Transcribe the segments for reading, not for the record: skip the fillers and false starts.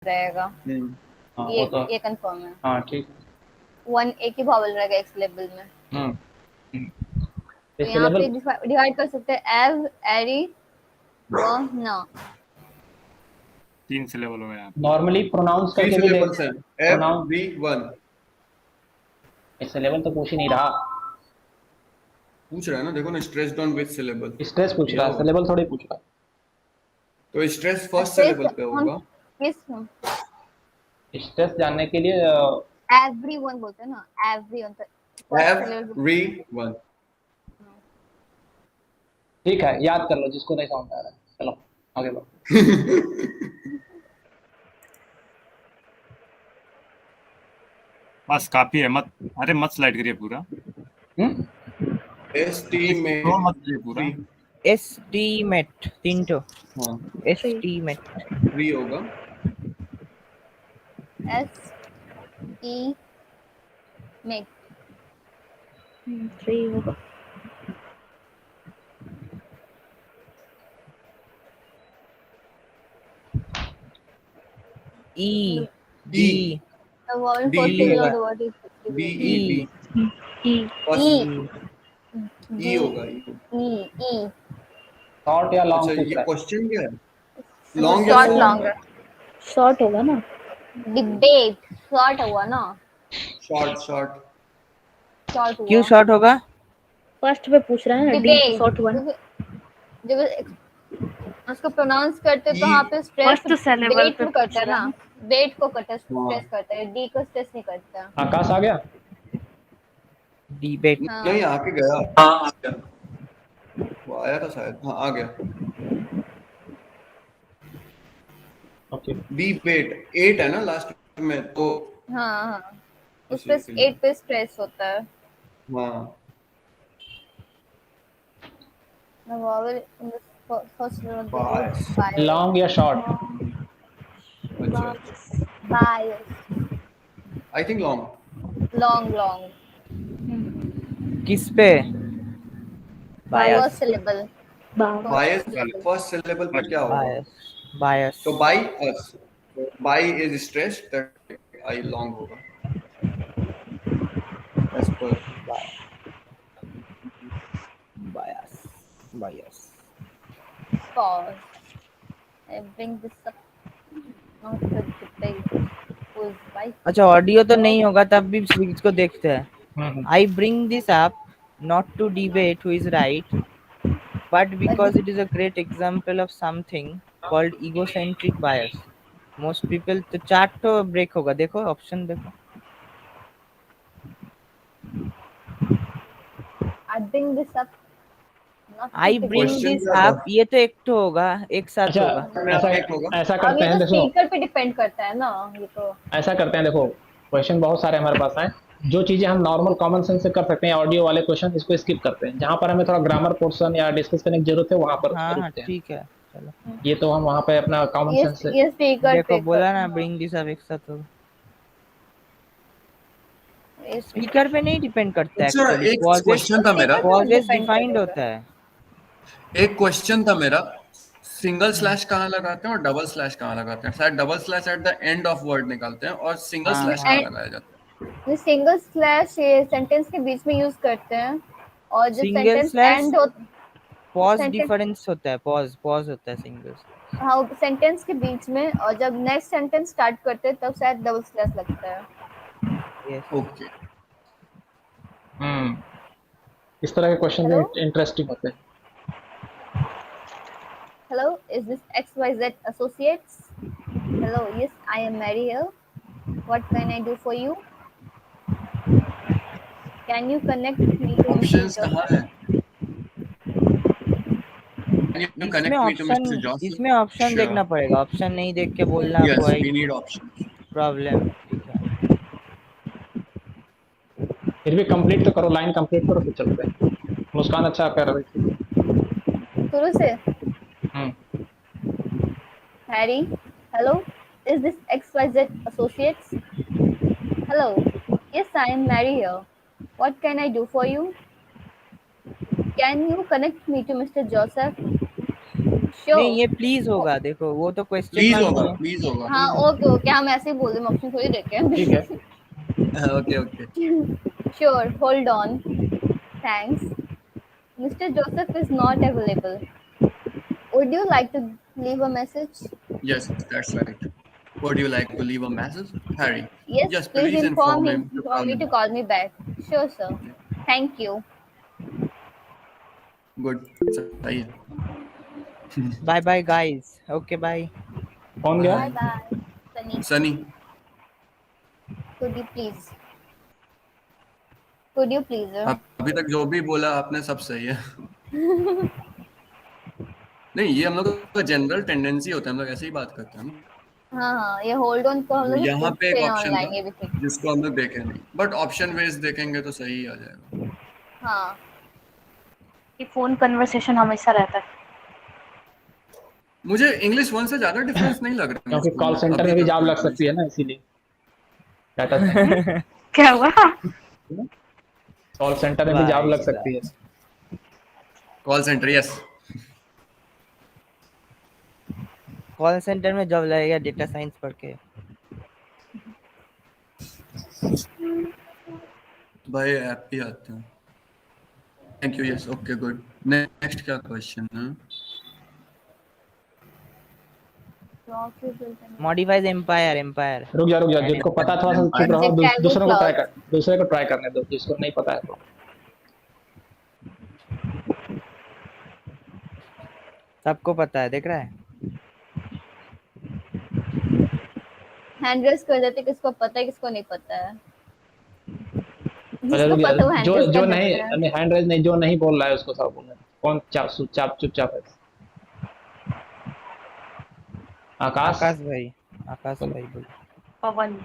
रहेगा। हाँ वो तो ये कंफर्म है। हाँ ठीक। 1 एक ही vowel रहेगा एक syllable में। तो यहाँ पे डिवाइड कर सकते हैं एव, एरी, व, न। 3 सिलेबल हो गए यहाँ पे। नॉर्मली प्रोनाउंस करके भी सिलेबल्स हैं, एफ प्रोनाउन बी 1 इस सिलेबल तो पूछ ही नहीं रहा, पूछ रहा है ना, देखो ना, stressed on which syllable stress पूछ रहा है, सिलेबल थोड़ी पूछ रहा है। तो स्ट्रेस फर्स्ट सिलेबल पे होगा। किस स्ट्रेस जानने के लिए एवरीवन बोलते हैं ना, एवरीवन। एवरीवन। ठीक है, याद कर लो जिसको नहीं समझ आ रहा है। चलो आगे बढ़ो। बस काफी है, मत अरे मत स्लाइड करिए पूरा। एस्टीमेट मत करिए पूरा। एस्टीमेट 3 तो हाँ एस्टीमेट 3 होगा। एस ई मेक 3 होगा। E D the vowel D first syllable होगा। of the word is D E. E D E first E होगा। E. शॉर्ट या लॉन्ग अच्छा पूछ ये रहा है। क्वेश्चन क्या है, लॉन्ग या शॉर्ट शॉर्ट? लॉन्ग शॉर्ट होगा ना। डिबेट शॉर्ट हुआ ना, शॉर्ट शॉर्ट शॉर्ट हुआ। क्यों शॉर्ट होगा? फर्स्ट पे पूछ रहा है ना, डी डिबेट शॉर्ट हुआ ना। जब उसको प्रोनाउंस करते तो E वहाँ पे स्ट्रेस फर्स्ट syllable बेट पे को करता है पूछ रहा ना, है। बेट को करता है, स्ट्रेस करता है, डी को स्ट्रेस नहीं करता। आकाश आ गया। डिबेट हाँ। नहीं आके गया। हाँ आ गया, वो आया था शायद। हाँ आ गया। ओके डिबेट 8 है ना लास्ट में, तो हाँ उस पे 8 पे स्ट्रेस होता है। हाँ The vowel in the first syllable Bias. is bias. Long या शॉर्ट? अच्छा Bias. I think long. Long. किस पे? First syllable. Bias first syllable पे क्या होगा? बायस बायस तो bi as, bi is stress, that I long होगा as per bias bias. Pause. I bring this up. Not to debate. Who's right? अच्छा audio तो नहीं होगा, तब भी स्पीच को देखते हैं। I bring this up not to debate who is right, but because it is a great example of something called egocentric bias. Most people तो 4 तो ब्रेक होगा, देखो ऑप्शन देखो। I bring this up. Not to I debate. Bring Question this क्या था? Up, ये तो एक तो होगा, एक साथ अच्छा होगा। ऐसा अब करते ये हैं, तो देखो स्पीकर पे डिपेंड करता है ना, ये तो। ऐसा करते हैं, देखो क्वेश्चन बहुत सारे हमारे पास हैं। जो चीजें हम नॉर्मल कॉमन सेंस से कर सकते हैं, ऑडियो वाले क्वेश्चन इसको स्किप करते हैं। जहां पर हमें थोड़ा ग्रामर पोर्शन या डिस्कस करने की जरूरत है वहां पर हाँ रुकते हैं। ठीक है चलो। ये तो हम वहां पे अपना कॉमन सेंस से ये स्पीकर देखो पे बोला ना ब्रिंग दिस अप एक साथ होगा। स्पीकर पे नहीं डिपेंड करता है अच्छा एक्चुअली। एक क्वेश्चन था मेरा, पॉजेस डिफाइंड होता है। एक क्वेश्चन था मेरा, सिंगल स्लैश कहाँ लगाते हैं और डबल स्लैश कहाँ लगाते हैं? शायद double slash at the end of word निकालते हैं और सिंगल हाँ, स्लैश हाँ। कहाँ लगाया जाता है? ये सिंगल स्लैश ये सेंटेंस के बीच में यूज करते हैं, और जब सिंगल सेंटेंस स्लैश एंड हो पॉज sentence- डिफरेंस होता है, पॉज होता है सिंगल। हाँ सेंटेंस के बीच में, और जब नेक्स्ट सेंटेंस स्टार्ट करते हैं तब शायद डबल स्लैश लगता है। यस ओके इस तरह के क्वेश्चन Hello? इंटरेस्टिंग होते हैं। Hello, is this XYZ Associates? Hello, yes, I am Mary here. What can I do for you? Can you connect me to Mr. Options Joseph? कहाँ हैं? Can you connect me to Mr. Joseph? इसमें option Sure. देखना पड़ेगा, option नहीं देख के बोलना Yes, कोई we need options. प्रॉब्लम। ठीक है फिर भी कंप्लीट तो करो, लाइन कंप्लीट करो फिर चलते हैं। मुस्कान अच्छा कर रही थी। शुरू से। Harry, hello, is this XYZ Associates? Hello, yes, I am Mary here. What can I do for you? Can you connect me to Mr. Joseph? Sure. नहीं ये प्लीज होगा, देखो वो तो क्वेश्चन प्लीज मार्क होगा, नहीं है। प्लीज होगा। हाँ ओके ओके, हम ऐसे ही बोल रहे हैं, ऑप्शन थोड़ी देते हैं। ठीक है। Okay okay. Sure, hold on. Thanks. Mr. Joseph is not available. Would you like to leave a message? Yes, that's right. Would you like to leave a message, Harry? Yes, Yes, please please inform inform me him to for call me me to back. call me back. Sure, sir. Thank you. Good, सही है। Bye bye guys, okay bye. कौन गया? Bye bye. Sunny, Sunny, could you please? Could you please, sir? अभी तक जो भी बोला आपने सब सही है। नहीं, ये हम लोग का जनरल टेंडेंसी होता है, हम लोग ऐसे ही बात करते हैं ना। हाँ हाँ, ये होल्ड ऑन को हम लोग यहाँ पे एक पूछते हैं ऑप्शन ऑनलाइन, था ये भी ठीक। जिसको हम लोग देखे नहीं, बट ऑप्शन वेज देखेंगे तो सही आ जाएगा। हाँ ये फोन कन्वर्सेशन हमेशा रहता है। मुझे इंग्लिश 1 से ज्यादा डिफरेंस नहीं लग रहा क्योंकि कॉल सेंटर अभी में भी तक जॉब तो लग सकती है ना, इसीलिए डाटा साइंस क्या हुआ? कॉल सेंटर में भी जॉब लग सकती है। Call centre, yes. Call centre में जॉब लगेगा डेटा साइंस पढ़ के। भाई ऐप ही आते हैं। Thank you, yes, okay good. Next क्या क्वेश्चन है? Modifies empire, empire. रुक जा, जिसको पता थोड़ा सा चुप रहो, Adjectival दूसरों को clause. दूसरे को ट्राई करने दो, जिसको नहीं पता है तो। सबको पता है, देख रहा है। हैंड रेस कर देते, किसको पता है किसको नहीं पता है। पहले जिसको रुक जा, पता है वो हैंड रेस जो कर नहीं, देता है। हैंड रेज नहीं, जो नहीं बोल रहा है उसको सब बोलना। कौन चुपचाप है? आकाश। आकाश भाई बोलो। पवन।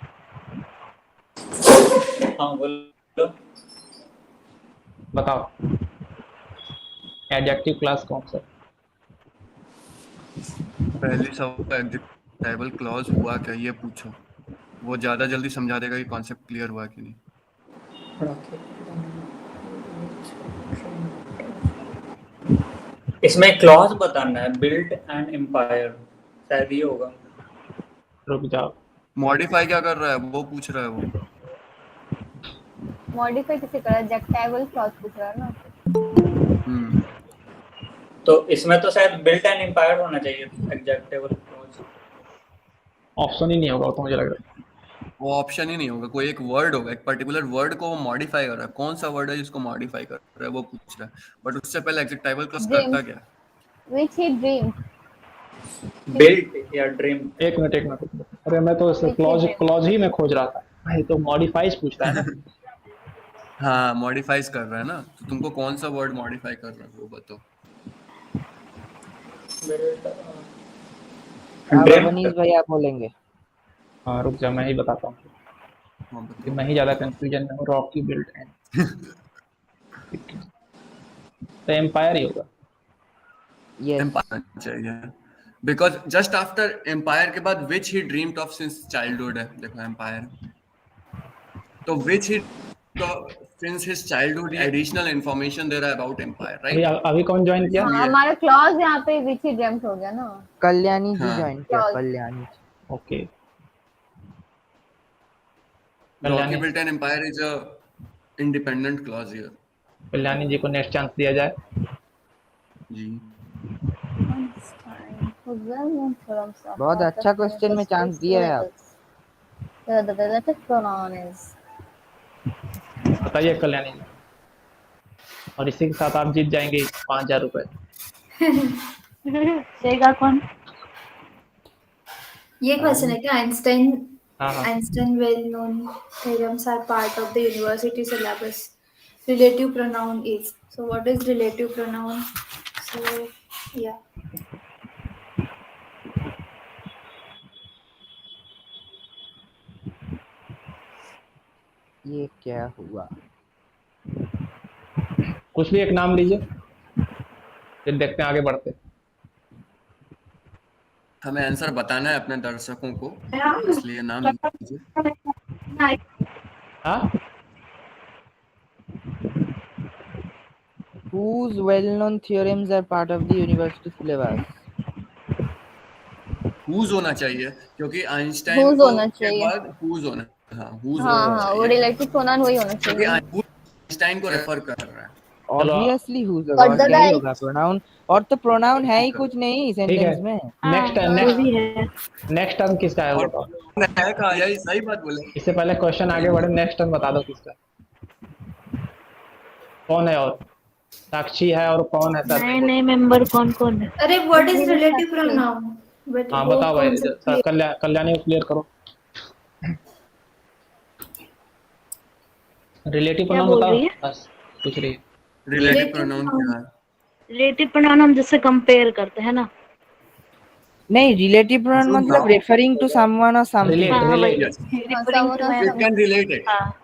हाँ बोलो। बताओ एडजेक्टिव क्लास कौन सा? पहली सब एडजेक्टिव क्लॉज हुआ क्या, ये पूछो। वो ज्यादा जल्दी समझा देगा कि कॉन्सेप्ट क्लियर हुआ कि नहीं। इसमें क्लॉज बताना है, बिल्ट एंड एम्पायर, शायद ये होगा। रुक जाओ, मॉडिफाई क्या कर रहा है वो पूछ रहा है वो। मॉडिफाई किसे करा? एडजेक्टिवल क्लॉज पूछ रहा है ना। तो इसमें तो शायद बिल्ट एंड एम्पायर होना चाहिए एडजेक्टिव क्लॉज। ऑप्शन ही नहीं होगा तो मुझे लग रहा है। वो ऑप्शन ही नहीं होगा, कोई एक वर्ड होगा, एक पर्टिकुलर वर्ड को वो मॉडिफाई कर रहा है। कौन सा वर्ड है जिसको मॉडिफाई कर रहा है वो पूछ रहा है। बट उससे पहले एडजेक्टिव क्लॉज करता क्या? Which he dreamed. बिल्ट या ड्रीम। एक मिनट, अरे मैं तो क्लॉज ही में खोज रहा था भाई, तो मॉडिफाइज पूछ रहा है ना। हाँ, मॉडिफाइज कर रहा है ना, तो तुमको कौन सा वर्ड मॉडिफाई कर रहा है वो बताओ। मनीष भाई आप बोलेंगे। हाँ रुक जा, मैं ही बताता हूँ हाँ, कि बताओ। मैं ही ज्यादा कंफ्यूजन में हूँ। रॉकी बिल्ट एंड तो एम्पायर ही होगा। यस एम्पायर चाहिए, बिकॉज जस्ट आफ्टर एम्पायर के बाद which he dreamed of since childhood है। देखो एम्पायर, तो which he since his childhood additional information दे रहा है अबाउट एम्पायर, अभी राइट? अभी कौन ज्वाइन किया? हाँ, हमारा क्लॉज यहाँ पे which he dreamt हो गया ना। कल्याणी जी हाँ। ज्वाइन किया, Clause. Kalyani. Okay, Rocky Kalyani built an empire is a independent clause here. Kalyani ji को नेक्स्ट चांस दिया जाए। जी, बहुत अच्छा क्वेश्चन में चांस दिया है आप। बताइए कल्याणी जी, और इसी के साथ आप जीत जाएंगे 5,000 रुपए। देगा कौन? ये क्वेश्चन है क्या? आइंस्टाइन हाँ हाँ, Einstein well-known theorems are part of the university syllabus. Relative pronoun is. So what is relative pronoun? So yeah. ये क्या हुआ? कुछ भी एक नाम लीजिए, फिर देखते हैं आगे बढ़ते। हमें आंसर बताना है अपने दर्शकों को, इसलिए नाम लीजिए। हाँ Whose well-known theorems are part of the university syllabus? whose होना चाहिए क्योंकि आइंस्टाइन Whose को होना के चाहिए? बाद whose होना, हाँ whose हाँ होना हाँ, वो चाहिए रिलेटिव प्रोनाउन वही होना क्योंकि चाहिए। whose आइंस्टाइन को रेफर कर रहा है। Obviously whose But होगा, the क्या ही right होगा pronoun, और तो pronoun है ही कुछ नहीं ठीक है, sentence में। नेक्स्ट जो नेक्स्ट भी है। नेक्स्ट टर्म किसका है वो और बताओ। है कहा, यही सही बात बोले। इससे पहले क्वेश्चन आगे बढ़े, नेक्स्ट टर्म बता दो किसका कौन है, और साक्षी है और कौन है सर? नए नए मेंबर कौन कौन है? अरे what is relative pronoun? But हाँ वो बताओ भाई, कॉन्सेप्ट कल्याणी को क्लियर करो। रिलेटिव क्या प्रोनाउन बोल बताओ, रही है? बस पूछ रही है। Relative Relative pronoun pronoun. क्या है? रिलेटिव प्रोनाउन हम जिससे कंपेयर करते हैं ना। नहीं, relative pronoun Good मतलब now. referring to someone or something। Relate हाँ वही relate Yes. Referring to someone It can relate it. हाँ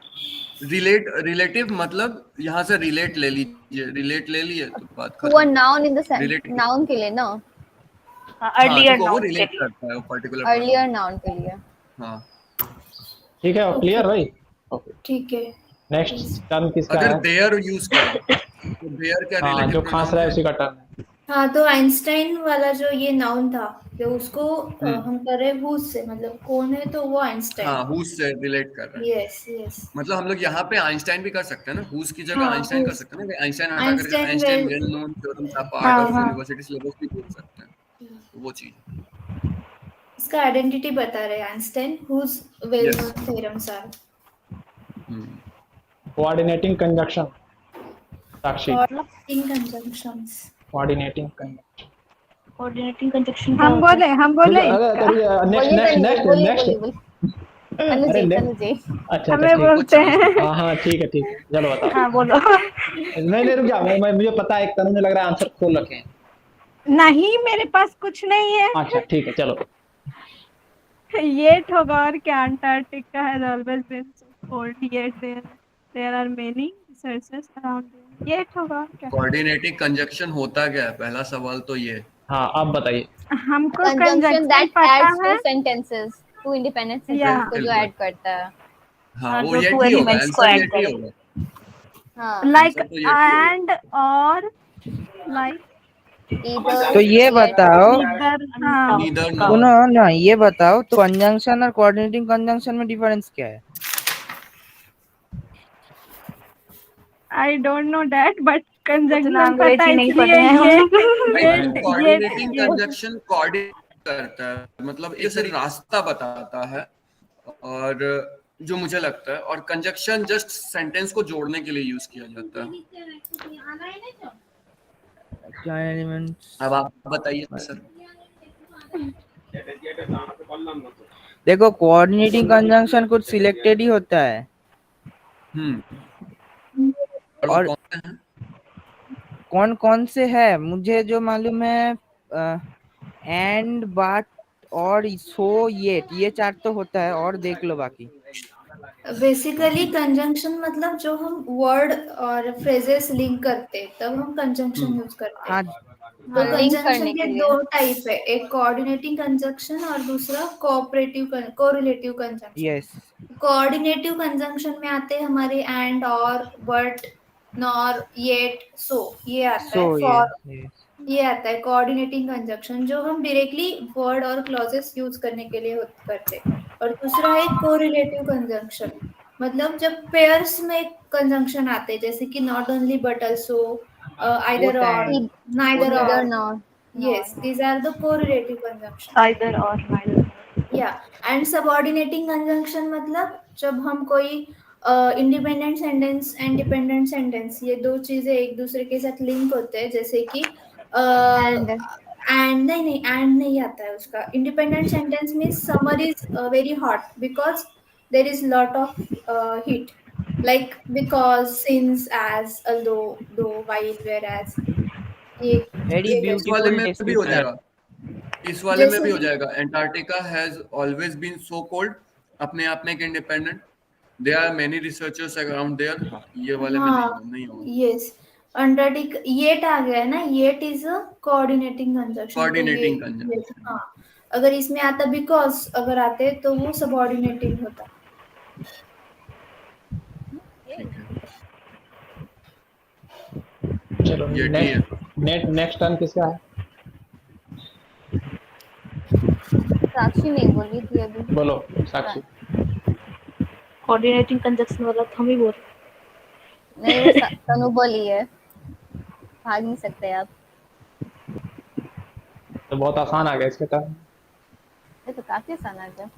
रिलेटिव मतलब यहाँ से रिलेट ले लीजिए, रिलेट ले लिए तो बात to a खत्म। noun in the sense Relate- noun के लिए ना, हाँ हाँ अर्लियर तो वो नाउन के रिलेट लिए। करता है वो पर्टिकुलर earlier noun के लिए। हाँ ठीक है, क्लियर भाई। ओके, ठीक है। नेक्स्ट टर्म किसका अगर है? देयर यूज करें तो देयर क्या हाँ, रिलेटिव जो खांस रहा है उसी का टर्म है। हाँ, तो आइंस्टाइन वाला जो ये नाउन था, जो उसको हम कर रहे हैं whose से, मतलब कौन है तो वो आइंस्टाइन। हाँ whose से रिलेट कर रहे हैं। Yes yes. मतलब हम लोग यहाँ पे आइंस्टाइन भी कर सकते हैं ना, whose की जगह हाँ, आइंस्टाइन कर whose. सकते हैं ना, आइंस्टाइन हटा करके Einstein Einstein well- well known theorems are part हाँ, ऑफ हाँ। यूनिवर्सिटी सिलेबस भी बोल सकते हैं, तो वो चीज। इसका आइडेंटिटी बता रहे हैं Einstein, whose well-known theorems are. Coordinating conjunction, Sakshi. In conjunctions. Coordinating conjunction. Coordinating conjunction हम बोले नेक्स्ट बोलिए नेक्स्ट तनु, नेक्स्ट बोलिए नेक्स्ट बोलिए तनु अरे जी, next- तनु जी। अच्छा हमें ठीक, बोलते हैं। हाँ हाँ ठीक है चलो बताओ। हाँ बोलो। नहीं रुक जा, मुझे पता है, एक तनु ने लग रहा है आंसर खोल रखे हैं। नहीं, मेरे पास कुछ नहीं है। अच्छा ठीक है चलो। ये होगा और क्या, Antarctica has always been so cold yet there are many researchers around there। ये होगा और क्या। कोऑर्डिनेटिंग कंजक्शन होता क्या है, पहला सवाल तो ये। हाँ आप बताइए। हमको Conjunction कंजक्शन that पता adds है। two sentences, two independent sentences Yeah. को जो बिल्कुल। ऐड करता है। हाँ हाँ, वो जो ये two ही होगा, elements को आंसर add ये ही करे। होगा। हाँ, लाइक आंसर तो ये ही होगा। एंड और लाइक either तो ये yet, बताओ, इधर। हाँ, नीदर सुनो ना, ये बताओ तो कंजंक्शन और कोऑर्डिनेटिंग कंजंक्शन में डिफरेंस क्या है? I don't know that but उतना कंजंक्शन अंग्रेजी पता है, नहीं इसलिए पढ़े हैं कोऑर्डिनेटिंग ये कंजक्शन कोऑर्डिनेट करता है, मतलब ये सिर्फ रास्ता बताता है, और जो मुझे लगता है, और कंजक्शन जस्ट सेंटेंस को जोड़ने के लिए यूज किया जाता है। एलिमेंट्स। अब आप बताइए सर। देखो, कोऑर्डिनेटिंग कंजंक्शन कुछ सिलेक्टेड ही होता है, और कौन है? कौन कौन से है मुझे जो मालूम है, एंड बट और सो ये चार तो होता है, और देख लो बाकी। बेसिकली कंजंक्शन मतलब जो हम वर्ड और फ्रेजेस लिंक करते हैं तब हम कंजंक्शन यूज करते हाँ, हैं। तो हाँ, लिंक करने कंजंक्शन के के लिए। दो टाइप है, एक कोऑर्डिनेटिंग कंजंक्शन और दूसरा correlative conjunction. Yes. Coordinative conjunction में आते हैं हमारे एंड, और, बट, नॉर, येट, सो, ये आता है। फॉर ये आता है कोऑर्डिनेटिंग कंजंक्शन, जो हम डायरेक्टली वर्ड और क्लॉजेस यूज करने के लिए करते हैं। और दूसरा है कोरिलेटिव कंजंक्शन, मतलब जब पेयर्स में कंजंक्शन आते हैं, जैसे कि not only but also, either और, नाइदर Either और। nor. Yes, these are the correlative conjunction. Either or neither। Yeah, and subordinating conjunction मतलब जब हम कोई independent sentence and dependent sentence, ये दो चीजें एक दूसरे के साथ लिंक होते हैं, जैसे कि And एंड नहीं आता है उसका। Independent sentence means summer is very hot because there is lot of heat, like because, since, as, although, though, while, whereas. Very ये इस वाले ब्यूटीफुल में भी हो डिस्क्रिप्शन। जाएगा, इस वाले में जैसे भी हो कि- जाएगा। Antarctica has always been so cold, अपने आप में एक independent. There are many researchers around there. ये वाले में नहीं होगा। यस, अंटार्कटिक येट आ गया है ना, yet is a coordinating conjunction. Coordinating conjunction. हाँ, अगर इसमें आता बिकॉज अगर आते तो वो सबऑर्डिनेटिंग होता। ठीक है। चलो ये टी है। नेक्स्ट टर्न किसका है? साक्षी नहीं बोली थी अभी। बोलो साक्षी। कोऑर्डिनेटिंग कंजक्शन वाला तो हम ही बोल नहीं, वो तनु बोली है, भाग नहीं सकते आप। तो बहुत आसान आ गया इसके टर्न। ये तो काफी आसान आ गया।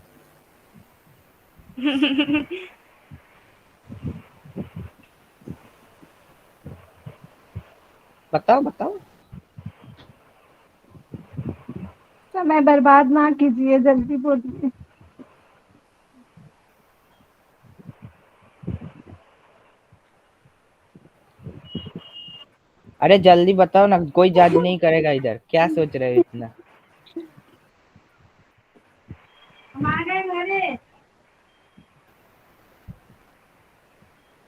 बताओ बताओ। समय बर्बाद ना कीजिए, जल्दी बोलिए। अरे जल्दी बताओ ना, कोई जज नहीं करेगा इधर, क्या सोच रहे हो इतना?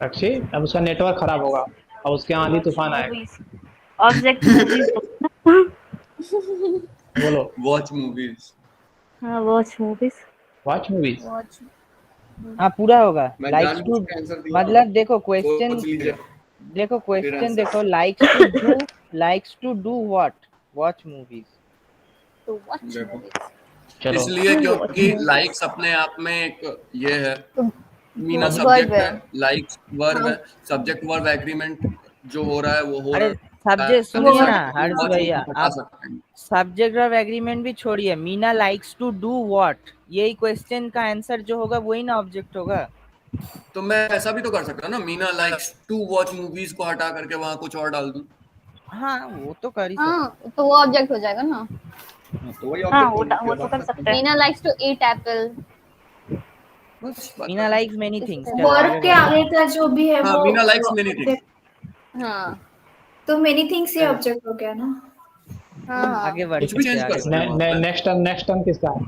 साक्षी अब उसका नेटवर्क खराब होगा और उसके यहाँ आंधी तूफान आएगा। Object movies. बोलो। Watch movies. हाँ, watch movies. Watch movies. Watch. हाँ पूरा होगा। मैं लाइक्स जानबूझ टू, के आंसर दिया। मतलब देखो क्वेश्चन, सोच लीजिए। देखो क्वेश्चन answer। देखो, likes to do what? Watch movies. तो वॉच देखो। मूवीज। चलो इसलिए क्योंकि लाइक्स अपने आप में एक ये है, मीना verb सब्जेक्ट है। है, लाइक्स वर्ब हाँ। है, सब्जेक्ट वर्ब एग्रीमेंट जो हो रहा है वो हो अरे रहा सब्जेक्ट है। सुनिए ना वॉच हर्ष भैया, हटा आप सकते हैं। सब्जेक्ट और एग्रीमेंट भी छोड़िए, Meena likes to do what, यही क्वेश्चन का आंसर जो होगा वही ना ऑब्जेक्ट होगा। तो मैं ऐसा भी तो कर सकता हूँ ना, Meena likes to watch movies को हटा करके वहां कुछ और डाल दूं। हाँ वो तो कर ही सकते। हाँ, तो वो ऑब्जेक्ट हो जाएगा ना। तो वही हाँ, ऑब्जेक्ट हो वो गया। तो कर सकते हैं। Meena likes to eat apple। बस बात मीना खत्म। Likes many things. इससे- चलो आगे वर्ब के बढ़ो। आगे का जो भी है हाँ, वो Meena likes many things. object- हाँ तो मेनी थिंग्स ये ऑब्जेक्ट हो गया ना। हाँ हाँ। आगे बढ़ कुछ भी सकते चेंज हैं, कर आगे सकते हैं बढ़ो। वहाँ पे। नेक्स्ट टर्न किसका है?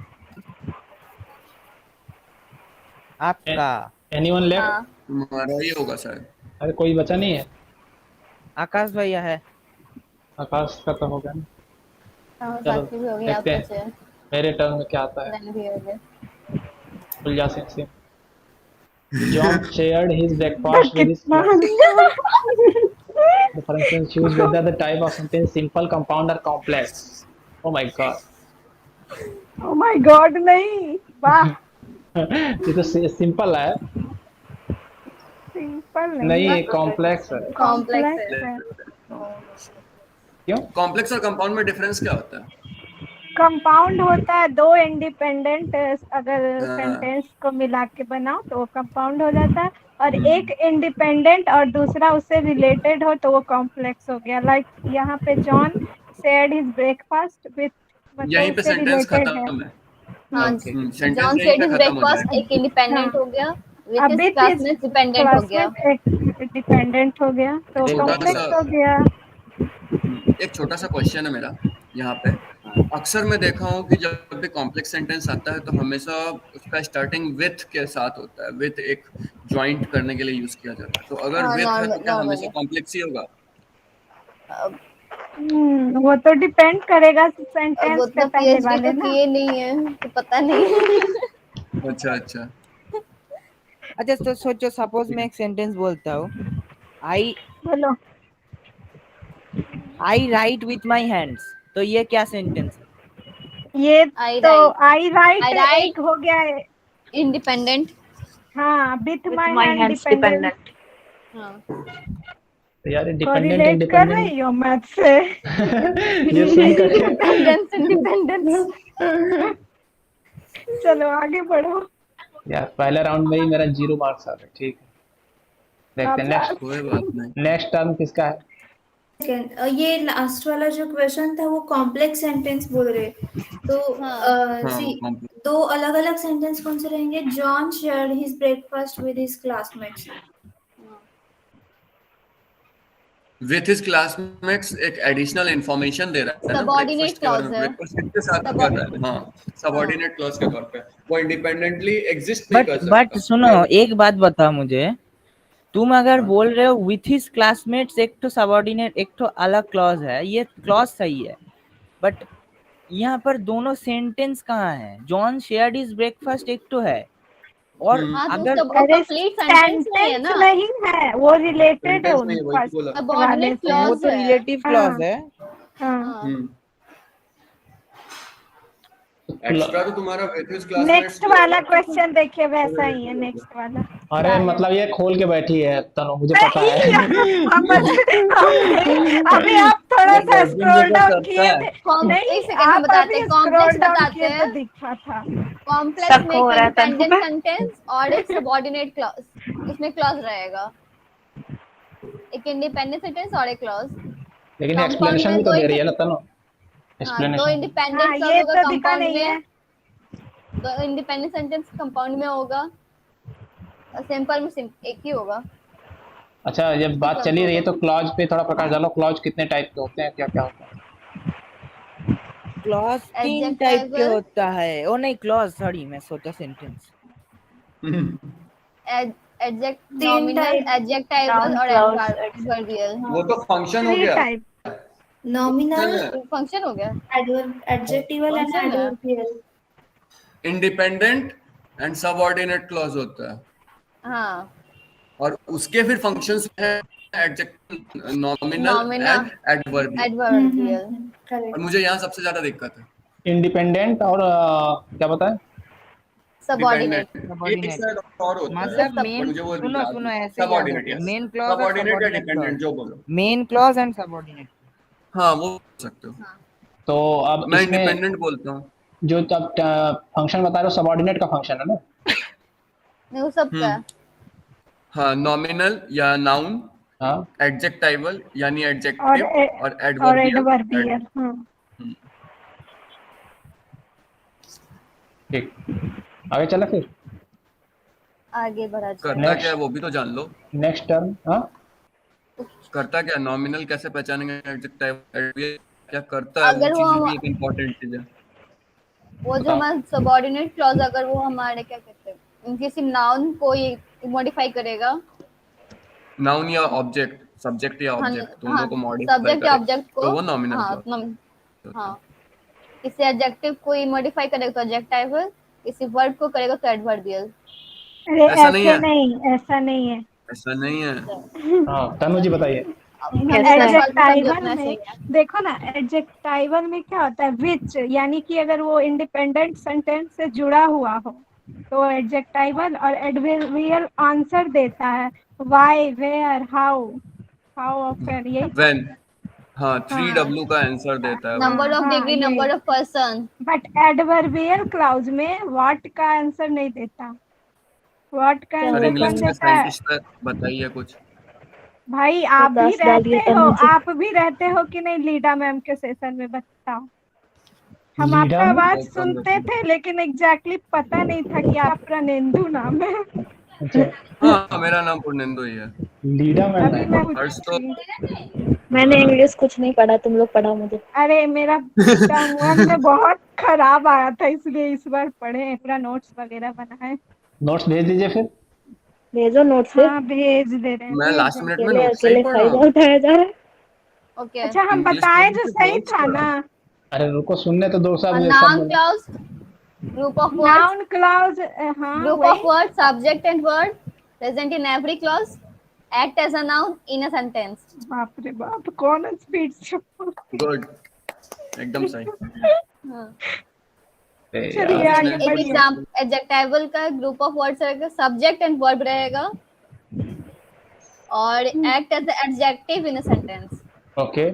आपका एनीवन लेफ्ट? हाँ, तुम्हारा ही होगा शायद। अरे कोई बचा नहीं है? आकाश भैया है। आकाश का तो हो गया ना। हाँ, चलो साक्षी भी हो गई, आप देखते हैं बचे। मेरे टर्न में क्या आता है। मैंने भी हो गए। उलझा Singh. John shared his breakfast with his कितना class. The for instance, choose whether the type of sentence simple, compound, or complex. Oh my god. Oh my God, नहीं, वाह। ये तो सिंपल है। सिंपल नहीं नहीं है, ये कॉम्प्लेक्स है। कॉम्प्लेक्स है। है। क्यों? कॉम्प्लेक्स और कंपाउंड में डिफरेंस क्या होता है? कंपाउंड होता है दो इंडिपेंडेंट, अगर हाँ। सेंटेंस को मिला के बनाओ तो वो कंपाउंड हो जाता है, और एक इंडिपेंडेंट और दूसरा उससे रिलेटेड हो तो वो कॉम्प्लेक्स हो गया। लाइक यहाँ पे John shared his breakfast with, मतलब यहीं पे उससे सेंटेंस रिलेटेड है। खत्म है। हाँ, सेंटेंस जॉन यहीं सेड पे हिज खत्म हो ब्रेकफास्ट जाएगा। एक इंडिपेंडेंट हाँ, हो गया, विथ अब हिज विथ क्लासमेट डिपेंडेंट हो गया। क्लासमेट एक डिपेंडेंट हो गया तो छोटा कॉम्प्लेक्स सा हो गया। एक छोटा सा क्वेश्चन है मेरा यहाँ पे। अक्सर मैं देखा हूँ कि जब भी कॉम्प्लेक्स सेंटेंस आता है तो हमेशा उसका स्टार्टिंग विथ के साथ होता है, विथ एक ज्वाइंट करने के लिए यूज किया जाता है। तो अगर हाँ, विथ है तो क्या हमेशा नॉर्मली कॉम्प्लेक्स ही होगा? वो तो डिपेंड करेगा अब सेंटेंस पे उतना पहले पीएचडी वाले तो ना। किए नहीं है तो पता नहीं। अच्छा अच्छा। अच्छा तो सोचो, सपोज मैं एक सेंटेंस बोलता हूँ, आई बोलो। आई राइट विथ माई हैंड्स, तो ये क्या सेंटेंस है? ये आई तो right I right I write एक हो गया है। इंडिपेंडेंट। हाँ, with with my my hand hands dependent. Dependent. हाँ, तो यार को डिपेंडेंट रिलेट कर इंडिपेंडेंट रही हो मैथ से? ये सुन करके इंडिपेंडेंस इंडिपेंडेंस। चलो आगे बढ़ो। यार पहले राउंड में ही मेरा 0 मार्क्स आ गए। ठीक है देखते हैं आभार। कोई बात नहीं। नेक्स्ट टर्न किसका है? ये लास्ट वाला जो क्वेश्चन था वो कॉम्प्लेक्स सेंटेंस बोल रहे, तो हाँ सी वो complex। दो अलग अलग सेंटेंस कौन से रहेंगे? John shared his breakfast with his classmates. With his classmates एक एडिशनल इंफॉर्मेशन दे रहा है ना सबऑर्डिनेट ब्रेकफास्ट के बारे क्लॉज में। है। ब्रेकफास्ट किसके साथ कर रहा है? हाँ, सबऑर्डिनेट क्लॉज के तौर पे वो इंडिपेंडेंटली एग्जिस्ट नहीं कर बट सकता। सुनो, एक बात बताओ मुझे, तुम अगर हाँ। बोल रहे हो विथ हिज क्लासमेट्स, एक तो सबऑर्डिनेट एक तो अलग क्लॉज है, ये क्लॉज सही है, बट यहाँ पर दोनों सेंटेंस कहाँ है? जॉन शेयर्ड हिज ब्रेकफास्ट एक तो है, और हाँ तो अगर सब वो अरे कंप्लीट सेंटेंस नहीं है सेंटेंस ना, नहीं है, वो रिलेटेड है सेंटेंस उन नहीं है, वही तो फर्स्ट बोला। वाले सबऑर्डिनेट से। वो क्लॉज तो है। रिलेटिव हाँ क्लॉज है। हाँ। हाँ एक्स्ट्रा तो तुम्हारा वेथेस क्लासमेट्स नेक्स्ट भी वाला होगा। क्वेश्चन देखिए, वैसा ही है नेक्स्ट वाला। अरे मतलब ये खोल के बैठी है तनु, मुझे पता नहीं, है। हम नहीं, अभी आप थोड़ा ये सा क्वेश्चन स्क्रॉल पेपर डाउन करता किए है। थे। नहीं, एक सेकंड हम आप बताते अभी हैं, स्क्रॉल कॉम्प्लेक्स डाउन बताते किए तो हैं। दिखा था। कॉम्प्लेक्स शक में हो एक रहा था इंडिपेंडेंट तुम्हें। सेंटेंस और एक सबऑर्डिनेट क्लॉज, इसमें क्लॉज रहेगा, एक इंडिपेंडेंट सेंटेंस और एक क्लॉज। लेकिन कंपाउंड एक्सप्लेनेशन में भी तो दो दे रही है ना तनु, हाँ दो एक्सप्लेनेशन। इंडिपेंडेंट हाँ, क्लॉज ये होगा तो दिखा कंपाउंड नहीं है। में, दो इंडिपेंडेंट सेंटेंस कंपाउंड में होगा, और सिंपल में एक ही होगा। अच्छा जब बात क्लॉज चली रही है होगा तो क्लॉज पे थोड़ा प्रकाश डालो, क्लॉज कितने टाइप के होते हैं, क्या क्या होता है? क्लॉज 3 टाइप के एडजेक्टिव, होता है। ओ नहीं, क्लॉज, सॉरी मैं सोचा सेंटेंस। एडजेक्ट, 3 नॉमिनल, टाइप, एडजेक्टाइवल नाउन और क्लाउज एडवर्बियल। वो तो फंक्शन हो 3 गया। टाइप। नॉमिनल, फंक्शन हो गया, एडजेक्टिवल एंड फंक्शन है। Adverbial. Independent and subordinate clause होता है, हाँ और उसके फिर फंक्शंस हैं adjective, nominal nomina, and adverbial. Adverbial. और करेक्ट। मुझे यहाँ सबसे ज्यादा दिक्कत है इंडिपेंडेंट और क्या बताएं? सबऑर्डिनेट, डिपेंडेंट, एक सबऑर्डिनेट शायद और होता है, मतलब सब बट मेन, मुझे वो सुनो याद सुनो नहीं। ऐसे याद सबऑर्डिनेट, रखो, यस, मेन क्लॉज और सबऑर्डिनेट या सबऑर्डिनेट डिपेंडेंट क्लॉज। जो बोलो। Main clause and subordinate. हाँ वो बोल सकते हो। हाँ तो अब मैं इसमें इंडिपेंडेंट बोलता हूँ। जो अब फंक्शन बता रहे हो सबऑर्डिनेट का फंक्शन है ना? नहीं वो सबका है। हाँ, नॉमिनल या नाउन, हाँ एडजेक्टाइवल यानी और एडजेक्टिव, और और एडवर्बियल। एडवर्बियल। हाँ ठीक, आगे चला फिर। आगे बढ़ा जाए। करता क्या है वो भी तो जान लो। नेक्स्ट टर्म, हाँ करता क्या, नॉमिनल कैसे पहचानेंगे, एडजेक्टिव, एडवर्बियल क्या करता है, वो अगर वो चीज भी एक इम्पोर्टेंट चीज है। वो जो बताओ। हमारा सबऑर्डिनेट क्लॉज, अगर वो हमारे क्या कहते हैं किसी नाउन को ये मॉडिफाई करेगा। नाउन या ऑब्जेक्ट, सब्जेक्ट या हाँ ऑब्जेक्ट हाँ, दोनों को मॉडिफाई सब्जेक्ट या करे ऑब्जेक्ट को, तो वो नॉमिनल हाँ क्लॉज होता हाँ, है। किसी एडजेक्टिव को ये मॉडिफाई करेगा तो एडजेक्टाइवल, किसी वर्ब को करेगा तो एडवर्बियल। अरे ऐसा नहीं ऐसे है, नहीं, ऐसा नहीं है। ऐसा नहीं है। हाँ तनु जी बताइए। अब हमें कैसा 10 है? साल तो सब एडजेक्टाइवल जोतना में चाहिए। देखो ना, एडजेक्टाइवल में क्या होता है, विच, यानी कि अगर वो इंडिपेंडेंट सेंटेंस से जुड़ा हुआ हो तो एडजेक्टाइवल, और एडवर्बियल आंसर देता है, why, where, how, how often, यही तो। व्हेन, हाँ, हाँ 3W का आंसर देता है वो। नंबर ऑफ हाँ डिग्री, यही। Number of person. But adverbial clause में व्हाट का आंसर नहीं देता। व्हाट का क्या सर आंसर इंग्लिश कौन बताऊं? के देता है? साइंटिस्ट है, बताइए कुछ। भाई आप भी प्रकाश रहते डालिए हो, तनु जी। आप भी रहते हो कि नहीं लीडा मैम के सेशन में, बताओ। हम लीडा आपका में? आवाज बहुत कम सुनते रहती है। थे, लेकिन एग्जैक्टली पता नहीं था कि आप प्रणेंदु नाम है। अच्छा, हाँ, मेरा नाम पूर्णेंदु ही है। लीडा में अभी है। मैं हर्ष तो पूछी। मैंने इंग्लिश कुछ नहीं पढ़ा, तुम लोग पढ़ाओ मुझे। अरे मेरा टर्म वन में बहुत खराब आया था, इसलिए इस बार पढ़े हैं, पूरा नोट्स वगैरह बनाए। नोट्स भेज दीजिए फिर। भेजो नोट्स फिर। हाँ भेज दे रहे हैं, मैं भेज लास्ट रहे हैं। मिनट में अकेले नोट्स से ही अकेले पढ़ रहा फायदा हूँ। उठाया जा रहा है। ओके। अच्छा हम इंग्लिश बताए में जो सिर्फ सही नोट्स था पढ़ा। ना। अरे रुको, सुनने तो दो सब सब नाउन बोलो। Clause, group of words, noun clause, हाँ group वही। of words, subject and word present in every clause, act as a noun in a sentence. बाप रे बाप, कौन स्पीड से गुड, एकदम सही। हाँ। अरे चलिए यार, आगे एक बढ़िए। एग्जाम्पल, एडजेक्टिवल का ग्रुप ऑफ वर्ड्स रहेगा, सब्जेक्ट एंड वर्ब रहेगा, और act as adjective in a sentence, okay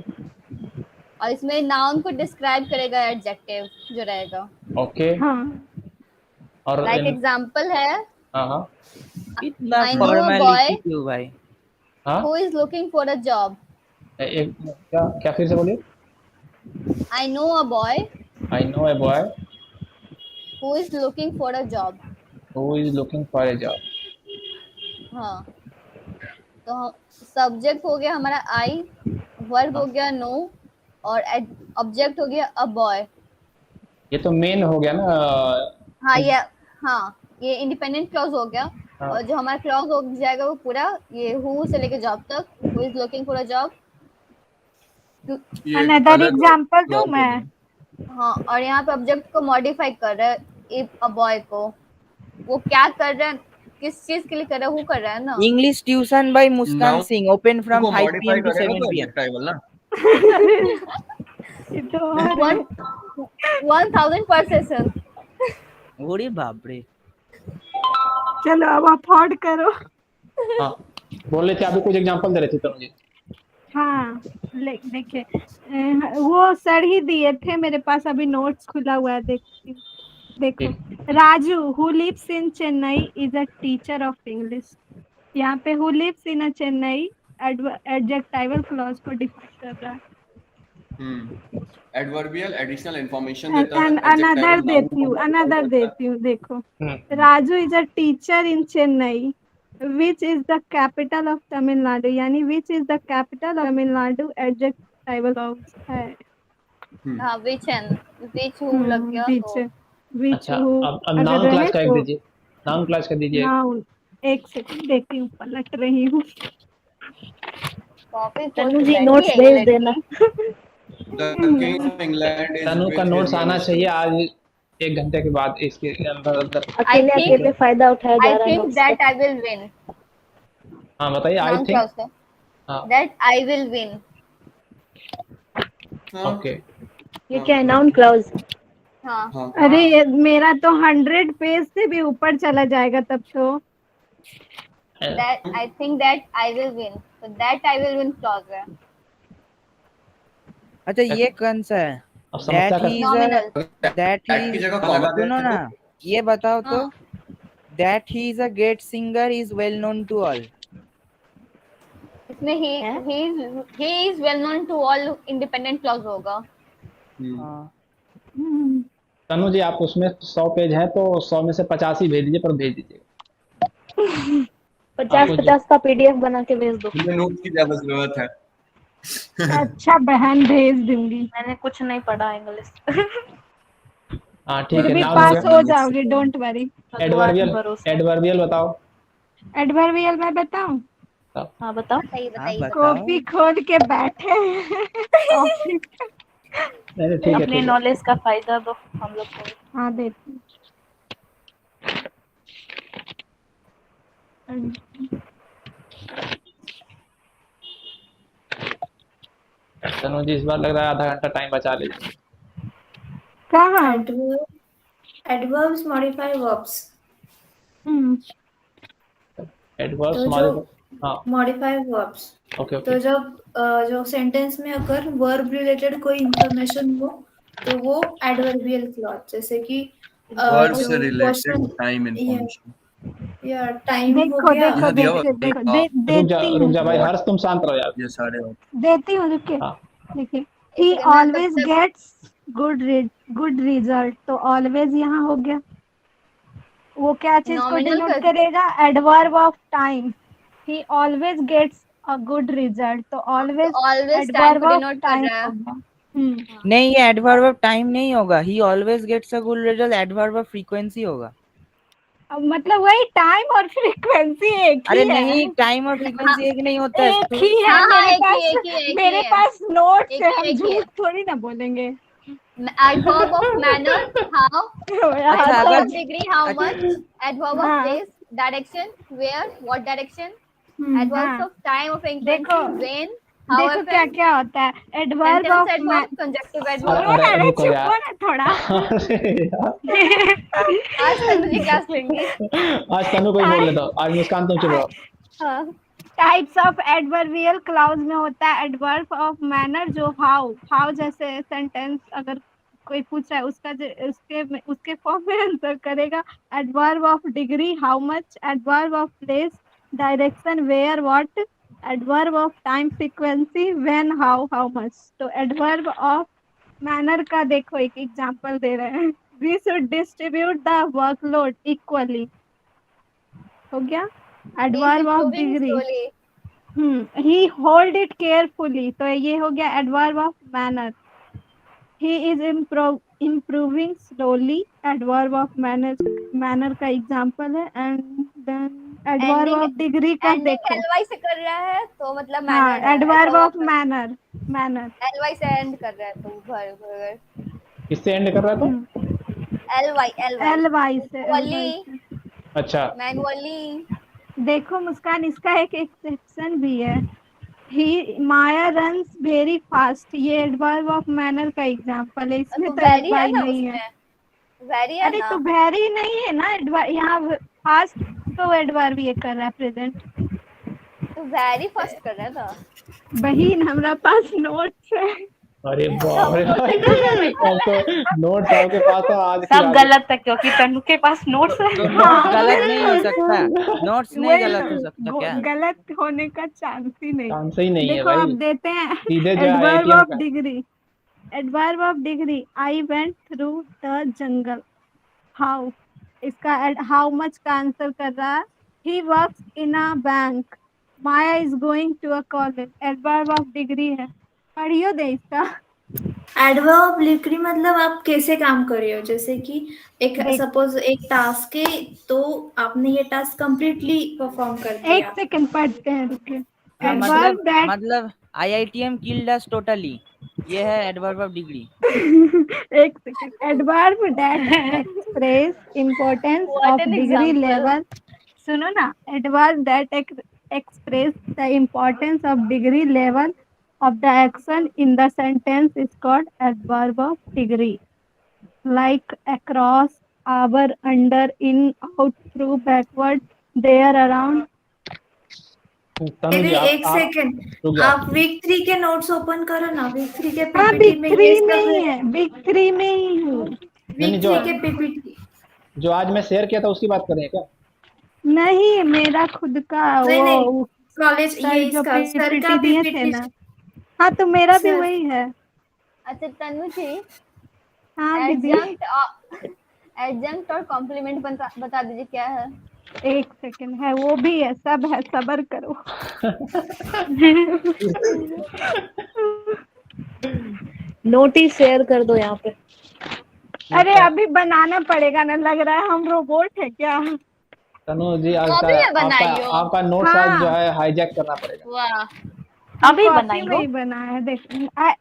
और इसमें नाउन को डिस्क्राइब करेगा एडजेक्टिव जो रहेगा। ओके। हाँ और लाइक एग्जाम्पल है, हाँ हाँ इतना I know a formality boy क्यों भाई? हाँ, who is looking for a job. एक क्या क्या फिर से बोलिए। I know a boy I know a boy who is looking for a job. Who is looking for a job. हाँ, तो सब्जेक्ट हो गया हमारा आई, वर्ब हो गया नो, और ऑब्जेक्ट हो गया अ बॉय। ये तो मेन हो गया ना। हाँ ये, हाँ ये इंडिपेंडेंट क्लॉज हो गया। हाँ। और जो हमारा क्लॉज हो जाएगा वो पूरा ये हु से लेके जॉब तक, who is looking for a job. ये अनदर अलग एग्जांपल दूं clause मैं? होगा। हाँ, और यहाँ पे ऑब्जेक्ट को मॉडिफाई कर रहा है, इफ अ बॉय को। वो क्या कर रहा है, किस चीज के लिए कर रहा है, वो कर रहा है ना। English tuition by Muskan Now Singh open from को 5 मॉडिफाई p.m. to करेगा 7 तो p.m. एडजेक्टिवल ना। ये तो और है। 1000 per session। अरे बाप रे। चलो अब अफोर्ड करो। हाँ बोल रहे थे अभी कुछ एग्जांपल दे रहे थे तनु जी। हाँ देखिए वो सर ही दिए थे, मेरे पास अभी नोट्स खुला हुआ है, देखती हूँ। देखो, Raju who lives in Chennai is a teacher of English. यहाँ पे who lives in a Chennai adjectival clause को डिफाइन कर रहा है। एडवर्बियल एडिशनल इंफॉर्मेशन देता है, एंड अनदर देती हूँ, देखो, Raju is a teacher in Chennai which is the capital of Tamil Nadu, यानी which is the capital of Tamil Nadu adjectival clause है। हाँ which who लग गया तो which अच्छा who अब अगर नाउन क्लास रहे का एक तो दीजिए, नाउन क्लास का दीजिए। नाउन। एक सेकंड देखती हूँ, पलट रही हूँ। कॉपी तनु जी नोट्स भेज देना। The king of England is Tanu का विथ नोट्स हिज आना चाहिए मैन्युस्क्रिप्ट। आज 1 घंटे के बाद, इसके अंदर अंदर। अकेले I think- अकेले फायदा उठाया जा I रहा है think नोट्स that का। I will win। हाँ बताइए। आई नाउन थिंक क्लॉज का हाँ that I will win। Okay. ये क्या है नाउन क्लॉज? हाँ अरे ये मेरा तो 100 पेज से भी ऊपर चला जाएगा तब तो। that I think that I will win, तो that I will win clause है। अच्छा ये कौन सा है? अब समस्या That का he is Nominal। that he की is जगह कॉमा दे सुनो ना, ये बताओ तो। हाँ। That he is a great singer is well known to all। इसमें he is well known to all independent clause होगा। हाँ। तनु जी आप उसमें 100 पेज है तो 100 में से 50 ही भेज दीजिए, पर भेज दीजिए। 50 का पीडीएफ बना के भेज दो। मुझे नोट की ज्यादा जरूरत है। अच्छा बहन भेज दूंगी, मैंने कुछ नहीं पढ़ा इंग्लिश। हाँ ठीक फिर है। भी नाउन पास हो गया। हो जाओगे, डोंट वरी। एडवर्बियल भरोसा। एडवर्बियल बताओ। एडवर्बियल मैं बताऊं? हाँ बताओ। बताइए हाँ बताइए बताओ। कॉपी खोल के बैठे कॉपी। नहीं ठीक है अपने ठीक है। नॉलेज का फायदा दो हम लोग को। हाँ देती हूँ। तनु जी इस बार लग रहा है आधा घंटा टाइम बचा लीजिए। कहाँ? Adverbs modify verbs. एडवर्ब्स तो हमारे जो हाँ मॉडिफाई वर्ब्स, ओके ओके। तो जब जो सेंटेंस में अगर वर्ब रिलेटेड कोई इंफॉर्मेशन हो तो वो एडवर्बियल क्लॉज, जैसे कि वर्ब जो से रिलेटेड क्वेश्चन टाइम इंफॉर्मेशन। या टाइम हो देखो गया। देखो दिया हुआ देखो देखो है। रुक जा भाई हर्ष, तुम शांत रहो यार। ये सारे देती हूँ, रुकिए। हाँ देखिए, he always gets good result, तो always यहाँ हो गया। वो क्या चीज को Nominal डिनोट कर- करेगा? Adverb of time. he always gets a good result, तो always always time एडवर्ब को ऑफ denote कर टाइम रहा है। होगा। नहीं ये एडवर्ब ऑफ टाइम नहीं होगा। He always gets a good result adverb of frequency होगा। अब मतलब वही टाइम और फ्रीक्वेंसी एक अरे ही है। नहीं टाइम और फ्रीक्वेंसी एक नहीं होता है। एक ही है। हाँ, हाँ, मेरे एक ही, पास एक ही, एक ही मेरे है। पास नोट्स एक है, ही, हम एक ही है। झूठ थोड़ी ना बोलेंगे। Adverb of manner, how, अच्छा, adverb अगर- of degree, how अच्छा- much, adverb of हाँ। place, direction, where, what direction, हाँ। adverbs of time, of frequency, देखो- when, देखो however, क्या क्या होता है। Adverb sentence of adverb, conjunctive adverb। अरे रुको चुप यार। हो ना थोड़ा। अरे यार। आज तनु जी क्लास लेंगी। आज तनु को ही बोल लेता हूँ, आज मुस्कान तुम चुप रहो। हाँ। टाइप्स ऑफ एडवर्बियल क्लाउज में होता है एडवर्ब ऑफ मैनर, जो हाउ जैसे सेंटेंस अगर कोई पूछ रहा है उसका उसके फॉर्म में आंसर करेगा। Adverb of degree how much, adverb of place direction where what, adverb of time frequency when how much. तो एडवर्ब ऑफ मैनर का देखो एक एग्जांपल दे रहे हैं। We should distribute the workload equally, हो गया। Adverb of Improving degree, slowly। He hold it carefully, तो ये हो गया adverb of manner. He is improving slowly, adverb of manner का एग्जांपल है। And then adverb Ending- of degree का Ending देखो। ly से कर रहा है तो मतलब हाँ mannered है। Adverb adverb of manner ly से end कर रहा है तो किससे एंड कर रहा था? ly एल वाई से Only अच्छा मैनुअली। देखो मुस्कान, इसका एक एक्सेप्शन भी है। ही माया रन्स वेरी फास्ट, ये एडवर्ब ऑफ मैनर का एग्जांपल है, इसमें तो तो वेरी है एडवाई ना नहीं है। उसमें, वेरी है अरे ना। तो वेरी नहीं है ना एडवर्ब, यहाँ फास्ट तो एडवर्ब ये कर रहा है प्रेजेंट। तो वेरी फास्ट कर रहा था। बहन हमारा पास नोट्स है। अरे बाप रे भाई, अब तो नोट्स आपके पास है आज की सब रात। गलत है क्योंकि तनु के पास नोट्स है। तो नोट्स गलत नहीं हो सकता, नोट्स नहीं वही गलत तो, हो सकता क्या? गलत होने का चांस ही नहीं। चांस ही नहीं है देखो भाई, अब देते हैं सीधे जो है एडवर्ब IITM ऑफ का। Degree. Adverb of degree, I went through the jungle. How, इसका हाउ मच का आंसर कर रहा है। He works in a bank. Maya is going to a college, adverb of degree है। पढ़ियो दे इसका। एडवर्ब ऑफ डिग्री मतलब आप कैसे काम कर रहे हो, जैसे कि एक देख। सपोज एक टास्क है तो आपने ये टास्क कंप्लीटली परफॉर्म कर एक दिया। सेकंड पढ़ते हैं, रुकिए। हाँ, एडवर्ब दैट मतलब IITM killed us totally, ये है एडवर्ब ऑफ डिग्री। एक second. Adverb that express importance What of an degree example. Level. सुनो ना, adverb that express the importance of degree level of the action in the sentence is called adverb of degree, like across, over, under, in, out, through, backward, there, around. तनु जी अरे आप एक second, रुक जाओ। आप week 3 के notes open करो ना, week 3 के हाँ पीपीटी बिग में थ्री ये में सब ही है। है, बिग थ्री में ही हूँ। नहीं, वीक जो 3 के पीपीटी जो आज मैं शेयर किया था उसकी बात कर रहे हैं क्या? नहीं, मेरा खुद का नहीं नहीं, वो कॉलेज सर ये जो इसका सर का पीपीटी दिए थे पीपीटी। ना। हाँ तो मेरा भी सर वही है। अच्छा तनु जी, हाँ दीदी। एडजंक्ट और कॉम्प्लीमेंट बता दीजिए क्या है। एक सेकंड है, वो भी है, सब है, सबर करो। नोटिस शेयर कर दो यहाँ पे। अरे अभी बनाना पड़ेगा ना, लग रहा है हम रोबोट है क्या। तनु जी कॉपी में बनाई हो? आपका नोट्स आज हाँ। जो है हाईजैक करना पड़ेगा। वाह, अभी कॉपी बनाई में हो? ही बनाया है, देख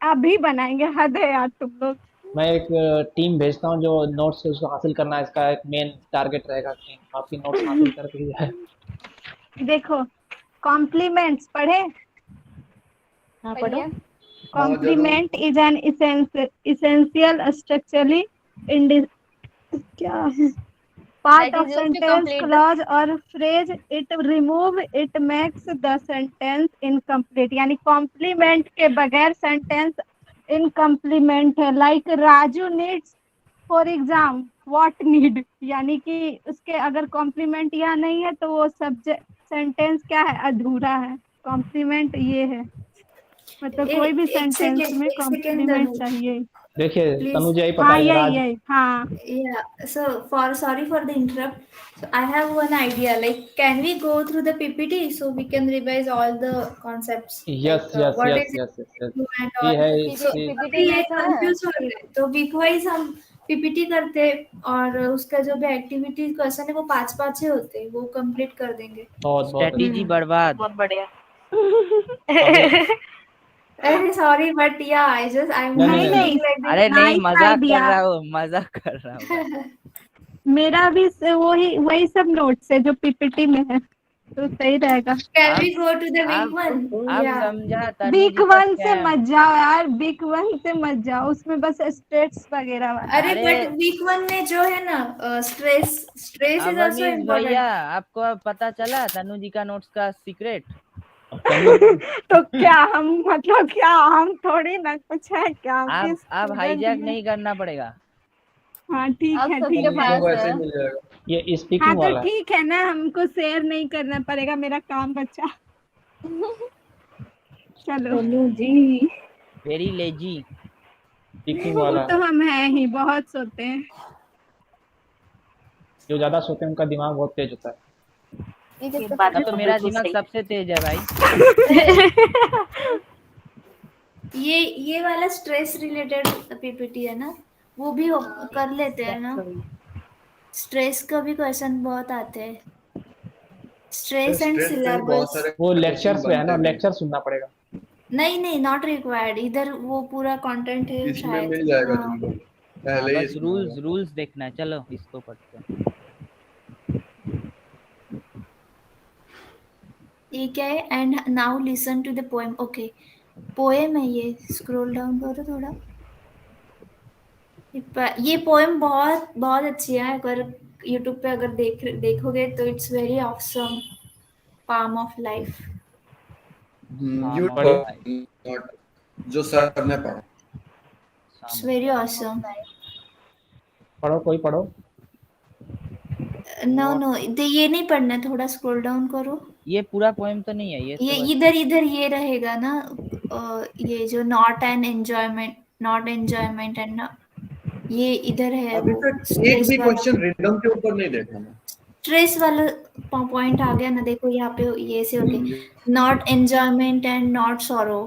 अभी बनाएंगे, हद है यार तुम लोग। मैं एक टीम भेजता हूँ जो नोट्स से उसको हासिल करना है, इसका एक मेन टारगेट रहेगा कि आपकी नोट्स हासिल करके ही जाए। देखो कॉम्प्लीमेंट्स पढ़े। हाँ पढ़ो। पढ़िए। Complement is an essential structurally क्या है part That of is used to sentence, complete the clause और phrase. It remove, it makes the sentence incomplete, यानी कॉम्प्लीमेंट के बगैर सेंटेंस इनकम्प्लीमेंट है। Like Raju needs for exam what need, यानी कि उसके अगर कॉम्प्लीमेंट यहाँ नहीं है तो वो सब्जेक्ट सेंटेंस क्या है, अधूरा है। कॉम्प्लीमेंट ये है, मतलब कोई भी एक सेंटेंस में सेकंड कॉम्प्लीमेंट चाहिए। देखिए Please. तनु जी यही पता हाँ है यही राज। यही हाँ। Yeah, so sorry for the interrupt. So I have one idea. Like, can we go through the PPT so we can revise all the concepts? Yes Like, yes what yes is yes yes it and ये all. है So इसकी अभी ये ऐसा है। Confuse हो रहे हैं, तो वीक वाइज हम पीपीटी करते और उसका जो भी एक्टिविटी क्वेश्चन है वो 5-5 ही होते हैं, वो कंप्लीट कर देंगे। बहुत स्ट्रेटेजी बर्बाद। बहुत बढ़िया। अरे सॉरी बट या आई नहीं नहीं, अरे नहीं, nice मजाक idea. कर रहा हूँ, मजाक कर रहा हूँ। मेरा भी वही सब नोट्स है जो पीपीटी में है, तो सही रहेगा। Can we go to the week one? आप या समझा तनु वीक जी का 1 से scam? मत जाओ यार, वीक 1 से मत जाओ, उसमें बस स्टेट्स वगैरह वाला। अरे अरे बट वीक 1 में जो है ना स्ट्रेस इज आल्सो अवनीश भैया, इम्पोर्टेंट। आपको अब पता चला तनु जी का नोट्स का सीक्रेट? तो क्या हम मतलब क्या हम थोड़ी ना कुछ है क्या, हम आप हाईजैक नहीं करना पड़ेगा। हाँ ठीक अब है, सबके ठीक है। पास है। ये हाँ स्पीकिंग तो वाला है। ठीक है ना, हमको शेयर नहीं करना पड़ेगा, मेरा काम बचा। चलो तनु जी वेरी लेजी। स्पीकिंग वो वाला तो हम हैं ही, बहुत सोते हैं। जो ज्यादा सोते हैं उनका दिमाग बहुत तेज होता है। ये ये किसका बात तो तो मेरा बिल्कुल दिमाग सही। सबसे तेज है भाई। ये वाला स्ट्रेस रिलेटेड पीपीटी है ना, वो भी कर लेते हैं ना। स्ट्रेस का भी क्वेश्चन बहुत आते हैं, स्ट्रेस एंड सिलेबस। वो लेक्चर्स पे है ना, लेक्चर सुनना पड़ेगा। नहीं नहीं, नॉट रिक्वायर्ड, इधर वो पूरा कंटेंट है इसमें शायद। मिल जाएगा हाँ। तुमको पहले ही बस रूल्स देखना है, चलो इसको पढ़ते हैं। ये क्या है? And now listen to the poem. Okay, poem है ये. स्क्रॉल डाउन करो थोड़ा. ये पोएम बहुत बहुत अच्छी है. अगर यूट्यूब पे अगर देखोगे तो it's very awesome. Palm of life. You पढ़िए। not जो सर ने पढ़ा. It's very awesome. पढ़ो, कोई पढ़ो। नो ये नहीं पढ़ना है. थोड़ा स्क्रॉल डाउन करो. ये पूरा पोएम तो नहीं है ये ये तो बस- इधर ये रहेगा ना. ये जो नॉट एन एंजॉयमेंट एंड ना, ये इधर है. अभी वो तक एक स्ट्रेस भी वाला क्वेश्चन रिदम के ऊपर नहीं देखा मैं. स्ट्रेस वाला पॉइंट आ गया ना. देखो यहाँ पे ये से होके not enjoyment and not sorrow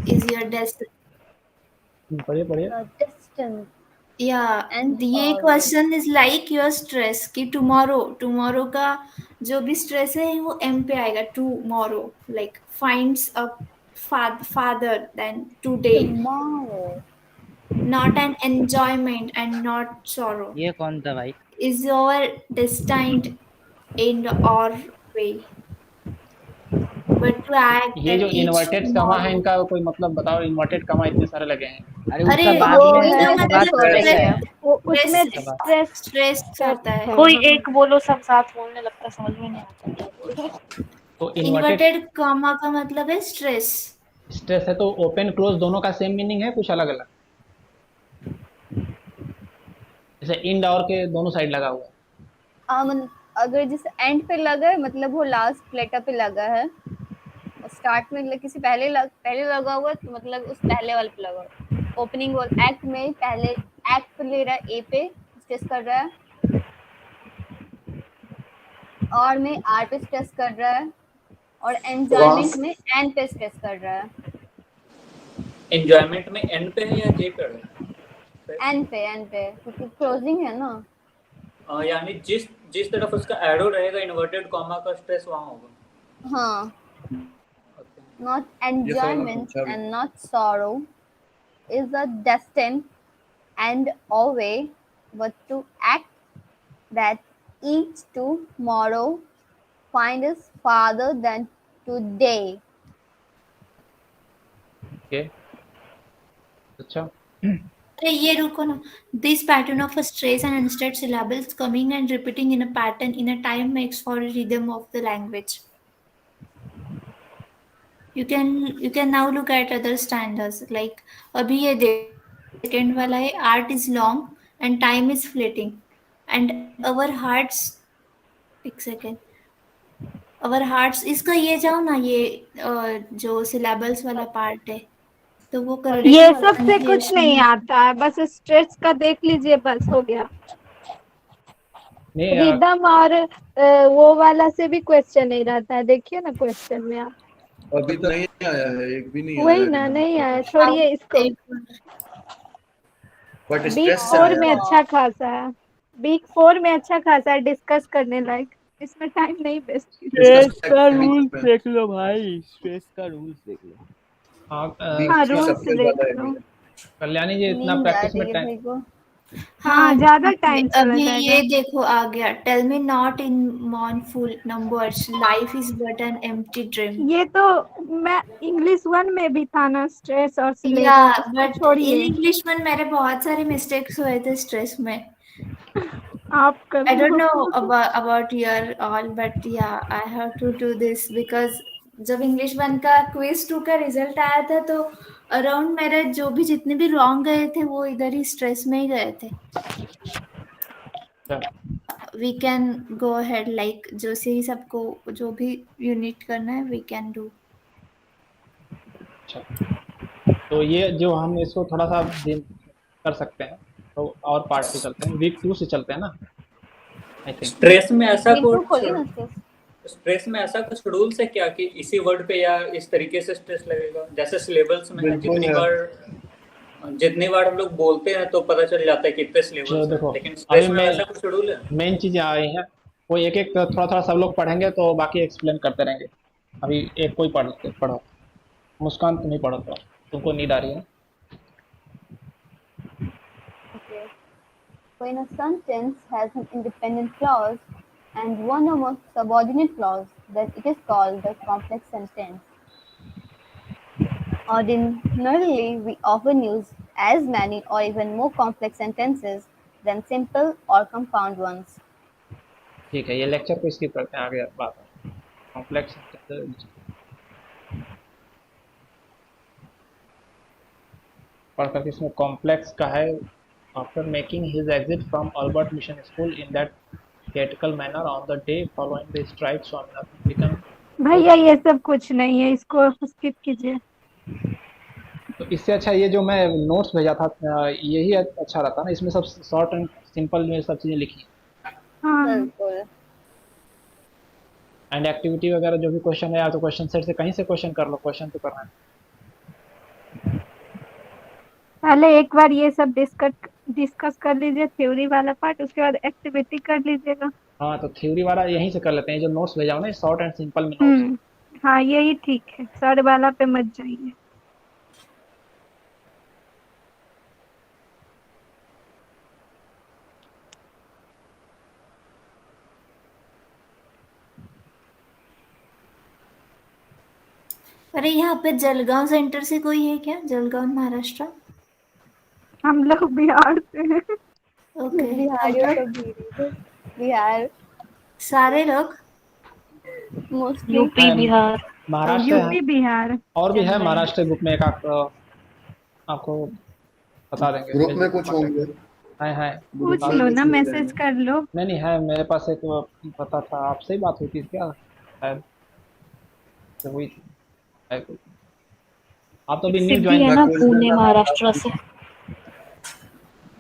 is your destiny. पढ़िए पढ़िए। Distant या And ये sorrow. Question is like your stress कि टुमारो का जो भी स्ट्रेस है वो एम पे आएगा. Tomorrow like finds a farther than today. tomorrow. Not an enjoyment and not sorrow ये कौन था भाई? is your destined end or way, but to act ये जो at each इन्वर्टेड कमा है tomorrow. इनका कोई मतलब बताओ. इन्वर्टेड कमा इतने सारे लगे हैं. अरे अरे उसका बाद वो में है, उसका बाद मतलब correct correct है। है. वो उसमें Stress- स्ट्रेस स्ट्रेस करता है. कोई एक बोलो, सब साथ बोलने लगता है, समझ में नहीं आता. तो इन्वर्टेड इन्वर्टेड कॉमा का मतलब है स्ट्रेस. स्ट्रेस है तो ओपन क्लोज दोनों का सेम मीनिंग है, कुछ अलग अलग. जैसे इंड और के दोनों साइड लगा हुआ है. अगर जिस एंड पे लगा है मतलब वो लास्ट लेटर पे लगा है. स्टार्ट में किसी पहले लगा हुआ है तो मतलब उस पहले वाले पे लगा. ओपनिंग और एक्ट में पहले एक्ट पे ले रहा है, ए पे स्ट्रेस कर रहा है. और में आर पे स्ट्रेस कर रहा है. और एंजॉयमेंट में एन पे स्ट्रेस कर रहा है. एंजॉयमेंट में एंड पे है या जे पे है? एन पे क्योंकि क्लोजिंग है ना. यानी जिस तरफ उसका एरो रहेगा इन्वर्टेड कॉमा का स्ट्रेस वहां होगा. हाँ. Not enjoyment पूछा भी. and not sorrow is a destined and always, but to act that each tomorrow find is farther than today. Okay. अच्छा. अरे ये रुको ना. This pattern of a stress and unsteady syllables coming and repeating in a pattern in a time makes for a rhythm of the language. You can now look at other stanzas. Like अभी ये second वाला है. Art is long and time is fleeting, and our hearts. एक second. Our hearts. इसका ये जाओ ना, ये जो syllables वाला part है तो वो कर. ये सब से कुछ नहीं आता है, बस स्ट्रेस का देख लीजिए, बस हो गया. नहीं रिदम और वो वाला से भी क्वेश्चन नहीं रहता है. देखिए ना क्वेश्चन में आप. अभी तो नहीं आया है, एक भी नहीं आया वही है. ना, नहीं आया. छोड़िए इसको. बट वीक स्ट्रेस 4 में अच्छा खासा है. वीक 4 में अच्छा खासा है डिस्कस करने लायक. इसमें टाइम नहीं वेस्ट कीजिए. स्ट्रेस का रूल्स देख लो भाई, स्ट्रेस का रूल्स देख लो. हाँ, रूल्स देख लो. कल्याणी जी इतना नींद आ प्रैक्टिस में रही है टाइम. मेरे को. हाँ, ज्यादा टाइम चला अभी जाएगा. ये देखो आ गया. Tell me not in mournful numbers, life is but an empty dream. ये तो मैं इंग्लिश 1 में भी था ना, स्ट्रेस और Yeah, सिलेबस. but छोड़िए, in English में मेरे बहुत सारे मिस्टेक्स हुए थे स्ट्रेस में. आप कर I don't low. know about your all, but yeah, I have to do this because जब इंग्लिश 1 का क्विज 2 का रिजल्ट आया था तो अराउंड मेरे जो भी जितने भी रॉन्ग गए थे वो इधर ही स्ट्रेस में ही गए थे. We can go ahead, like जो से ही सबको जो भी यूनिट करना है we can do. अच्छा. तो ये जो हम इसको थोड़ा सा कर सकते हैं तो और पार्ट से चलते हैं. वीक 2 से चलते हैं ना. आई थिंक स्ट्रेस में ऐसा वीक 2 खोलिए ना कुछ स्ट्रेस. स्ट्रेस में ऐसा कुछ रूल्स है क्या कि इसी वर्ड पे या इस तरीके से स्ट्रेस लगेगा? जैसे सिलेबल्स में है, बिल्कुल जितनी बार हम लोग बोलते हैं तो पता चल जाता है कितने सिलेबल्स देखो, हैं. लेकिन स्ट्रेस अभी में मैं- ऐसा कुछ रूल है? मेन चीजें आई हैं. वो एक एक थोड़ा सब लोग पढ़ेंगे तो बाकी एक्सप्लेन करते रहेंगे. अभी एक कोई पढ़ो. मुस्कान तुम ही पढ़ो तो तुमको नींद आ रही है. Okay. When a sentence has an independent clause and one or more subordinate clause, that it is called the complex sentence. Ordinarily, we often use as many or even more complex sentences than simple or compound ones. ठीक है, ये lecture को skip करते हैं, आगे बात है complex. पढ़ करके इसमें कॉम्प्लेक्स का है। After making his exit from Albert mission school in that theatrical manner on the day following the strike, Swaminathan became भैया ये सब कुछ नहीं है, इसको स्किप कीजिए। तो इससे अच्छा ये जो मैं नोट्स भेजा था यही अच्छा रहता ना, इसमें सब शॉर्ट एंड सिंपल में सब चीजें लिखी हाँ बिल्कुल। एंड एक्टिविटी वगैरह जो भी क्वेश्चन है या तो क्वेश्चन सेट से कहीं से क्वेश्चन कर लो, क्वेश्चन तो करना है। पहले एक बार ये सब डिस्कस कर लीजिए थ्योरी वाला पार्ट, उसके बाद एक्टिविटी कर लीजिएगा। हाँ तो थ्योरी वाला यहीं से कर लेते हैं, जो नोट्स भेजा ना शॉर्ट एंड सिंपल में नोट्स। हाँ यही ठीक है, सर वाला पे मत जाइए। अरे यहाँ पे जलगांव सेंटर से कोई है क्या? जलगांव महाराष्ट्र? हम लोग बिहार से हैं। ओके बिहारियों को बिहार सारे लोग mostly UP Bihar Maharashtra UP Bihar और भी है महाराष्ट्र ग्रुप में एक आपको बता देंगे ग्रुप में कुछ होंगे। है पूछ लो ना, मैसेज कर लो। नहीं है मेरे पास एक पता था, आपसे ही बात हुई थी क्या शायद तो हुई थी। आप तो अभी न्यू सिद्धि ज्वाइन है ना, पुणे महाराष्ट्र से।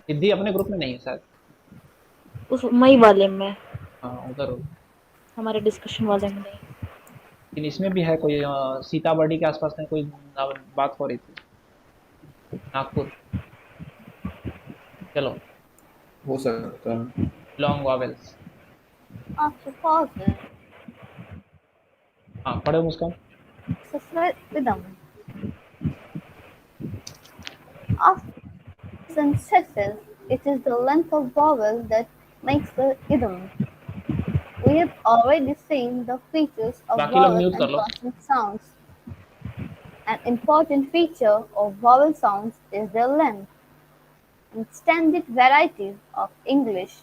सिद्धि अपने ग्रुप में नहीं है शायद, उस मई वाले में, हाँ उधर हो, हमारे डिस्कशन वाले में नहीं। लेकिन इसमें भी है कोई सीताबर्डी के आसपास में कोई बात हो रही थी, नागपुर। चलो हो सकता है लॉन्ग वॉवेल्स। after pauses. हाँ पढ़ो मुस्कान। Rhythm. After synthesis, it is the length of vowel that makes the rhythm. We have already seen the features of बाकी लोग vowel म्यूट and कर लो। consonant sounds. An important feature of vowel sounds is their length. In standard varieties of English,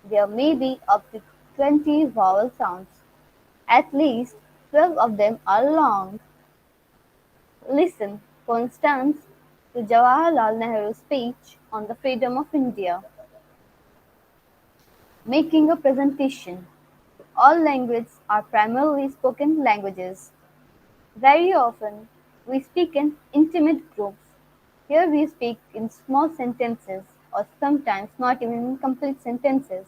there may be up to 20 vowel sounds. At least 12 of them are long. Listen, for instance, to Jawaharlal Nehru's speech on the freedom of India. Making a presentation. All languages are primarily spoken languages. Very often, we speak in intimate groups. Here we speak in small sentences or sometimes not even in complete sentences.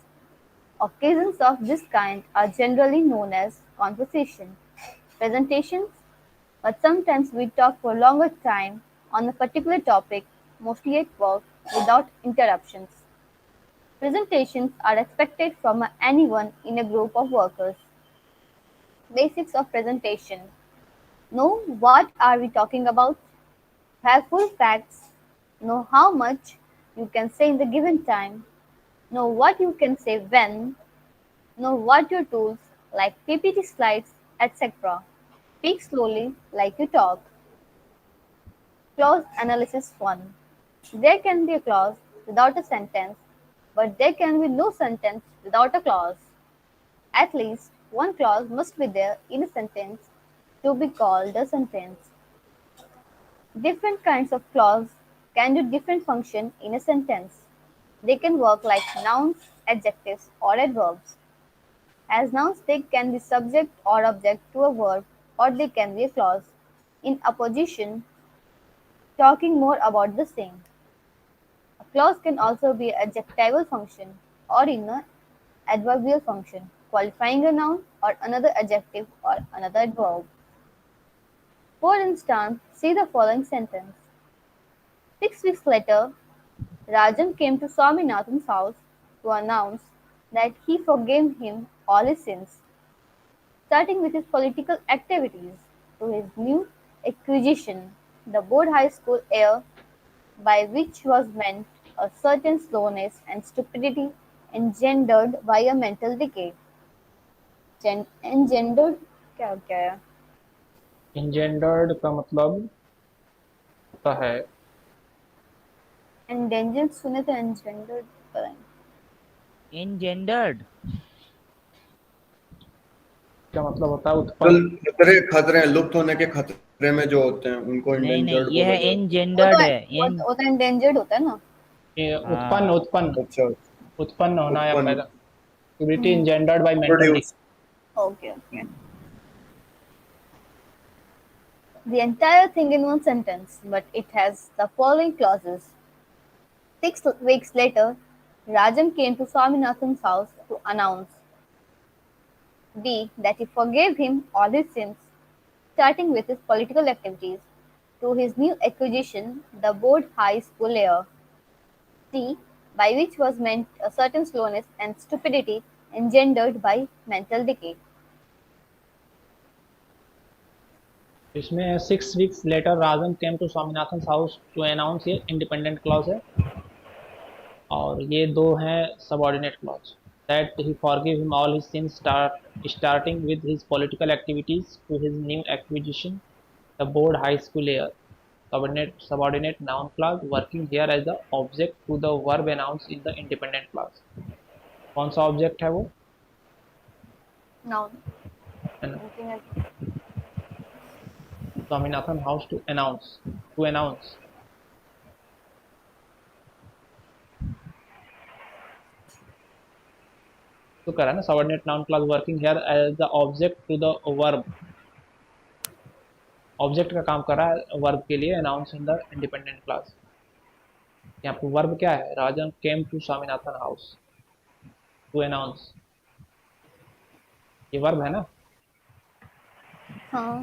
Occasions of this kind are generally known as conversation, presentations, but sometimes we talk for a longer time on a particular topic, mostly at work, without interruptions. Presentations are expected from anyone in a group of workers. Basics of presentation. Know what are we talking about? Have full facts. Know how much you can say in the given time. Know what you can say when. Know what your tools like PPT slides, etc. Speak slowly like you talk. Clause analysis 1. There can be a clause without a sentence, but there can be no sentence without a clause. At least one clause must be there in a sentence to be called a sentence. Different kinds of clause can do different function in a sentence. They can work like nouns, adjectives, or adverbs. As nouns, they can be subject or object to a verb, or they can be a clause in opposition, talking more about the same. A clause can also be an adjectival function or in an adverbial function, qualifying a noun or another adjective or another adverb. For instance, see the following sentence. 6 weeks later, Rajan came to Swaminathan's house to announce that he forgave him all his sins, starting with his political activities to his new acquisition, the board high school air, by which was meant a certain slowness and stupidity engendered by a mental decay. Engendered क्या क्या है? engendered का मतलब होता है endangered सुने थे, एंजेंडर्ड पता नहीं। engendered क्या मतलब होता है तो उत्पन्न। खतरे लुप्त होने के खतरे में जो होते हैं उनको नहीं नहीं, इंडेंजर्ड ये बोला है जाता engendered है वो तो एंडेंजर्ड होता है ना। ये उत्पन्न हाँ उत्पन्न है। अच्छा, उत्पन्न होना या उत्पन्न, पैदा, activity engendered by mental produce. Okay okay. The entire thing in one sentence, but it has the following clauses. 6 weeks later, Rajam came to Swaminathan's house to announce B. that he forgave him all his sins, starting with his political activities, to his new acquisition, the board high school air. C. by which was meant a certain slowness and stupidity engendered by mental decay. इसमें 6 weeks later Rajan came to Swaminathan's house to announce, ये independent clause है और ये दो हैं subordinate clause. that he forgave him all his sins, starting with his political activities to his new acquisition, the board high school air. Subordinate noun clause working here as the object to the verb announced in the independent clause. कौन सा object है वो? Noun. है ना? Looking at Swaminathan house to announce, to announce. तो करा ना subordinate noun clause working here as the object to the verb, object का काम कर रहा है वर्ब के लिए, announce in the independent class. यहाँ पे वर्ब क्या है? Rajan came to Swaminathan house to announce, ये वर्ब है ना। हाँ।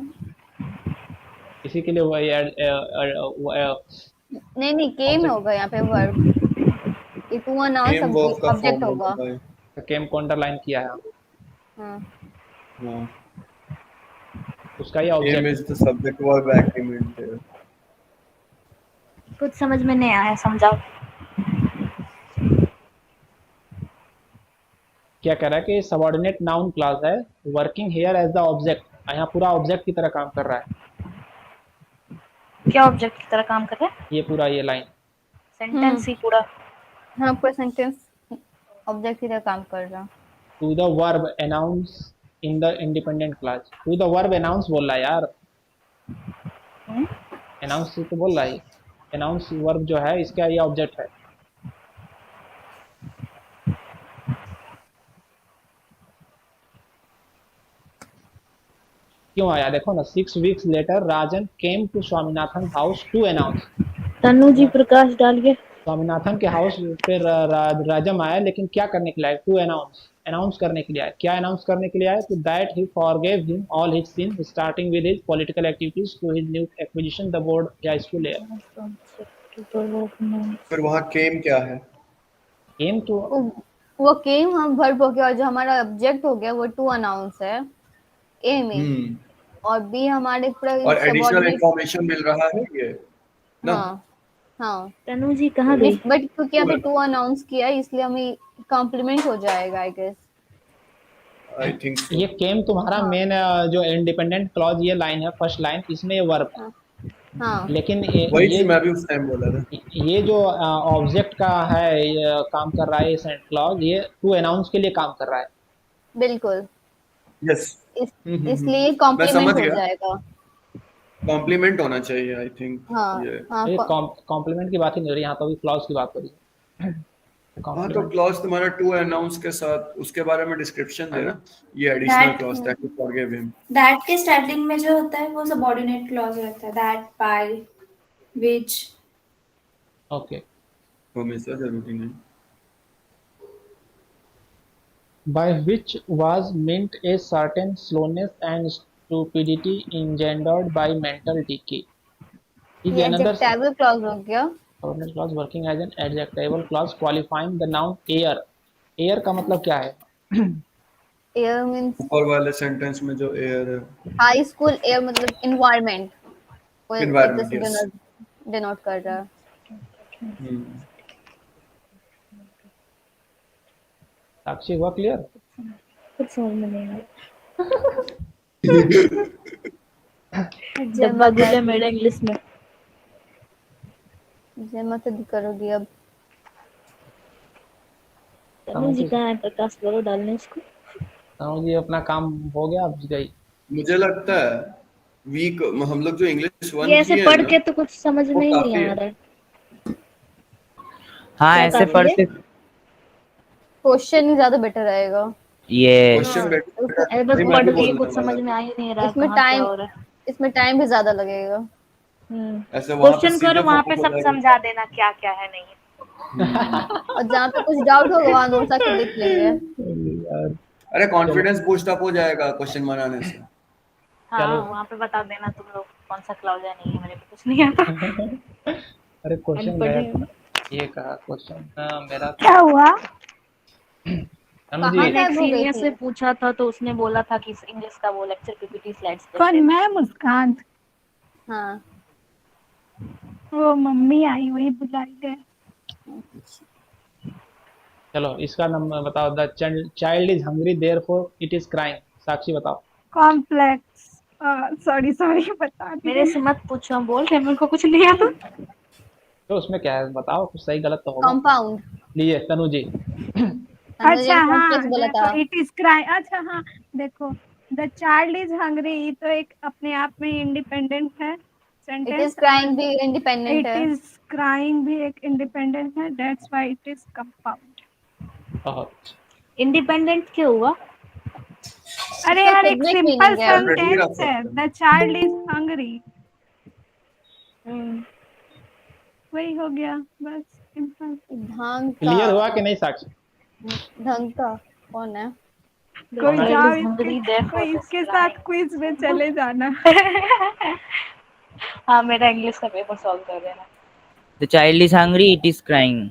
इसी के लिए वो नहीं नहीं, केम होगा यहाँ पे वर्ब, ये टू अनाउंस Came verb का ऑब्जेक्ट form होगा। होता है। केम को अंडरलाइन किया है, हाँ। हाँ, उसका ये Came object. is the subject verb agreement there. कुछ समझ में नहीं आया, समझाओ। क्या कह रहा है कि सबऑर्डिनेट नाउन क्लास है working here as the object, यहाँ पूरा ऑब्जेक्ट की तरह काम कर रहा है। क्या ऑब्जेक्ट की तरह काम कर रहा है? ये पूरा ये लाइन सेंटेंस ही पूरा। हाँ, पूरा सेंटेंस ऑब्जेक्ट की तरह काम कर रहा। To the verb announce in the independent class, to the verb announce बोल रहा है यार, अनाउंस तो बोल रहा है, अनाउंस वर्ब जो है इसका ये ऑब्जेक्ट है। क्यों आया देखो ना, 6 weeks later Rajan came to Swaminathan house to announce. Tanu ji प्रकाश डालिए। स्वामीनाथन के हाउस पे राजम आया, लेकिन क्या करने के लिए आया? टू अनाउंस, अनाउंस करने के लिए आया। क्या अनाउंस करने के लिए आया? तो that he forgave him all his sin starting with his political activities to his new acquisition the board high school air. फिर वहाँ came क्या है? केम तो वो केम हम वर्ब हो गया, और जो हमारा ऑब्जेक्ट हो गया वो टू अनाउंस है ए में, और बी हमारे पूरा और एडिशनल सबऑर्डिनेट। इंफॉर्मेशन मिल रहा है ये ना। हाँ हाँ, तनु जी कहाँ गई? बट क्योंकि अभी टू अनाउंस किया है इसलिए हमें कॉम्प्लीमेंट हो जाएगा I guess. I think so. ये केम तुम्हारा मेन जो इंडिपेंडेंट क्लॉज ये लाइन है, फर्स्ट लाइन, इसमें ये वर्ब है। हाँ, लेकिन वही चीज मैं भी उस टाइम बोला था। ये जो ऑब्जेक्ट का है ये काम कर रहा है, ये सेंट क्लॉज ये टू अनाउंस के लिए काम कर रहा है। बिल्कुल। यस, इसलिए कॉम्प्लीमेंट हो जाएगा। कॉम्प्लीमेंट होना चाहिए आई थिंक। हाँ ये हाँ, कॉम्प्लीमेंट की बात ही नहीं हो रही यहाँ, तो अभी क्लॉज की बात हो रही है। हाँ, तो क्लॉज तुम्हारा टू अनाउंस के साथ उसके बारे में डिस्क्रिप्शन देना। ये additional clause that you forgive him, that के स्टार्टिंग में जो होता है वो सबऑर्डिनेट क्लॉज रहता है। That, bye, which. ओके, हमेशा जरूरी नहीं। by which was meant a certain slowness and stupidity engendered by mental decay is ये another एडजेक्टिव क्लॉज हो गया। subordinate clause working as an adjectival clause qualifying the noun air। air का मतलब क्या है? एयर मींस ऊपर वाले sentence में जो एयर है, हाई स्कूल एयर मतलब एनवायरनमेंट, वो एक Environment, से yes. डिनोट कर रहा है। साक्षी हुआ क्लियर? कुछ समझ में नहीं आया। डब्बा गुल्ले मेरे इंग्लिश में। मत करोगी अब। तनु जी कहाँ है? प्रकाश करो डालने इसको। तनु जी अपना काम हो गया, अब गई। मुझे लगता है वीक हम लोग जो इंग्लिश 1 ये ऐसे किए पढ़ हैं के तो कुछ समझ वो में ही नहीं काफी आ है। रहा है। हाँ क्या ऐसे काफी पढ़ है? के क्वेश्चन ज्यादा बेटर रहेगा। ये क्वेश्चन बेटर अरे बस मैं पढ़ भी के बोलने कुछ समझ वाला में था। आ ही नहीं रहा इसमें कहाँ क्या टाइम हो रहा है। इसमें टाइम भी ज्यादा लगेगा। ऐसे वहां पे क्वेश्चन सीधे करो, वहाँ पे फोकस हो सब जाएगा। समझा देना क्या क्या है नहीं है। और जहाँ पे कुछ डाउट होगा वहाँ नोट्स आके देख लेंगे। अरे कॉन्फिडेंस बूस्ट अप हो जाएगा क्वेश्चन बनाने से। हाँ चलो। वहाँ पे बता देना तुम लोग कौन सा क्लाउज है, नहीं है मेरे को कुछ नहीं आता। अरे क्वेश्चन अनपढ़ मेरा हूँ। ये कहा क्वेश्चन मेरा क्या हुआ? तनु जी कहाँ मैंने एक गायब हो गई सीनियर थी? से पूछा था तो उसने बोला था कि इंग्लिश का वो लेक्चर पीपीटी स्लाइड्स कौन? मैं? मुस्कान? हाँ। वो मम्मी आई हुई बुलाई गए। चलो इसका नंबर बताओ। The child is hungry therefore it is crying. Sakshi बताओ। कॉम्प्लेक्स। सॉरी बता दी। मेरे से मत पूछो, हम बोल रहे हैं मेरे को कुछ नहीं आता। तो उसमें क्या है बताओ, कुछ सही गलत तो होगा। कंपाउंड। लिए तनु जी। अच्छा हाँ कॉम्प्लेक्स बोला था। देखो, इट इज क्राइम। अच्छा हाँ देखो, द चाइल्ड इज हंग्री तो एक अपने आप में इंडिपेंडेंट है इट सेंटेंस। इज क्राइंग भी इंडिपेंडेंट इट है। इज क्राइंग भी एक इंडिपेंडेंट है, that's why it is compound. बहुत इंडिपेंडेंट क्यों हुआ? अरे इसका यार खुद एक में सिंपल मीनिंग है। Separately रख सेंटेंस है, सकते द चाइल्ड इज हंग्री, हम्म, वही हो गया बस सिंपल। ढंग क्लियर का। हुआ कि नहीं साक्षी? ढंग का कौन है? The कोई child जाओ is hungry, therefore कोई it is इसके साथ crying. क्विज में चले जाना। हाँ मेरा इंग्लिश का पेपर सॉल्व कर देना। The child is hungry it is crying.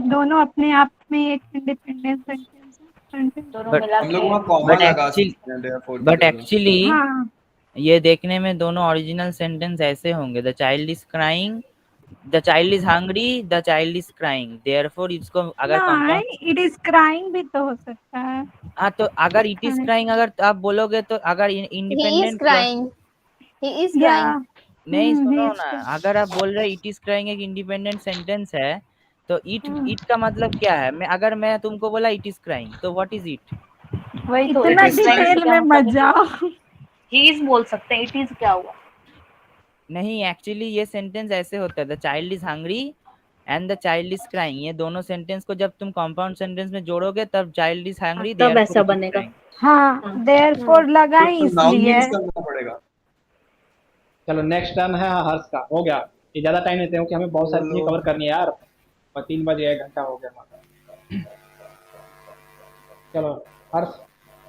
दोनों अपने आप में एक इंडिपेंडेंट सेंटेंस है। दोनों But- मिला हम लोग के वहाँ कॉमा लगा सकते हैं therefore की बट जगह। एक्चुअली हाँ ये देखने में दोनों ओरिजिनल सेंटेंस ऐसे होंगे। The child is crying, the child is hungry, the child is crying, therefore इसको अगर कंपाउंड नहीं, इट इज क्राइंग भी तो हो सकता है। हाँ तो अगर इट इज क्राइंग अगर आप बोलोगे तो अगर he is independent crying. He is या क्राइंग। नहीं सुनो he is ना, crying. अगर आप बोल रहे इट इज क्राइंग एक इंडिपेंडेंट सेंटेंस है तो इट का मतलब क्या है? अगर मैं तुमको बोला इट इज क्राइंग तो व्हाट इज इट? वही तो इतना It is crying. डिटेल में मत जाओ। ही इज बोल सकते हैं, इट इज क्या हुआ? नहीं एक्चुअली ये सेंटेंस ऐसे होता है, the child is hungry and the child is crying. ये दोनों सेंटेंस को जब तुम कंपाउंड सेंटेंस में जोड़ोगे तब चाइल्ड इज हंग्री तब ऐसा बनेगा। हाँ देयरफॉर लगा ही तो नाउन इसलिए। यूज करना पड़ेगा। चलो नेक्स्ट टर्न है हर्ष का। हो गया, ये ज्यादा टाइम लेते हैं क्योंकि हमें बहुत सारी चीजें कवर करनी है यार। 3 बजे 1 घंटा हो गया हमारा। चलो हर्ष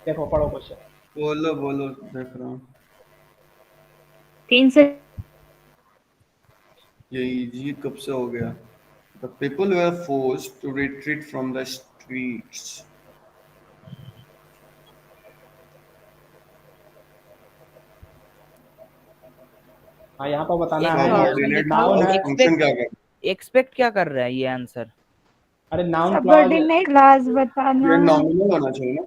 देखो, पढ़ो क्वेश्चन। बोलो देख रहा हूँ। 3 से ये इजी कब से हो गया? The people were forced to retreat from the streets. हाँ यहाँ पर बताना एक है Subordinate नाउन है। function क्या कर? एक्सपेक्ट क्या कर रहा है ये आंसर? अरे नाउन क्लॉज सबऑर्डिनेट क्लॉज बताना। ये नॉमिनल होना चाहिए ना?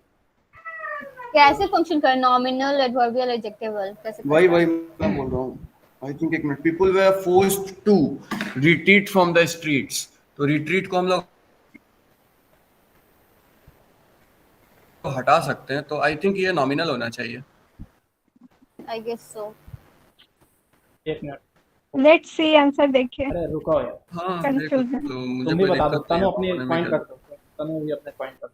कैसे फंक्शन कर? नॉमिनल, एडवर्बियल, एडजेक्टिवल कैसे? वही मैं बोल रहा हूँ। आई थिंक एक minute. People were forced to retreat from the streets. तो रिट्रीट को हम लोग हटा सकते हैं, तो आई थिंक ये नॉमिनल होना चाहिए। I guess so. 1 minute. Let's see answer देखिए। अरे रुको यार, हाँ Confusion. देखो, तो मुझे तुम भी कोई बता दो। दिक्कत नहीं तनु है, अपनी पढ़ने में पॉइंट क्या- कर दो। तनु भी अपने पॉइंट कर दो।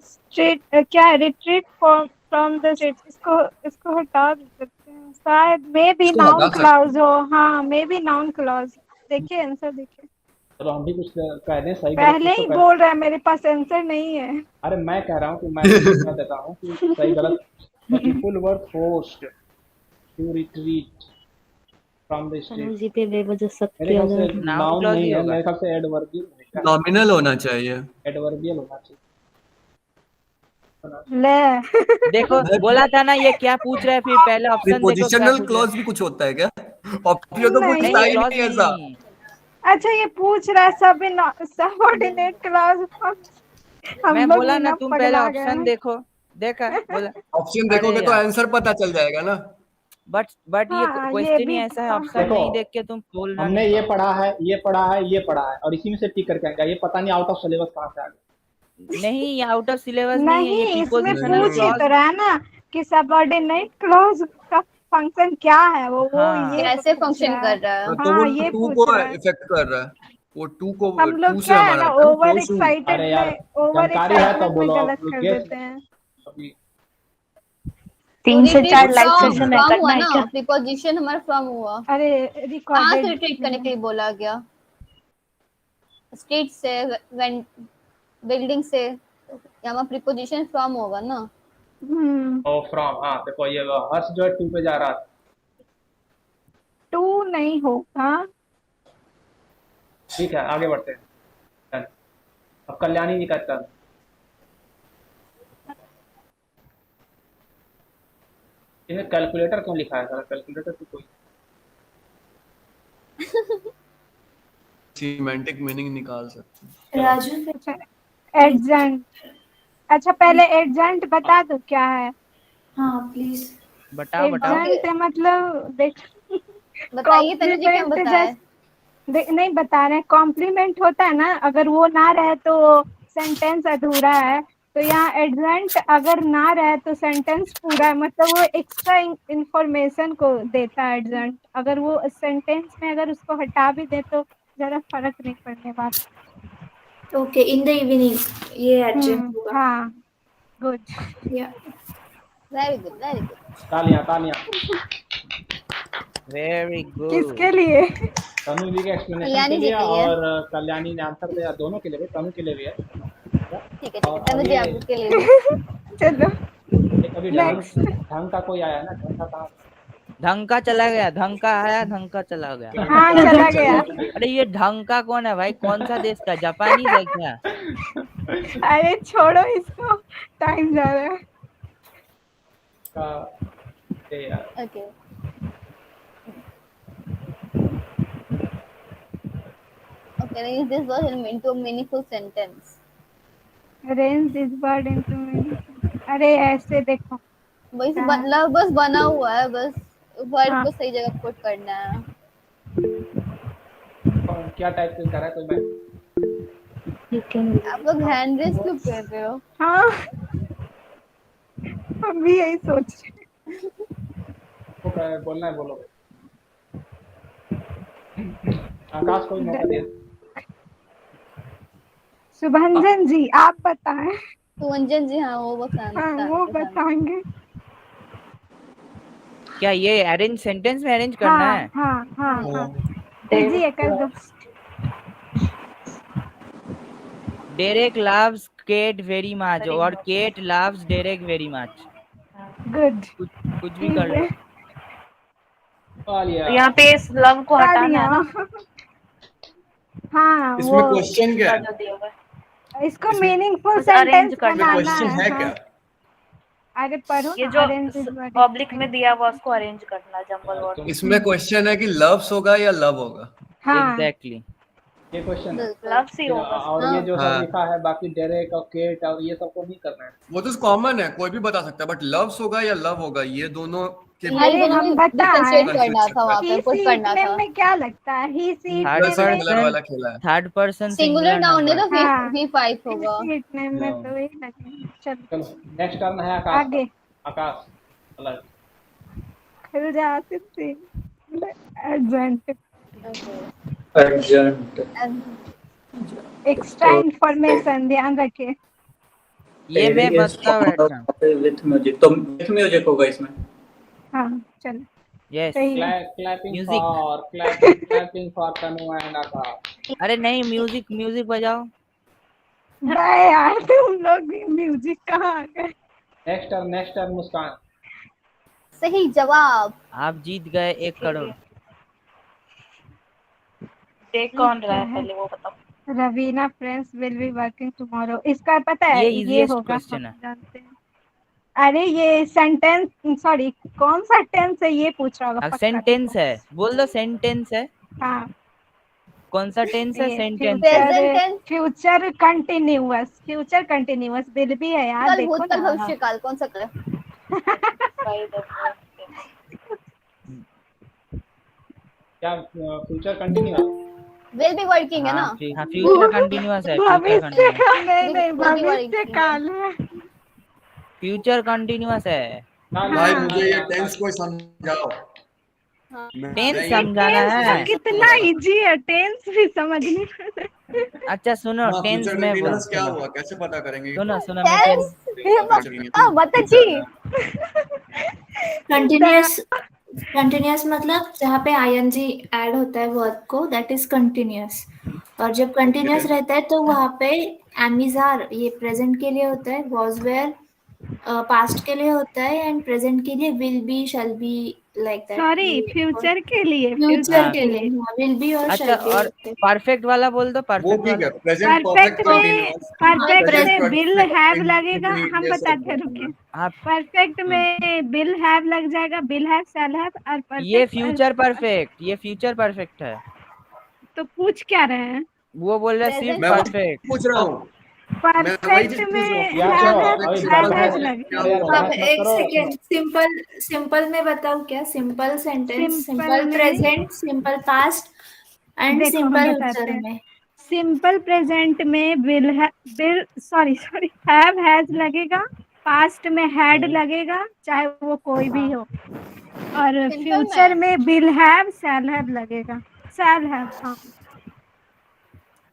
स्ट्रीट क्या है? Retreat from the street. इसको हटा सकते हैं शायद। मे बी इसको नाउन हटा सकते क्लॉज हो। हाँ मे बी नाउन क्लॉज। देखिए आंसर देखिए। चलो हम भी कुछ कह दें, सही गलत पहले कुछ ही तो कह। बोल रहा है मेरे पास आंसर नहीं है। अरे मैं कह रहा हूँ कि मैं कह देता हूँ कि सही गलत। People were forced to retreat from the street. जी पे बेवजह शक मेरे किया ख्याल जा से रहा है। नाउन clause नहीं ही है, होगा। मेरे ख्याल से एडवर्बियल नॉमिनल होना चाहिए। एडवर्बियल होना चाहिए। ले देखो बोला था ना ये क्या पूछ रहा है, फिर पहला ऑप्शन देखो क्या प्रीपोजिशनल पूछ क्लॉज भी कुछ होता है क्या? ऑप्शन तो कुछ नहीं। था ही क्लॉज नहीं ऐसा। नहीं। अच्छा ये पूछ रहा है सबऑर्डिनेट क्लॉज हम मैं लोग बोला भी ना ना तुम पहले पगला गए ऑप्शन हैं। देखो, देखा बोला। ऑप्शन देखोगे अरे तो यार, आंसर पता चल जाएगा ना। बट ये हाँ, ये क्वेश्चन ही भी ऐसा है, था। ऑप्शन देखो, नहीं देख के तुम बोलना हमने नहीं ये पाओ। पढ़ा है, ये पढ़ा है, ये पढ़ा है, और इसी में से टिक करके आएगा। ये पता नहीं आउट ऑफ सिलेबस कहाँ से आ गया। नहीं, ये आउट ऑफ सिलेबस नहीं है, ये नहीं, इसमें प्रीपोजिशनल पूछ ही तो क्लॉज। रहा है ना कि सबऑर्डिनेट क्लॉज का फंक्शन क्या है, वो हाँ, ये कैसे पूछ फंक्शन रहा है। कर रहा है। तो वो हाँ, ये टू पूछ को रहा है। इफेक्ट कर रहा है, वो टू को, हम लोग टू से क्या है हमारा ना, आता है ओवर क्लोज टू। एक्साइटेड अरे यार, में, ओवर जानकारी है तो एक्साइटमेंट में बोलो, गलत कर गेस देते हैं। अभी। 3 से 4 लाइव फ्रॉम सेशन है, फ्रॉम हुआ करना है ना, क्या? प्रीपोजिशन हमारा फ्रॉम हुआ। अरे कहाँ से रिकॉर्डेड रिट्रीट करने के लिए बोला गया? स्टेट से, बिल्डिंग से, यहाँ प्रीपोजिशन फ्रॉम होगा ना। ओ फ्रॉम, हाँ देखो ये हर्ष जो है 2 पे जा रहा था। 2 नहीं होगा। ठीक है, आगे बढ़ते हैं। Done. अब कल्याणी जी का टर्न। इन्हें कैलकुलेटर क्यों लिखा है? कैलकुलेटर तो कोई सिमेंटिक मीनिंग निकाल सकते हैं। राजू एडजेंट। अच्छा, पहले एडजेंट बता दो क्या है। हाँ प्लीज बताओ बताओ। एडजेंट मतलब देख, बताइए तनु जी, क्या कॉम्प्लीमेंट बताए? नहीं बता रहे, कॉम्प्लीमेंट होता है ना, अगर वो ना रहे तो सेंटेंस अधूरा है। तो यहाँ एडजेंट अगर ना रहे तो सेंटेंस पूरा है, मतलब वो एक्स्ट्रा इंफॉर्मेशन को देता है एडजेंट। अगर वो सेंटेंस में अगर उसको हटा भी दे तो ज्यादा फर्क नहीं पड़ने वाला। ओके, इन द इवनिंग ये एडजेंट होगा। हाँ, गुड। या वेरी गुड, वेरी गुड। तालियां तालियां। Very good. किसके लिए? तनु जी के एक्सप्लेनेशन के कल्याणी जी लिए, के लिए। और कल्याणी ने आंसर दिया, दोनों के लिए भी, तनु के लिए भी है। ठीक है, और तनु जी ये आपके लिए भी। चलो अभी नेक्स्ट। ढंग का कोई आया ना, ढंग का कहाँ? ढंग का चला गया, ढंग का आया, ढंग का चला गया। हाँ, चला गया। अरे ये ढंग का कौन है भाई? कौन सा देश का? जापानीज है क्या? अरे छोड़ो इसको, टाइम जा रहा है। यार okay, arrange this word into a meaningful sentence. Arrange this word into meaning। अरे ऐसे देखो, बस मतलब बस बना हुआ है, बस वर्ड हाँ। को सही जगह पुट करना है। क्या टाइप कर रहा है कोई? मैं आप लोग हैंड रेस क्यों कर रहे हो? हाँ, हम भी यही सोच रहे हैं। बोलना है, बोलो। आकाश को मौका दिया। शुभंजन जी आप बताएं। सुवंजन जी, हाँ वो बताना। हाँ, वो बताएंगे। क्या ये अरेंज सेंटेंस में अरेंज करना है? हाँ हाँ हाँ, कीजिए कर दो। Derek loves Kate very much और Kate loves Derek very much। Good, कुछ भी कर लो। यहाँ पे इस लव को हटाना है ना। हाँ, इसमें क्वेश्चन क्या है? इसको मीनिंगफुल बस arrange सेंटेंस करना बनाना क्वेश्चन है हाँ। क्या? अरे पढ़ो ये ना, जो arrange this word। पब्लिक में दिया हुआ उसको अरेंज करना, जंबल वर्ड। इसमें क्वेश्चन है कि लव्स होगा या लव होगा? हाँ एग्जैक्टली। ये क्वेश्चन है। लव सी होगा। और ये जो सब हाँ। लिखा है बाकी डेरेक और केट और ये सबको नहीं करना है। वो तो कॉमन है, कोई भी बता सकता है, बट लव्स होगा या लव होगा, ये दोनों के अरे हम डिफरेंशिएट बताएं, करना था, वहाँ पे he पुट she करना it था। में क्या लगता है? he she it third plus singular में वाला खेला है। थर्ड पर्सन सिंगुलर नाउन है तो हाँ। V5 होगा। he it में तो वही लगेगा। चलो चलो नेक्स्ट टर्न है आकाश आगे का। आकाश अलग। खुल जाते थे एडजेंट। एक्स्ट्रा इंफॉर्मेशन ध्यान रखिए। ये मैं बता बैठा। विथ म्यूजिक, तो विथ म्यूजिक होगा इसमें। हाँ चलो यस। सही है। क्लैपिंग फॉर तनु एंड आकाश। अरे नहीं, म्यूजिक म्यूजिक बजाओ। बाय यार, तुम लोग भी म्यूजिक कहाँ आ गए? नेक्स्ट टर्न मुस्कान। सही जवाब। आप जीत गए 1 करोड़। देख कौन रहा है पहले वो बताओ। Raveena friends will be working tomorrow, इसका पता है? ये ये easiest होगा, question हम है। जानते हैं। अरे ये सेंटेंस, सॉरी कौन सा टेंस है ये पूछ रहा होगा पक्का। सेंटेंस है, बोल दो सेंटेंस है। हाँ कौन सा टेंस है? ये sentence Present tense, future continuous bill भी है यार, कल देखो भूतकाल ना। भविष्यकाल कौन सा कल? By the way, क्या future continuous? Will be working है ना? हाँ फ्यूचर कंटिन्यूअस है, फ्यूचर भविष्य कंटिन्यूअस, काल नहीं नहीं, Will be भविष्य working काल है। फ्यूचर कंटिन्यूअस है। भाई हाँ। मुझे ये टेंस कोई समझाओ। हाँ। टेंस मैं समझाना टेंस तो है। कितना इजी है, टेंस भी समझने में। अच्छा सुनो, हाँ, टेंस फ्यूचर में कंटिन्यूअस क्या सुनो हुआ, कैसे पता करेंगे? सुनो सुनो मैं टेंस Tense, माता जी कंटिन्यूअस मतलब जहाँ पे आईएनजी ऐड होता है वर्ब को, दैट इज कंटिन्यूअस। और जब कंटिन्यूअस रहता है तो वहाँ पे एमिजार ये प्रेजेंट के लिए होता है, वॉज वेयर पास्ट के लिए होता है, एंड प्रेजेंट के लिए will be, shall be, like that. Sorry, future के लिए, फ्यूचर के लिए विल बी और अच्छा, शैल बी और होते हैं। परफेक्ट वाला बोल दो, वो परफेक्ट ठीक वाला। है, present perfect continuous. Perfect present में बिल हैव लगेगा, हम इंटरमीडिएट बताते हैं, रुकिए। हाँ परफेक्ट में बिल हैव लग जाएगा, बिल हैव, शैल हैव, और ये परफेक्ट। फ्यूचर परफेक्ट, ये फ्यूचर परफेक्ट है। तो पूछ क्या रहे हैं? वो बोल रहा है सिर्फ मैं वही परफेक्ट। पूछ रहा हूँ, मैं वही परफेक्ट चीज पूछ में रहा हूँ। यार हैव चलो, अभी हैव बहस लगेगा। अरे यार अब बहस मत एक करो। सेकेंड, सिंपल में बताऊं क्या? सिंपल सेंटेंस, सिंपल सिंपल में प्रेजेंट, सिंपल पास्ट एंड देखो हम सिंपल बताते फ्यूचर हैं। में। सिंपल प्रेजेंट में सॉरी हैव हैज लगेगा, पास्ट में हैड लगेगा, चाहे वो कोई भी हो, और Simple फ्यूचर में में विल हैव, शैल हैव लगेगा। शैल हैव, हाँ।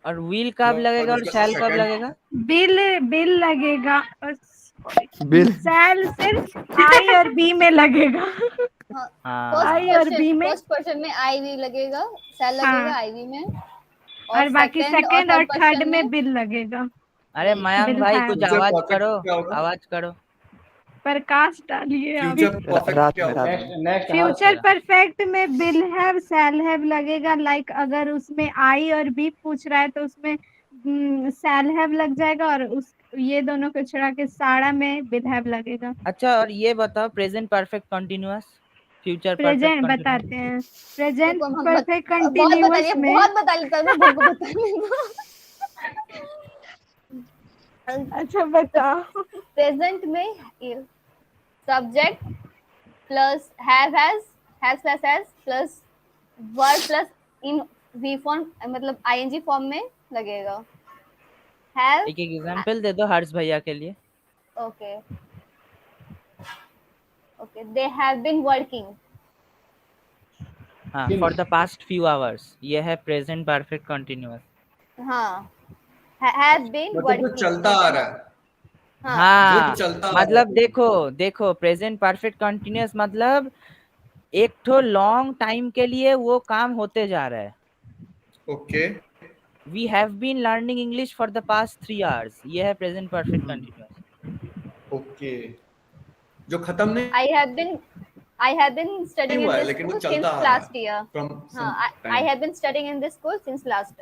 और विल कब लगेगा और शैल कब लगेगा? बिल लगेगा, बिल शैल सिर्फ आई और बी में लगेगा। हाँ, हाँ आई और बी में, फर्स्ट पर्सन में आई वी लगेगा, सेल लगेगा हाँ, आई वी में, और बाकी सेकंड और थर्ड पर्सन में बिल लगेगा। अरे मयंक बिल भाई हैव। कुछ फ्यूचर आवाज परफेक्ट करो, क्या होगा? आवाज करो। प्रकाश डालिए आप। फ्यूचर परफेक्ट क्या होगा? नेक्स्ट फ्यूचर परफेक्ट में बिल हैव, शैल हैव लगेगा। लाइक अगर उसमें आई और बी पूछ रहा है तो उसमें शैल हैव लग जाएगा, और उस ये दोनों को छोड़ा के सारा में बिल हैव लगेगा। अच्छा और ये बताओ, present perfect continuous, future perfect present continuous. बताते हैं। प्रेजेंट देखो हम परफेक्ट बहुत बता लिया, कंटिन्यूअस में, बहुत बता लिया, मैं भूल को बताने अच्छा बताओ। प्रेजेंट में subject plus have plus has plus verb plus in V form, मतलब आईएनजी फॉर्म में लगेगा। हैव, एक एग्जांपल दे दो हर्ष भैया के लिए। Okay okay, they have been working. हाँ, for the past few hours, ये है प्रेजेंट परफेक्ट कंटिन्यूअस। हाँ, हैव बीन मतलब वर्किंग, जो चलता आ रहा है, हाँ जो चलता आ रहा मतलब है। देखो प्रेजेंट परफेक्ट कंटिन्यूअस मतलब एक तो लॉन्ग टाइम के लिए वो काम होते जा रहा है। Okay, we have been learning English for the past 3 hours, ये है प्रेजेंट परफेक्ट कंटिन्यूअस। ओके, जो खत्म नहीं I have been studying in हुआ है this लेकिन वो school चलता since आ रहा है last year. फ्रॉम हाँ, सम I time. have been studying in this school since since यही last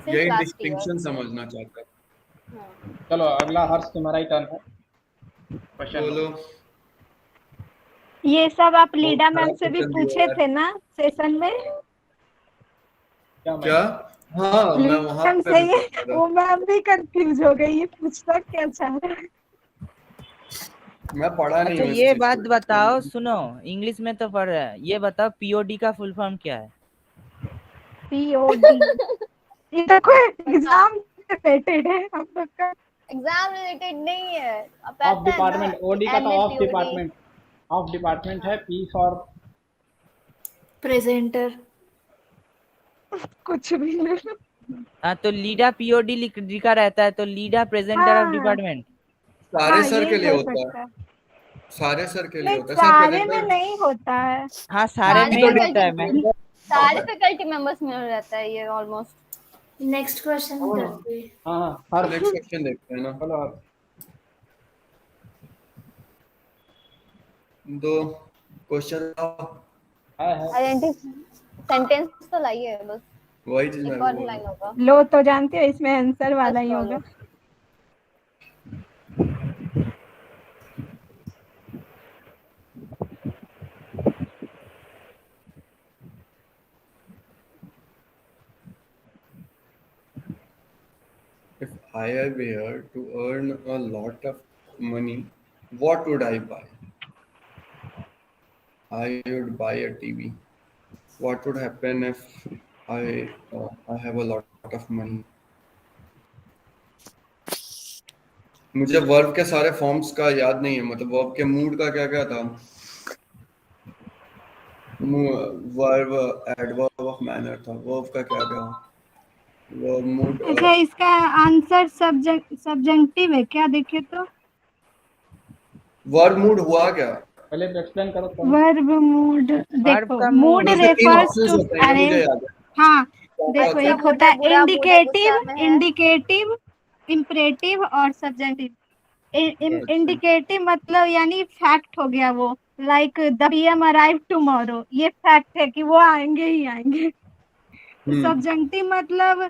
year. डिस्टिंक्शन समझना चाहता है। हाँ, चलो अगला हर्ष तुम्हारा ही टर्न है, क्वेश्चन बोलो। ये सब आप लीडा बहुत मैम खराब से भी क्वेश्चन दिया पूछे यार। थे ना सेशन में? क्या? हाँ, मैं वहां मैम पे से भी ये, पूछा था। वो मैम भी कंफ्यूज हो गई, ये पूछना क्या चाह रहा है। मैं पढ़ा नहीं अच्छा हूँ इस ये चीज बात को। बताओ, सुनो इंग्लिश में तो पढ़ रहा है, ये बताओ पीओडी का फुल फॉर्म क्या है? पीओडी, ये तो कोई एग्जाम रिलेटेड है हम लोग का। एग्जाम रिलेटेड नहीं है, अब ऑफ आता है ना डिपार्टमेंट, ओडी का तो MA of POD। Department, of department है, पी फॉर प्रेजेंटर। कुछ भी नहीं। हाँ तो लीडा पीओडी लिखा रहता है, तो लीडा प्रेजेंटर ऑफ हाँ डिपार्टमेंट। सारे हाँ, सर ये के लिए हो होता सकता है, है। सारे सर के लिए नहीं, होता है। सर सारे में प्रेजेंटर नहीं होता है। हाँ सारे में ही होता है मैम। सारे फैकल्टी मेंबर्स में रहता है ये ऑलमोस्ट। नेक्स्ट क्वेश्चन करते हैं। हाँ हर नेक्स्ट क्वेश्चन देखते हैं ना। चलो हर्ष। दो क्वेश्चन है आइडेंटिटी सेंटेंस तो लाइए बस, वही चीज मैं एक भी और बोल रहा लाइन हूँ। होगा। लो तो जानते हो इसमें आंसर वाला ही होगा। I am here to earn a lot of money, what would I buy? I would buy a TV. What would happen if I have a lot of money? मुझे वर्ब के सारे फॉर्म्स का याद नहीं है, मतलब वर्ब के mood का क्या क्या था। वर्ब एडवर्ब ऑफ मैनर था, वर्ब का क्या क्या, वर्ब मूड। अच्छा, इसका आंसर सब्जेक्टिव है क्या? देखे तो वर्ब मूड हुआ क्या? पहले तो एक्सप्लेन करो। वर्ब मूड, देखो का मूड उसमें 3 रेफर्स ऑप्शंस टू, होते हैं, अरे मुझे याद है। हाँ देखो, अच्छा, एक होता है बुरा मूड है, इंडिकेटिव, गुस्सा में है। इंडिकेटिव, इम्परेटिव और सब्जेक्टिव। इंडिकेटिव मतलब यानी फैक्ट हो गया वो, like the PM arrive tomorrow, ये फैक्ट है कि वो आएंगे ही आएंगे। सब्जेक्टिव मतलब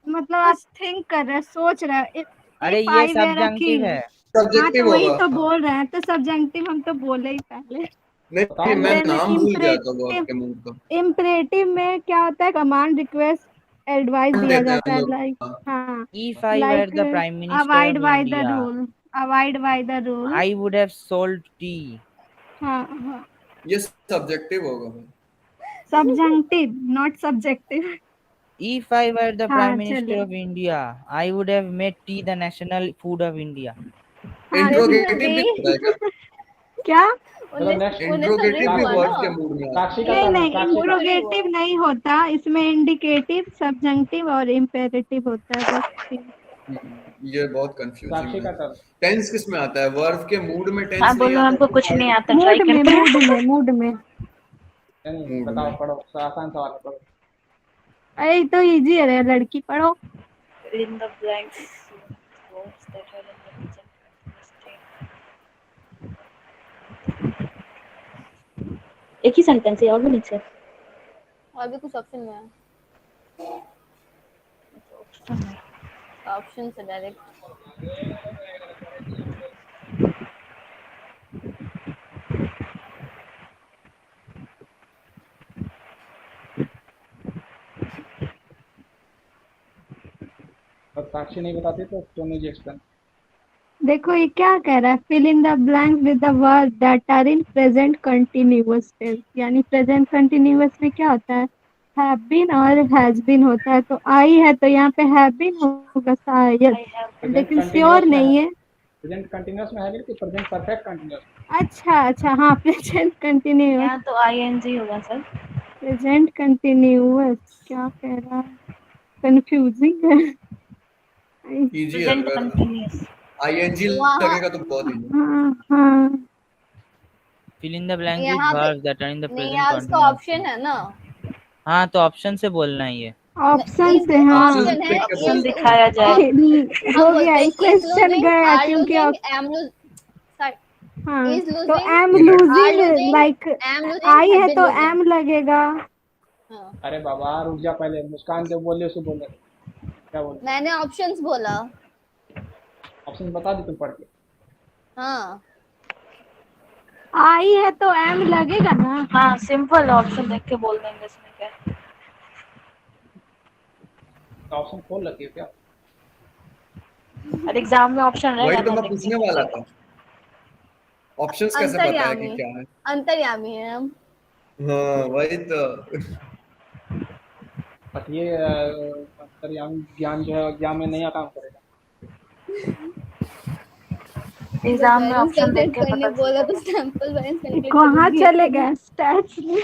मतलब आप थिंक कर रहे, सोच रहे। अरे ये सब्जेक्टिव है। हाँ सब्जेक्टिव तो वही होगा। तो बोल रहे हैं, तो सब्जेक्टिव हम तो बोले ही पहले। नहीं, मैं नाम भूल गया था वर्ब के मूड का। इम्परेटिव में क्या होता है? कमांड, रिक्वेस्ट, एडवाइस दिया देते हैं जाता हम है, लोग। लाइक हाँ, If I were the Prime Minister avoid of by the India, rule, avoid by the rule. I would have sold tea. हाँ हाँ, ये सब्जेक्टिव होगा। Subjective not subjective. If I were the Prime हाँ Minister चलो, of India, I would have made tea the national food of India. हाँ interrogative भी होता है क्या? क्या? चलो नेक्स्ट। इंट्रोगेटिव भी हुआ वर्ब ना। के मूड में आता साक्षी का नहीं टर्न है, नहीं, साक्षी का। इंट्रोगेटिव नहीं होता इसमें, इंडिकेटिव, सब्जेक्टिव और इम्पेरेटिव होता है, बस तीन। है। ये बहुत साक्षी कंफ्यूजिंग का है। टर्न। टेंस किस में आता है? वर्ब के मूड में टेंस हाँ नहीं बोलो, आता हमको तो कुछ नहीं आता, ट्राई मूड में, करते हैं। मूड में, मूड में। नहीं मूड बताओ, में। पढ़ो, आसान सवाल है, पढ़ो। अरे तो इजी है रे, लड़की पढ़ो। In the blanks, words that are in the present एक ही सेंटेंस है और भी नीचे और भी कुछ ऑप्शन में है, ऑप्शन से डायरेक्ट। और साक्षी नहीं बताती तो सोनू जी एक्सप्लेन। देखो ये क्या कह रहा है, fill in the blanks with the word that are in present continuous tense. यानी प्रेजेंट कंटिन्यूअस में क्या होता है? हैव बीन और हैज बीन होता है, तो आई है तो यहाँ पे हैव बीन होगा शायद, लेकिन श्योर नहीं है। प्रेजेंट कंटीन्यूअस में है कि प्रेजेंट परफेक्ट कंटीन्यूअस? अच्छा हाँ, प्रेजेंट कंटिन्यूअस, यहाँ तो ING होगा सर। प्रेजेंट कंटिन्यूअस क्या कह रहा है? कंफ्यूजिंग है। इजी है, प्रेजेंट अगर कंटिन्यूअस। आईएनजी लगेगा तो बहुत इजी। हाँ हाँ, Fill in the blanks with यहाँ पे verbs that are in the नहीं, present यहाँ उसका continuous. ऑप्शन है ना। हाँ तो ऑप्शन से बोलना ही है। ऑप्शन से, हाँ ऑप्शन है, ऑप्शन दिखाया जाए। हो गया, क्वेश्चन गया क्योंकि हाँ, तो एम लूजिंग, लाइक आई है तो एम लगेगा। अरे बाबा रुक जा, पहले मुस्कान जो बोले उसे बोले। क्या बोले? मैंने ऑप्शंस बोला। ऑप्शन बता दी तुम पढ़ के। हाँ, आई है तो एम लगेगा ना। हाँ सिंपल ऑप्शन देख के बोल देंगे, इसमें क्या है। ऑप्शन खोल रखी है क्या? और एग्जाम में ऑप्शन रहेगा। वही तो मैं पूछने वाला था, ऑप्शंस कैसे पता है कि क्या है? अंतर्यामी है हम। हाँ वही तो। बट ये अंतर्यामी ज्ञान जो है ज्ञान में नया काम करेगा। एग्जाम में ऑप्शन देख के करने पता बोला तो सैंपल बैलेंस कैलकुलेट कहाँ चले गए स्टैट्स में?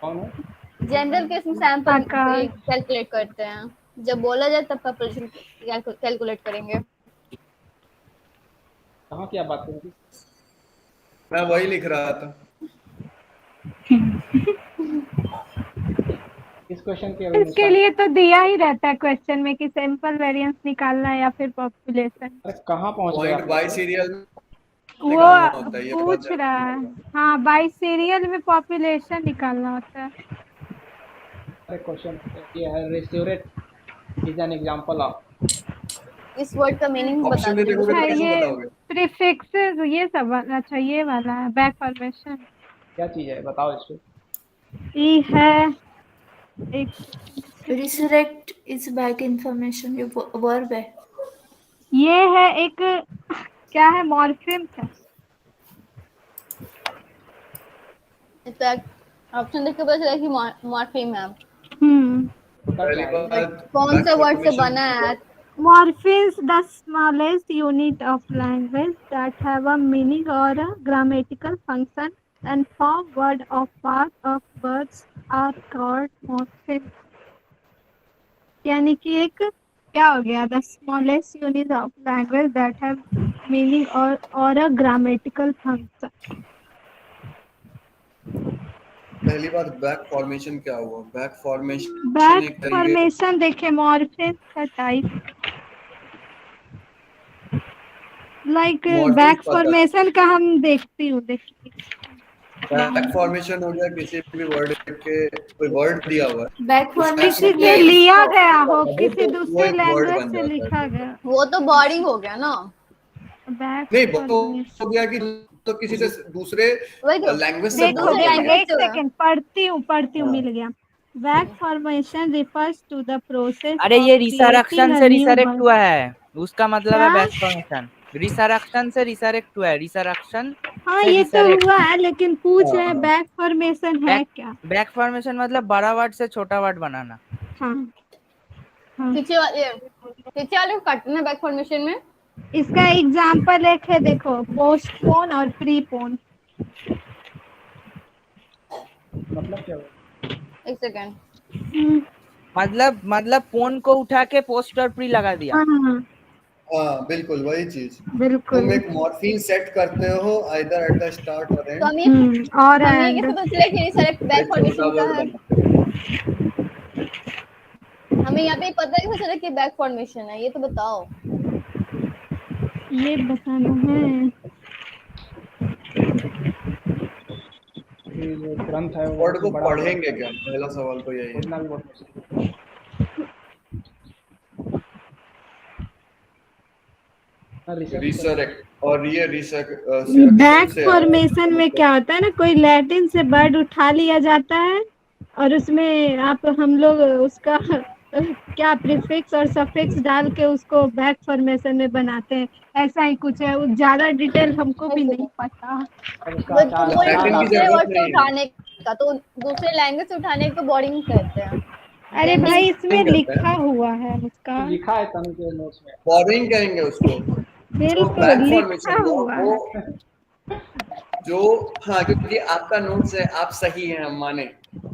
कौन है? जनरल केस में सैंपल कैलकुलेट करते हैं, जब बोला जाए तब पॉपुलेशन कैलकुलेट करेंगे। कहाँ की आप बात करेंगे? मैं वही लिख रहा था। इस क्वेश्चन के इसके लिए तो दिया ही रहता है क्वेश्चन में कि सैंपल वेरिएंस निकालना है या फिर पॉपुलेशन। अरे कहाँ पहुँच गए पॉइंट बाय सीरियल वो पूछ रहा है। हाँ, बाई सीरियल में पॉपुलेशन निकालना होता है। अरे क्वेश्चन ये है, restaurant is an example of. इस वर्ड का मीनिंग बता दो। ये प्रीफिक्सेस ये सब। अच्छा ये वाला है, बैक फॉर्मेशन क्या चीज है बताओ इसको। ई है, एक Resurrect is back information, ये verb है. ये है एक क्या है, मॉर्फिम है. इनफैक्ट ऑप्शन देख के पता चला कि मॉर्फिम है. पहली बात कौन से वर्ड से बना है? Morphemes, the smallest unit of language that have a meaning or a grammatical function and form word or part of words are called morphemes. यानी कि एक क्या हो गया, the smallest unit of language that have meaning or a grammatical function. पहली बात back formation क्या हुआ? बैक फॉर्मेशन बैक फॉर्मेशन देखिए मॉर्फेम का टाइप, लाइक बैक फॉर्मेशन का हम देखती हूँ. देखिए बैक फॉर्मेशन हो गया किसी भी वर्ड के, कोई वर्ड दिया हुआ है, बैक किसी से लिया गया हो, किसी दूसरे लैंग्वेज से लिखा गया, वो तो बॉर्डिंग हो गया ना. बैक नहीं वो तो हो गया कि तो किसी से दूसरे लैंग्वेज से देखो एक सेकंड पढ़ती हूँ मिल गया. Back formation refers to the process. अरे ये रिसरेक्शन से रिसरेक्ट हुआ है, उसका मतलब है बैक फॉर्मेशन. रिसरेक्शन से रिसरेक्ट हुआ है, रिसरेक्शन. हाँ ये तो हुआ है, लेकिन पूछ रहे हैं बैक फॉर्मेशन है क्या? बैक फॉर्मेशन मतलब बड़ा वर्ड से छोटा वर्ड बनाना. हाँ पीछे वाले को काटना बैक फॉर्मेशन में. इसका एग्जांपल एक है, देखो पोस्टपोन और प्रीपोन. मतलब क्या हुआ? एक सेकंड. मतलब फोन को उठा के पोस्ट और प्री लगा दिया. हाँ बिल्कुल वही चीज. बिल्कुल तुम एक मॉर्फीन सेट करते हो आइदर एट द स्टार्ट और एंड. और ये कैसे पता चला कि रिसरेक्ट बैक फॉर्मेशन का है? हमें यहाँ पे पता कैसे चला कि बैक फॉर्मेशन है, ये तो बताओ. ये बताना है. ग्रंथ है वर्ड को पढ़ेंगे क्या? पहला सवाल तो यही है. रिसरेक्ट और ये बैक फॉर्मेशन में क्या होता है ना, कोई लैटिन से वर्ड उठा लिया जाता है और उसमें हम लोग उसका क्या प्रीफिक्स और सफिक्स डाल के उसको बैक फॉर्मेशन में बनाते हैं. ऐसा ही कुछ है, ज्यादा डिटेल हमको भी नहीं पता. दूसरे वर्ड से उठाने का तो दूसरे लैंग्वेज से उठाने को बॉर्डिंग कहते हैं. अरे भाई इसमें लिखा हुआ है, उसका लिखा है तनु के नोट्स में. बॉर्डिंग कहेंगे उसको. बिल्कुल लिखा हुआ है. जो हाँ क्योंकि आपका नोट्स है, आप सही हैं हम माने,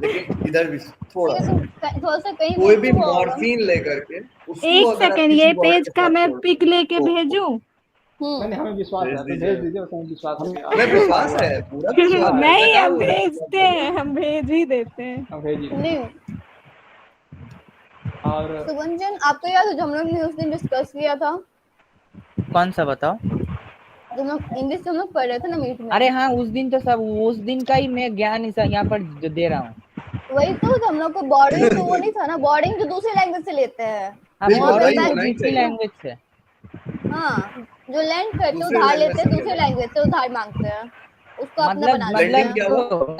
लेकिन इधर भी थोड़ा सा कहीं कोई भी मॉर्फीन लेकर के उसको. एक सेकंड ये पेज का मैं पिक लेके भेजूं. मैंने हमें विश्वास है, तो भेज दीजिए. हमें विश्वास है. हमें विश्वास है पूरा विश्वास. नहीं हम भेजते हैं, हम भेज ही देते हैं. हम भेजिए. और सुगंजन आपको याद है जो हम लोग ने उस दिन डिस्कस किया था? कौन सा बताओ? तुम लोग इंग्लिश तुम लोग पढ़ रहे थे ना मीट में. अरे हाँ उस दिन तो सब उस दिन का ही मैं ज्ञान यहाँ पर दे रहा हूँ. वही तो हम लोग को बॉर्डिंग तो वो नहीं था ना, बॉर्डिंग जो दूसरे लैंग्वेज से लेते हैं. दूसरी लैंग्वेज से. हाँ जो लैंड करते उधार लेते हैं, दूसरे लैंग्वेज से उधार मांगते हैं, उसको अपना बनाते हैं.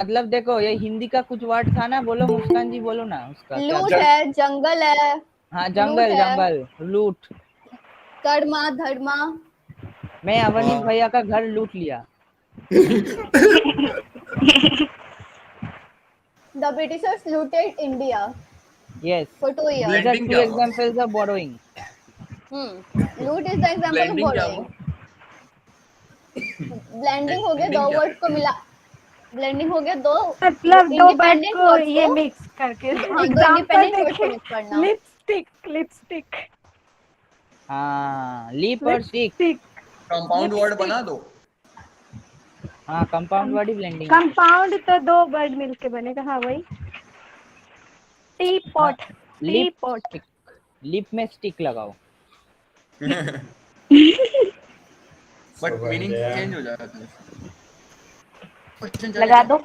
मतलब देखो ये हिंदी का कुछ वर्ड था ना, बोलो मुस्कान जी बोलो ना उसका. लूट है, जंगल है. हाँ जंगल लूट. कर्मा धर्मा. मैं अवनीत भैया का घर लूट लिया. The Britishers looted India. Yes. For 2 years. These are two examples of borrowing. Loot is the example of borrowing. Blending हो गया दो वर्ड को मिला. ब्लेंडिंग हो गया दो मतलब दो वर्ड को ये मिक्स करके. एग्जांपल देखिए. लिपस्टिक. हाँ लिप और स्टिक. कंपाउंड वर्ड बना दो. हाँ कंपाउंड वर्ड ही ब्लेंडिंग. कंपाउंड तो दो वर्ड मिलके बनेगा. हाँ वही. Teapot. लिप में स्टिक लगाओ. बट मीनिंग चेंज हो जाता है. लगा दो.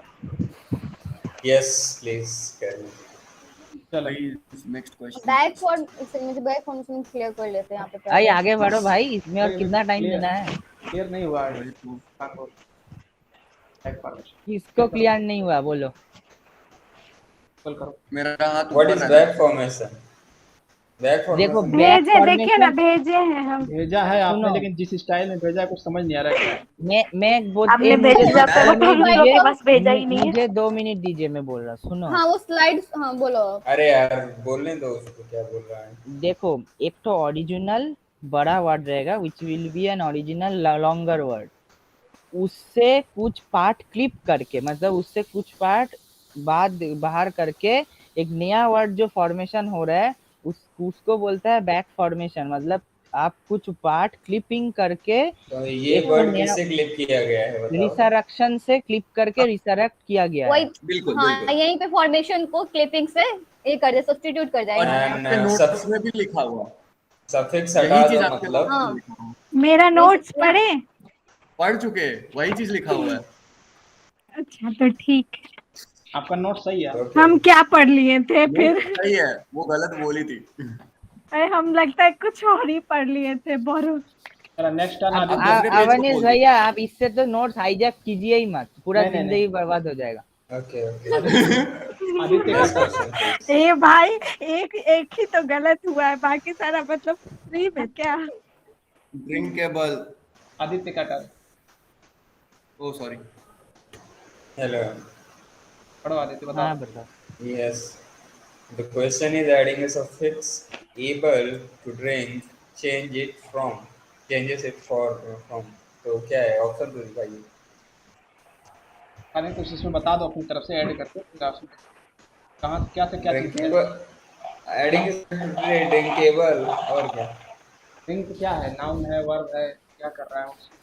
Yes please. चलो next question. Back formation clear कर लेते हैं यहाँ पे. भाई आगे बढ़ो भाई, इसमें और कितना टाइम देना है? क्लियर नहीं हुआ है. किसको क्लियर नहीं हुआ बोलो? कल करो। मेरा हाथ व्हाट ऊपर इज है। Back formation? बैक देखो फॉर्मेशन बैक भेजे देखिए ना, फॉर्मेशन भेजे हैं हम। भेजा है आपने, सुनो, लेकिन जिस स्टाइल में भेजा है कुछ समझ नहीं आ रहा है क्या है। मैं बोल आपने मुझे भेजा दो पहले तो मिनट हम लोग दीजिए, के पास भेजा ही नहीं है। मुझे 2 मिनट दीजिए, मैं बोल रहा सुनो। हाँ वो स्लाइड्स, हाँ बोलो। अरे यार बोलने दो उसको, क्या बोल रहा है। देखो एक तो ओरिजिनल बड़ा वर्ड रहेगा which will be an original longer word, उससे कुछ पार्ट क्लिप करके, मतलब उससे कुछ पार्ट बाद बाहर करके एक नया वर्ड जो फॉर्मेशन हो रहा है उसको बोलता है बैक फॉर्मेशन। मतलब आप कुछ पार्ट क्लिपिंग करके तो ये एक वर्ड नया किससे क्लिप किया गया है बताओ। रिसरेक्शन से क्लिप करके रिसरेक्ट किया गया वही, है। बिल्कुल हाँ बिल्कुल। यहीं पे फॉर्मेशन को क्लिपिंग से ये कर दे, सब्स्टिट्यूट कर और जाएंगे। आपके नोट्स में भी लिखा हुआ, सफिक्स यही हटा चीज दो आपके मतलब। नोट्स में हाँ लिखा हुआ, मेरा नोट्स पढ़े? पढ़ चुके, वही चीज लिखा हुआ है। अच्छा तो ठीक है। आपका नोट सही है। ओके हम क्या पढ़ लिए थे फिर? नोट सही है, वो गलत बोली थी। अरे हम लगता है कुछ और ही पढ़ लिए थे बोरो। चलो नेक्स्ट टर्न अब आदित्य। दूसरे पेज को अवनीश खोल भैया आप इससे तो नोट्स हाईजैक कीजिए ही मत, पूरा नहीं, नहीं, जिंदगी बर्बाद हो जाएगा। Okay okay. आदित्य का टर्न। ए भाई, एक एक ही तो गलत हुआ है, बाकी सारा मतलब फ्री में क्या? ड्रिंकेबल, आदित्य का टर्न। ओ सॉरी, हेलो। पढ़ो आदित्य, बताओ। हाँ बताओ। Yes. The question is adding a suffix able to drink, changes it for from. तो क्या है ऑप्शन तो दिखाइए। अरे कुछ इसमें बता दो अपनी तरफ से ऐड करके, फिर ऑप्शन कहाँ से क्या चीज़ है। ड्रिंकेबल, एडिंग ड्रिंकेबल और क्या। ड्रिंक क्या है, नाउन है, वर्ब है, क्या कर रहा है उसमें?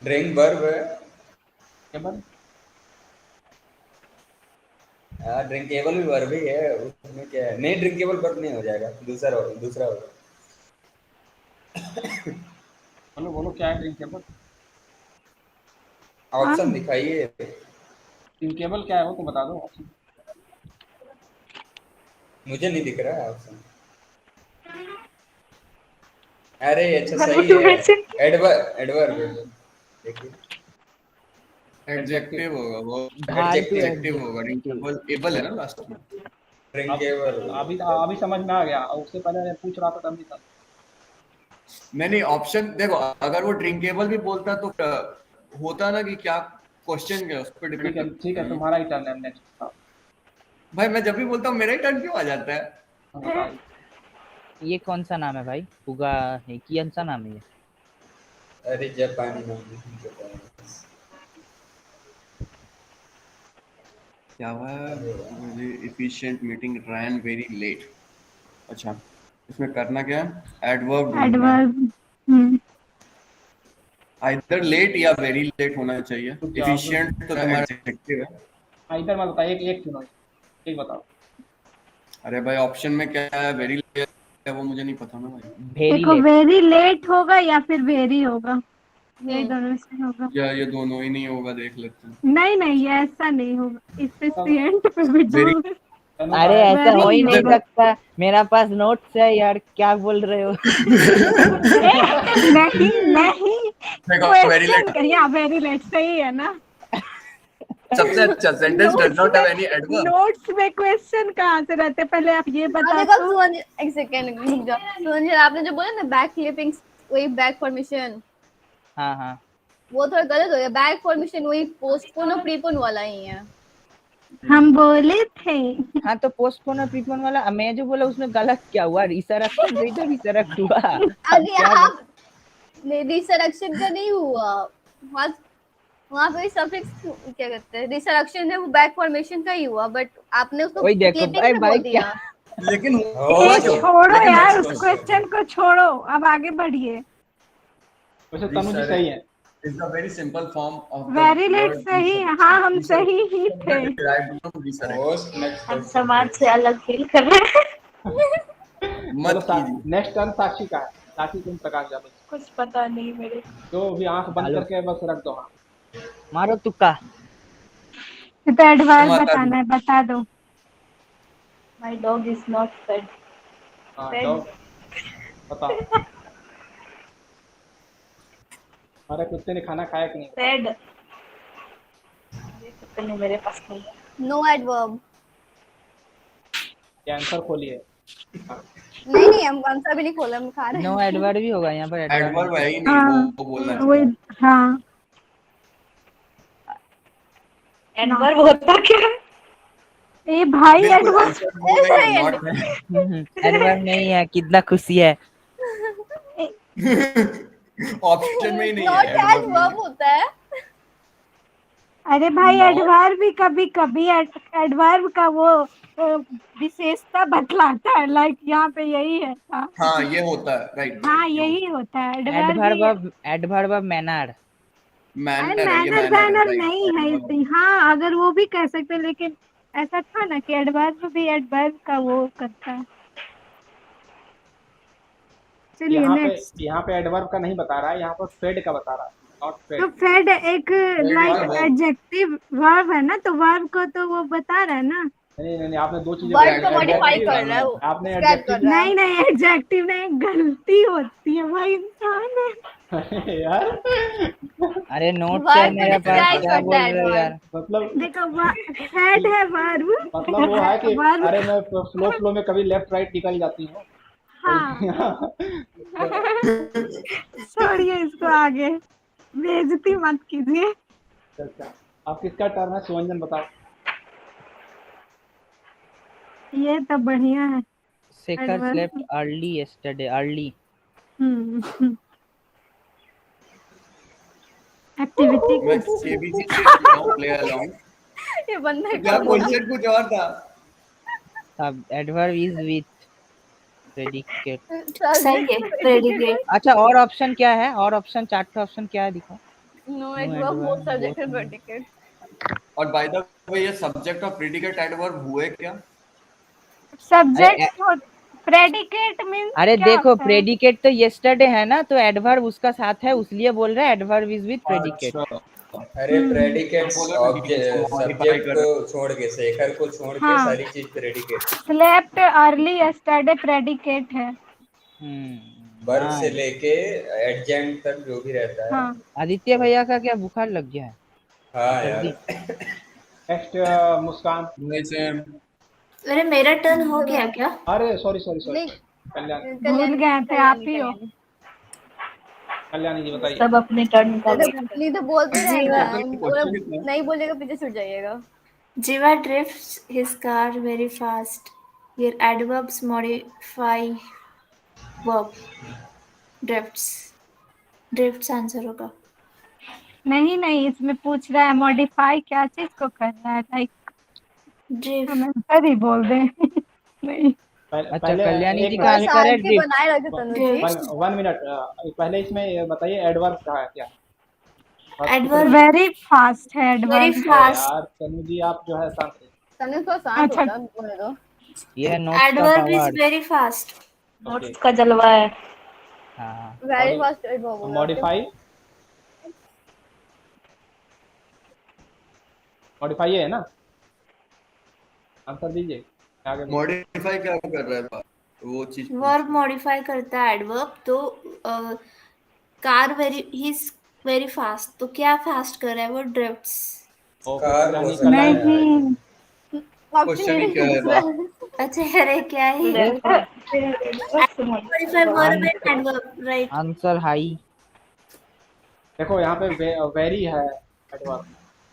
ड्रिंक वर्ब है। केवल ड्रिंकेबल भी वर्ब ही है, उसमें क्या है। नहीं ड्रिंकेबल वर्ब नहीं हो जाएगा, दूसरा होगा। बोलो बोलो क्या है ड्रिंकेबल। ऑप्शन दिखाइए। ड्रिंकेबल क्या है वो तो बता दो ऑप्शन। मुझे नहीं दिख रहा है ऑप्शन। अरे अच्छा सही है, एडवर्ब देखिए। एडजेक्टिव होगा वो, एडजेक्टिव होगा। ड्रिंकेबल एबल है ना लास्ट में। ड्रिंकेबल अभी समझ में आ गया, और उससे पहले मैं पूछ रहा था तब नहीं था। नहीं ऑप्शन देखो, अगर वो ड्रिंकेबल भी बोलता तो होता ना कि क्या क्वेश्चन क्या, उस पर डिपेंड। ठीक है तुम्हारा ही टर्न है नेक्स्ट। भाई मैं जब भी बोलता हूँ मेरा ही टर्न क्यों आ जाता है? ये कौन सा नाम है भाई? पुगा है कि कौन सा नाम है ये? अरे जापानी नाम है। क्या हुआ? Efficient meeting ran very late. अच्छा इसमें करना क्या है? एडवर्ब आइदर लेट या वेरी लेट होना चाहिए। एफिशिएंट तो तुम्हारा एडजेक्टिव है। इधर मत बताइए, एक चुनो, एक बताओ। अरे भाई ऑप्शन में क्या है? वेरी लेट है, वो मुझे नहीं पता ना भाई। देखो वेरी लेट होगा या फिर वेरी होगा, ये दोनों से होगा। या ये दोनों ही नहीं होगा, देख लेते हैं। नहीं ये ऐसा नहीं होगा, इफिशिएंट पे भी जाओ। अरे ऐसा हो ही नहीं सकता, मेरा पास नोट्स है यार, क्या बोल रहे हो? नहीं क्वेश्चन करिए, वेरी लेट सही है ना? सबसे अच्छा sentence does not have any adverb. Notes में क्वेश्चन कहाँ से रहते, पहले आप ये बता दो। एक सेकंड रुक जाओ। सुनिए आपने जो बोला ना बैक क्लिपिंग, वही बैक फॉर्मेशन। हाँ वो थोड़ा गलत हो गया। बैक फॉर्मेशन वही पोस्टपोन और प्रीपोन वाला ही है। हम बोले थे। हाँ तो पोस्टपोन और प्रीपोन वाला, मैं जो बोला उसमें गलत क्या हुआ? रिसरेक्शन से तो रिसरेक्ट हुआ। अरे आप रिसरेक्शन का नहीं हुआ, वहाँ पे सफिक्स क्या कहते हैं, रिसरेक्शन है, वो बैक फॉर्मेशन का ही हुआ, बट आपने उसको क्लिपिंग में बोल दिया। लेकिन छोड़ो यार उस क्वेश्चन को, छोड़ो अब आगे बढ़िए। वैसे तनु जी सही है। It's a very simple form of the very late word सही है। हाँ हम सही ही थे। हम समाज से अलग फील कर रहे हैं। नेक्स्ट टर्न साक्षी का है। साक्षी तुम प्रकाश जादव। कुछ पता नहीं मेरे जो भी आंख बंद करके बस रख दो। हाँ मारो तुक्का। तो एडवाइस बताना है, बता दो। My dog is not fed. बताओ। हमारे कुत्ते ने खाना खाया कि नहीं? Fed. कुत्ते ने मेरे पास नहीं है। No adverb. ये आंसर खोलिए। नहीं हम कौन सा भी नहीं खोला, हम खा रहे नो हैं। एडवर्ब भी होगा यहाँ पर, एडवर्ब है ही नहीं, हाँ वो बोलना वही, चाहिए। हाँ एडवर्ब होता क्या है? ए भाई बिल्कुल एडवर्ब आंसर बोल रही है, नॉट एडवर्ब नहीं है, कितना खुशी है। ऑप्शन में ही नहीं है, नॉट एडवर्ब नहीं एडवर्ब है। होता है। अरे भाई Not- एडवर्ब भी कभी कभी एडवर्ब का वो विशेषता बतलाता है, लाइक यहाँ पे यही है। हाँ ये होता है, राइट हाँ राइट, यही होता है एडवर्ब एडवर्ब भी। Of manner. मैनर है, ये मैनर मैनर है, बैनर राइट। नहीं है इसे, हाँ अगर वो भी कह सकते हैं, लेकिन ऐसा था ना कि एडवर्ब भी एडवर्ब का वो करता है। चलिए नेक्स्ट। यहाँ पे एडवर्ब का नहीं बता रहा है, यहाँ पर फेड का बता रहा है, नॉट तो फेड। फेड एक लाइक verb। एडजेक्टिव वर्ब है ना, तो वर्ब को तो वो बता रहा है ना। नहीं, आपने दो चीजें वर्ड को बताई, मॉडिफाई एडजेक्टिव कर रहा है वो, आपने describe कर एडजेक्टिव। रहा है। नहीं एडजेक्टिव नहीं, गलती होती है भाई, इंसान है। यार अरे नोट्स है वर्ड को मेरे पास, डिस्क्राइब क्या बोल करता है रहे हो यार। एडवर्ब। मतलब देखो फेड है वर्ब, मतलब वो है कि वर्ब अरे मैं फ्लो में कभी लेफ्ट राइट निकल जाती हूँ। हाँ छोड़िए इसको, आगे बेइज्जती मत कीजिए। अच्छा, आप किसका टर्न है? सुवंजन बताओ। ये तो बढ़िया है। Shekhar Adverb। slept early yesterday. early activity मैं केबीसी से चुका हूँ, प्ले अलोंग। ये बंदा क्या कौन था? क्वेश्चन कुछ और था। अब एडवर्ब इज विथ प्रेडिकेट। सही है, प्रेडिकेट। अच्छा और ऑप्शन क्या है? और ऑप्शन, चार ऑप्शन क्या है दिखा। No No adverb, both adverb, subject both and नहीं। प्रेडिकेट। और बाय द वे ये सब्जेक्ट और प्रेडिकेट एडवर्ब हुए क्या? सब्जेक्ट प्रेडिकेट मींस अरे क्या देखो होता है? प्रेडिकेट तो यस्टरडे है ना, तो एडवर्ब उसका साथ है, उसलिए बोल रहा है एडवर्ब इज विथ प्रेडिकेट। अच्छा, अरे प्रेडिकेट्स बोला ना ऑब्जेक्ट मॉडिफाई सब्जेक्ट कर को रहे छोड़ के, शेखर को छोड़ के हाँ सारी चीज predicate. Slept early yesterday predicate है। वर्ब से हाँ लेके एडजेंट तक जो भी रहता है। हाँ आदित्य भैया का क्या बुखार लग गया है? हाँ यार। सर्दी? नेक्स्ट मुस्कान। अरे मेरा टर्न हो गया क्या? अरे सॉरी नहीं, कल्याणी। भूल गए थे आप ही हो। कल्याणी जी बताइए। सब अपने टर्न का नहीं तो बोलते जीवा रहेगा, नहीं बोलेगा पीछे छूट जाइएगा। Jiva drifts his car very fast. Here adverbs modify verb. Drifts. Drifts answer होगा। नहीं इसमें पूछ रहा है मॉडिफाई क्या चीज को करना है, लाइक ड्रिफ्ट। हम आंसर ही बोल दें। नहीं अच्छा कल्याणी जी एक का आंसर है ड्रिफ्ट। बनाए रखे तनु जी। 1 मिनट, पहले इसमें ये बताइए एडवर्ब का है क्या? Adverb वेरी फास्ट है very एडवर्ब। fast. यार तनु जी आप जो है शांत रहिए। तनु को शांत अच्छा। होता है, बोलने दो। ये नोट्स का Adverb is power. very fast. Notes का जलवा है। हाँ वेरी फास्ट एडवर्ब बोला। मॉडिफाई है ना? आंसर दीजिए आगे। मॉडिफाई क्या कर रहा है वो चीज? Verb modify करता है adverb, तो कार very fast, तो क्या fast कर रहा है वो? drifts. कार हो सकता है। नहीं क्वेश्चन ही क्या है बात? अच्छा अरे क्या है? modify verb and adverb, right? Answer high. देखो यहाँ पे वेरी है एडवर्ब,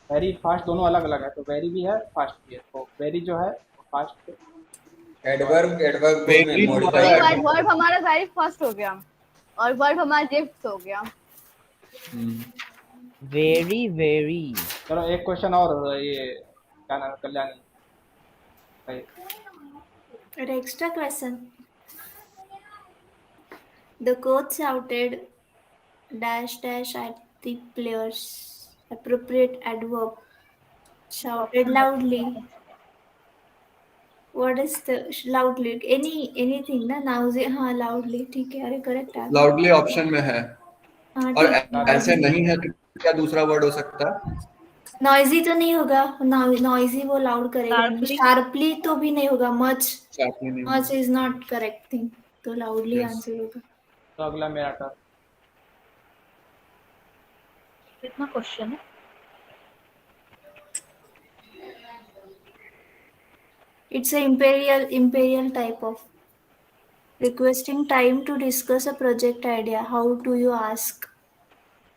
वेरी फास्ट दोनों अलग अलग है, तो वेरी भी है फास्ट भी है, तो वेरी जो है fast. Adverb Very modify. Verb हमारा वेरी फास्ट हो गया और वर्ब हमारा ड्रिफ्ट हो गया। वेरी चलो एक क्वेश्चन और, ये क्या नाम है Kalyani? An extra question. The coach shouted dash dash at the players. Appropriate adverb. Shouted loudly. What is the loudly? Anything ना? Noisy, हाँ loudly, ठीक है, अरे correct है। लाउडली ऑप्शन में है हाँ और ठीक है। ऐसे नहीं है तो क्या दूसरा वर्ड हो सकता है? Noisy तो नहीं होगा, noisy वो loud करेगा। Sharply तो भी नहीं होगा। Sharply नहीं much is not correct thing, तो loudly आंसर होगा। तो अगला मेरा टर्न। कितना क्वेश्चन है? It's a imperial type of requesting time to discuss a project idea. How do you ask?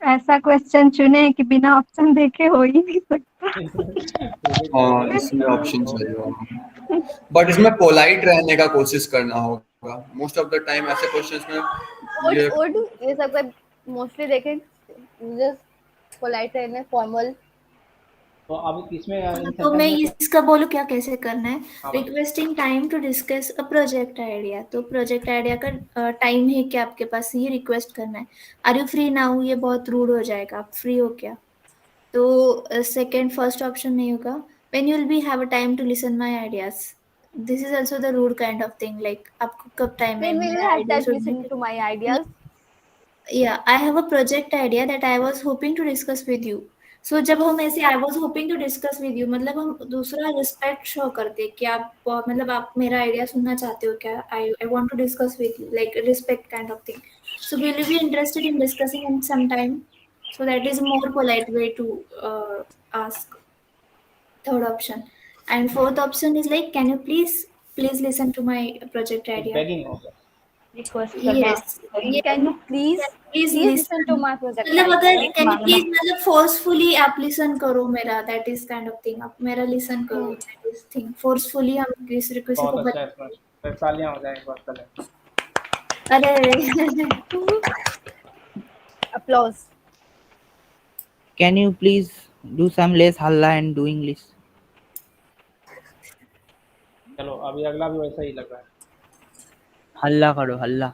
ऐसा क्वेश्चन चुने कि बिना ऑप्शन देखे हो ही नहीं सकता। हाँ, इसमें ऑप्शन चाहिए, बट इसमें पोलाइट रहने का कोशिश करना होगा। मोस्ट ऑफ द टाइम ऐसे क्वेश्चंस में ये ये सब का मोस्टली देखें जस्ट पोलाइट रहने फॉर्मल। तो अब इसमें तो मैं इसका बोलूं क्या कैसे करना है? Requesting time to discuss a project idea. तो प्रोजेक्ट आइडिया का टाइम है क्या आपके पास, ये रिक्वेस्ट करना है। आर यू फ्री नाउ, ये बहुत रूड हो जाएगा, आप फ्री हो क्या? तो सेकंड फर्स्ट ऑप्शन नहीं होगा। When you will be have a time to listen my ideas, this is also the rude kind of thing, like आपको कब टाइम है? When will you have time to listen to my ideas? Yeah, I have a project idea that I was hoping to discuss with you. So जब हम ऐसे I was hoping to discuss with you, मतलब हम दूसरा respect show करते हैं कि आप मतलब आप मेरा आइडिया सुनना चाहते हो क्या? I want to discuss with you, like respect kind of thing. So will you be interested in discussing in some time? So that is a more polite way to ask. Third option. And fourth option is like, can you please listen to my project idea? begging होगा। Request Yes. Can you please listen to my project मतलब अगर idea? can you please मतलब forcefully आप listen करो मेरा, that is kind of thing, आप मेरा listen करो, that is thing, forcefully हम किसी को बहुत अच्छा है, फिर तालियां हो जाएंगी बहुत पहले। अरे Applause. Can you please do some less halla and do English? चलो अभी अगला भी वैसा ही लग रहा है। हल्ला करो हल्ला।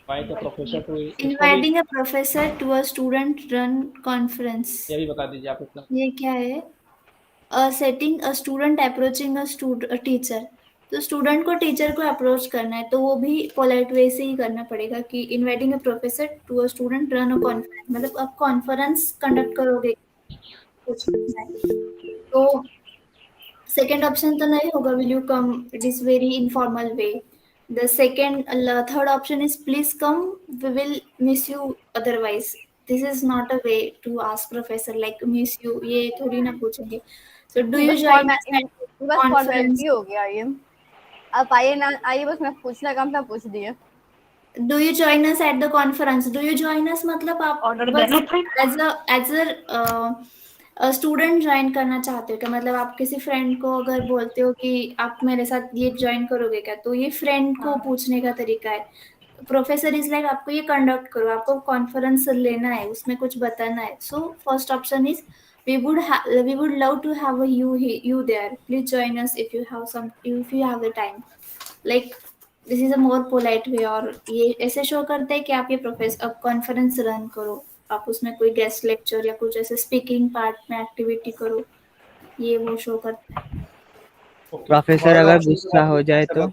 Invite a professor to inviting a professor to a student run conference, ये भी बता दीजिए आप इतना। ये क्या है? Setting a student approaching a teacher. तो स्टूडेंट को टीचर को अप्रोच करना है, तो वो भी पोलाइट वे से ही करना पड़ेगा कि inviting a professor to a student run a conference, मतलब आप कॉन्फ्रेंस कंडक्ट करोगे कुछ तो सेकेंड ऑप्शन तो नहीं होगा, will you come, it is very informal way. The second third option is please come, we will miss you otherwise. This is not a way to ask professor like miss you, ये थोड़ी ना पूछेंगे। So do you join us at बस formality हो गया ये। आप आइए ना आइए, बस मैं पूछना काम था पूछ दिया। Do you join us at the conference? Do you join us मतलब आप ऑर्डर बस देना as a स्टूडेंट ज्वाइन करना चाहते हो क्या? मतलब आप किसी फ्रेंड को अगर बोलते हो कि आप मेरे साथ ये ज्वाइन करोगे क्या, तो ये फ्रेंड को पूछने का तरीका है। प्रोफेसर इज लाइक आपको ये कंडक्ट करो, आपको कॉन्फ्रेंस लेना है, उसमें कुछ बताना है। So first option is we would love to have you there, please join us if you have the time, like this is a more polite way. और ये ऐसे शो करते हैं कि आप ये अब कॉन्फ्रेंस रन करो, आप उसमें कोई गेस्ट लेक्चर या कुछ ऐसे स्पीकिंग पार्ट में एक्टिविटी करो, ये वो शो करता है। प्रोफेसर अगर गुस्सा हो जाए तो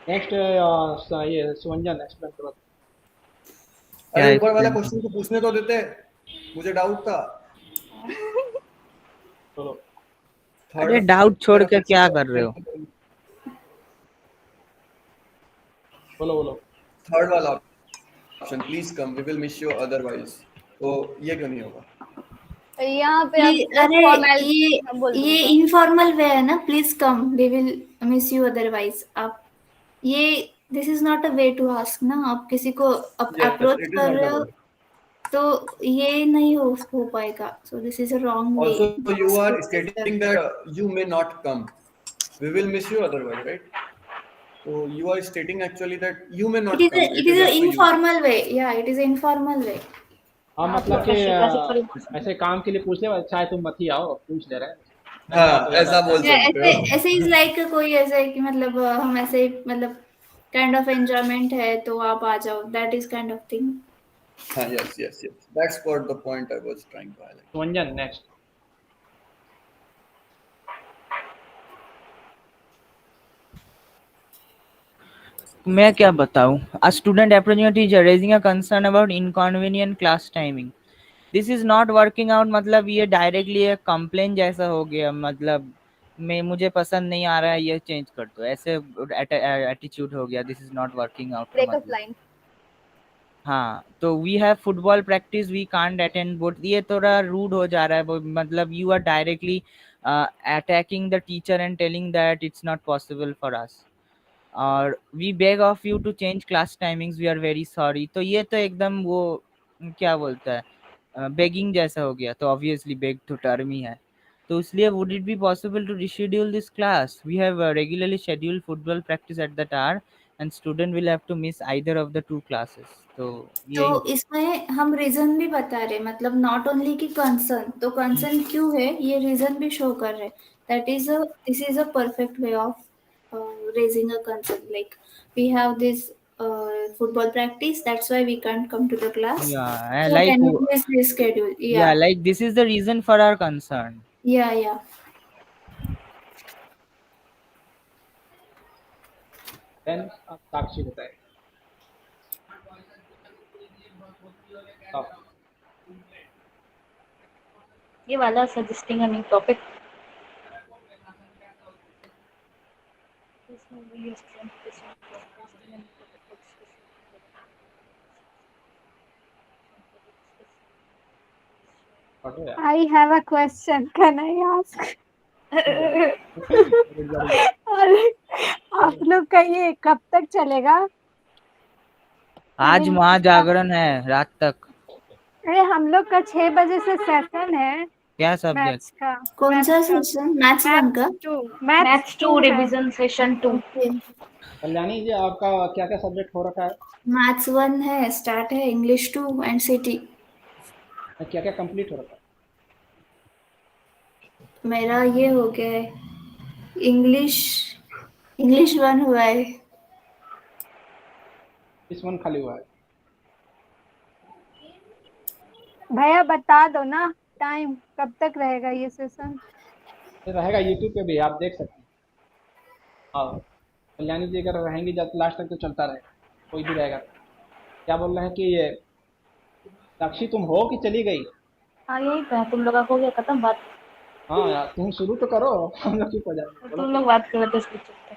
नेक्स्ट ये सुवंजन एक्सप्लेन करो। अरे ऊपर वाला क्वेश्चन को पूछने तो देते, मुझे डाउट था। चलो अरे डाउट छोड़ के क्या कर रहे हो? बोलो। थर्ड वाला option, please come, we will miss you otherwise, तो ये क्यों नहीं होगा? यहाँ पे अरे ये इनफॉर्मल वे है ना, please come we will miss you otherwise. आप ये this is not a way to ask ना, आप किसी को अप्रोच कर रहे हो तो ये नहीं हो पाएगा। So this is a wrong way. Also you are stating that you may not come, we will miss you otherwise, right? So you are stating actually that you may not come. It is an informal way. Yeah, it is an informal way. हाँ मतलब कि ऐसे काम के लिए पूछ ले, चाहे तुम मत ही आओ, पूछ ले रहे हैं। हाँ ऐसा बोल सकते हो। ऐसे इज लाइक कोई ऐसे कि मतलब हम ऐसे मतलब काइंड ऑफ एंजॉयमेंट है तो आप आ जाओ, that is kind of thing. हाँ yes, that's what the point I was trying to highlight. Suvanjan next. मैं क्या बताऊं? A student approaching a teacher raising a concern about inconvenient class timing. This is not working out, मतलब ये directly एक complain जैसा हो गया, मतलब मुझे पसंद नहीं आ रहा है, ये चेंज कर दो, ऐसे एटीट्यूड हो गया। This is not working out. Breakup line. हाँ, तो we have football practice, we can't attend both. ये थोड़ा रूड हो जा रहा है, मतलब you are directly attacking the teacher and telling that it's not possible for us, और we beg of you to change class timings, we are very sorry. तो ये तो एकदम वो क्या बोलता है, बेगिंग जैसा हो गया। तो ऑब्वियसली बेग तो टर्म ही है, तो इसलिए would it be possible to reschedule this class? We have regularly scheduled football practice at that hour and student will have to miss either of the two classes. तो इसमें हम रीजन भी बता रहे, मतलब नॉट ओनली की concern, तो concern क्यों है ये रीजन भी शो कर रहे। This is a perfect way of raising a concern, like we have this football practice, that's why we can't come to the class. yeah, So like can you please reschedule? yeah, like this is the reason for our concern. Yeah. Then साक्षी बताए। ये वाला suggesting a new topic. I have a question. Can I ask? आप लोग का ये कब तक चलेगा? आज महाजागरण है रात तक। अरे हम लोग का 6 बजे से सेशन है। क्या सब्जेक्ट का? कौन सा सेशन? मैथ्स 1 का? Maths 2 revision session 2। Kalyani ji, आपका क्या क्या सब्जेक्ट हो रखा है? मैथ्स 1 है, स्टार्ट है, इंग्लिश 2 एंड सिटी। क्या क्या कंप्लीट हो रखा है? मेरा ये हो गया है, इंग्लिश 1 हुआ है। इस 1 खाली हुआ है। भैया बता दो ना टाइम, कब तक रहेगा ये सेशन? रहेगा यूट्यूब पे भी, आप देख सकते हैं। और कल्याणी जी अगर रहेंगी जब लास्ट तक तो चलता रहेगा, कोई भी रहेगा। क्या बोल रहे हैं कि ये साक्षी तुम हो कि चली गई? हाँ यही पे, तुम लोग हो गया खत्म बात। हाँ यार, तुम शुरू तो करो, हम लोग चुप हो जाएंगे। तुम लोग बात कर रहे थे इसके चलते।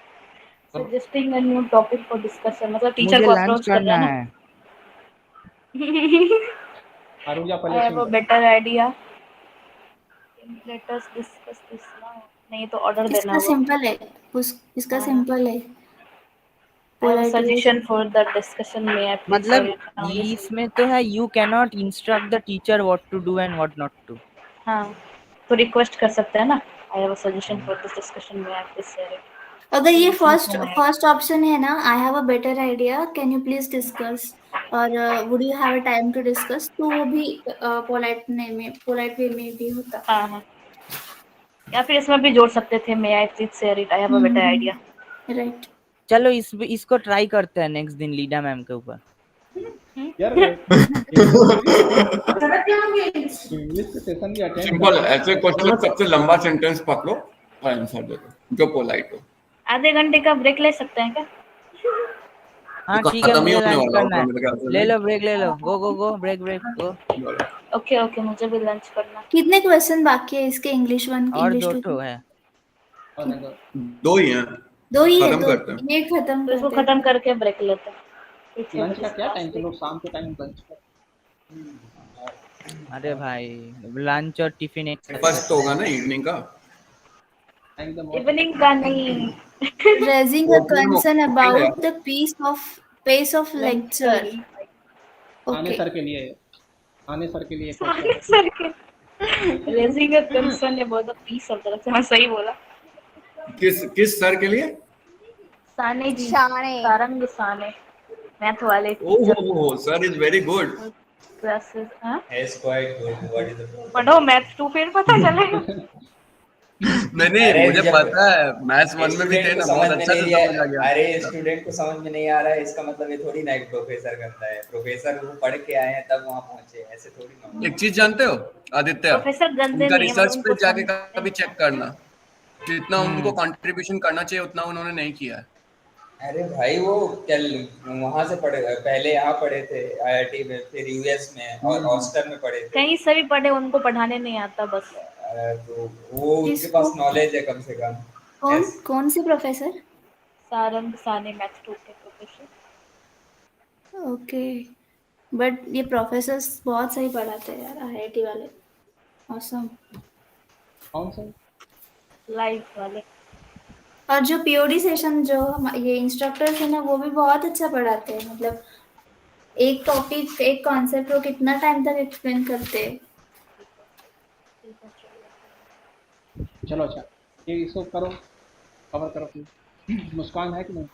Suggesting a new topic for discussion, मतलब टीचर को अप्रोच करना है। आरुजा I have a better idea. Let us discuss this now. नहीं तो ऑर्डर देना होगा। सिंपल है, इसका सिंपल है। सजेशन फॉर द डिस्कशन में मतलब इसमें तो है you can not instruct the teacher what to do and what not to. हाँ तो रिक्वेस्ट कर सकते हैं ना, I have a suggestion for this discussion में आप प्लीज शेयर इट। अगर ये फर्स्ट ऑप्शन है ना, I have a better idea, can you please discuss, और would you have a time to discuss, तो वो भी पोलाइट वे में भी होता। हाँ या फिर इसमें भी जोड़ सकते थे, may I please share it, I have a better idea. Right, चलो इसको ट्राई करते हैं नेक्स्ट दिन लीडा मैम के ऊपर। यार इंग्लिश के सेशन भी अटेंड। सिंपल ऐसे क्वेश्चन सबसे लंबा सेंटेंस पकड़ो और आंसर दे दो जो पोलाइट हो। आधे घंटे का ब्रेक ले सकते हैं क्या? हाँ ठीक है, मुझे लंच करना है। ले लो ब्रेक, ले लो। गो ब्रेक गो। ओके मुझे भी लंच करना। कितने क्वेश्चन बाकी है इसके? इंग्लिश 1 और इंग्लिश 2 2 है। 2 ही हैं। खत्म करते हैं। ये खत्म तो इसको खत्म करके ब्रेक लेते हैं। लंच का क्या टाइम? चलो शाम के टाइम लंच का। अरे भाई लंच और टिफिन एक फर्स्ट होगा ना इवनिंग का? इवनिंग का नहीं। Raising a concern about the pace of lecture. आने सर के लिए raising a concern about the pace of the, मैं सही बोला? किस सर के लिए? साने जी, सारंग साने, मैथ वाले। Oh sir is very good. Classes is quite good. What is the पढ़ो मैथ 2 फिर पता चलेगा। नहीं मुझे पता है, मैथ्स 1 में भी थे ना, बहुत अच्छा से समझ आ गया। अरे स्टूडेंट को समझ में नहीं आ रहा है इसका मतलब ये थोड़ी ना एक प्रोफेसर करता है। प्रोफेसर वो पढ़ के आए हैं तब वहां पहुंचे, ऐसे थोड़ी ना। एक चीज जानते हो आदित्य, प्रोफेसर गंदे उनका नहीं है, रिसर्च पे उनको जाके कभी चेक करना, जितना उनको कंट्रीब्यूशन करना चाहिए उतना उन्होंने नहीं किया है। अरे भाई वो कल वहां से पढ़े, पहले यहाँ पढ़े थे आईआईटी में, फिर यूएस में और हॉस्टल में पढ़े थे। कहीं से भी पढ़े, उनको पढ़ाने नहीं आता बस। तो वो उनके पास नॉलेज है कम से कम। कौन से प्रोफेसर? सारंग साने मैथ 2 के प्रोफेसर। ओके, बट ये प्रोफेसर्स बहुत सही पढ़ाते हैं यार, IIT वाले, ऑसम। कौन सा? लाइव वाले। और जो POD सेशन जो ये इंस्ट्रक्टर्स है ना, वो भी बहुत अच्छा पढ़ाते हैं। मतलब एक टॉपिक, एक कॉन्सेप्ट वो कितना टाइम तक एक्सप्लेन करते हैं। चलो अच्छा, ये इसको करो, कवर करो प्लीज। मुस्कान है कि नहीं?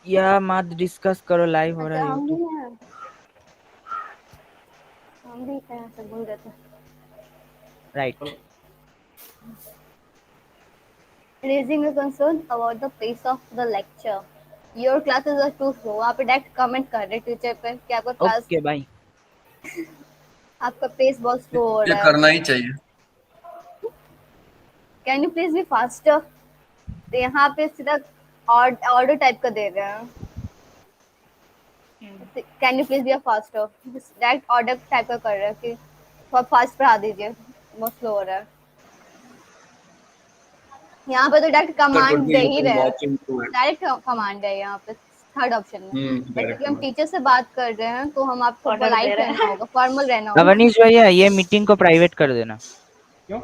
या मत डिस्कस करो, लाइव हो रहा अच्छा है हम भी YouTube। हैं, हम भी हैं, सब भूल गए थे। Right. Raising a concern about the pace of the lecture. Your classes are too slow. वहाँ पे डायरेक्ट कमेंट कर रहे टीचर पे कि आपका क्लास, ओके बाय। आपका पेस बहुत स्लो हो ये रहा है। करना ही चाहिए। Can you please be faster? तो यहाँ पे सीधा ऑर्डर टाइप का दे रहे हैं। Can you please be faster? Direct order type का कर रहे हैं कि थोड़ा फास्ट पढ़ा दीजिए, बहुत स्लो हो रहा है। यहाँ पे तो डायरेक्ट कमांड दे ही रहे हैं, डायरेक्ट कमांड है यहाँ पे थर्ड ऑप्शन में। बट क्योंकि हम टीचर से बात कर रहे हैं तो हम आपको Order दे पोलाइट रहे हैं। रहना होगा, फॉर्मल रहना होगा। अवनीश भैया ये मीटिंग को प्राइवेट कर देना। क्यों?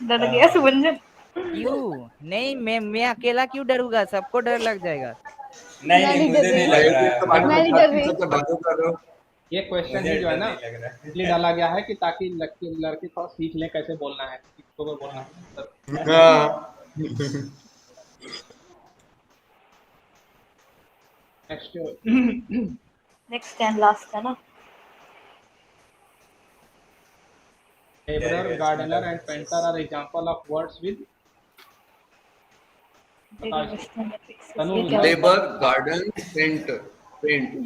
डर गया सुभंजन। क्यों नहीं, मैं अकेला क्यों डरूंगा, सबको डर लग जाएगा। नहीं मैं नहीं, नहीं मुझे डर नहीं रही। लग रहा है। मैं नहीं डर रही। बातें कर रहे हो। ये क्वेश्चन मुझे ही जो है डर ना, नहीं लग रहा है। इसलिए डाला गया है कि ताकि लड़के थोड़ा सीख लें कैसे बोलना है, किसको को बोलना है। हाँ। नेक्स्ट नेक्स्ट एंड लास्ट है ना। Labourer, gardener and painter are example of words with labour, garden, paint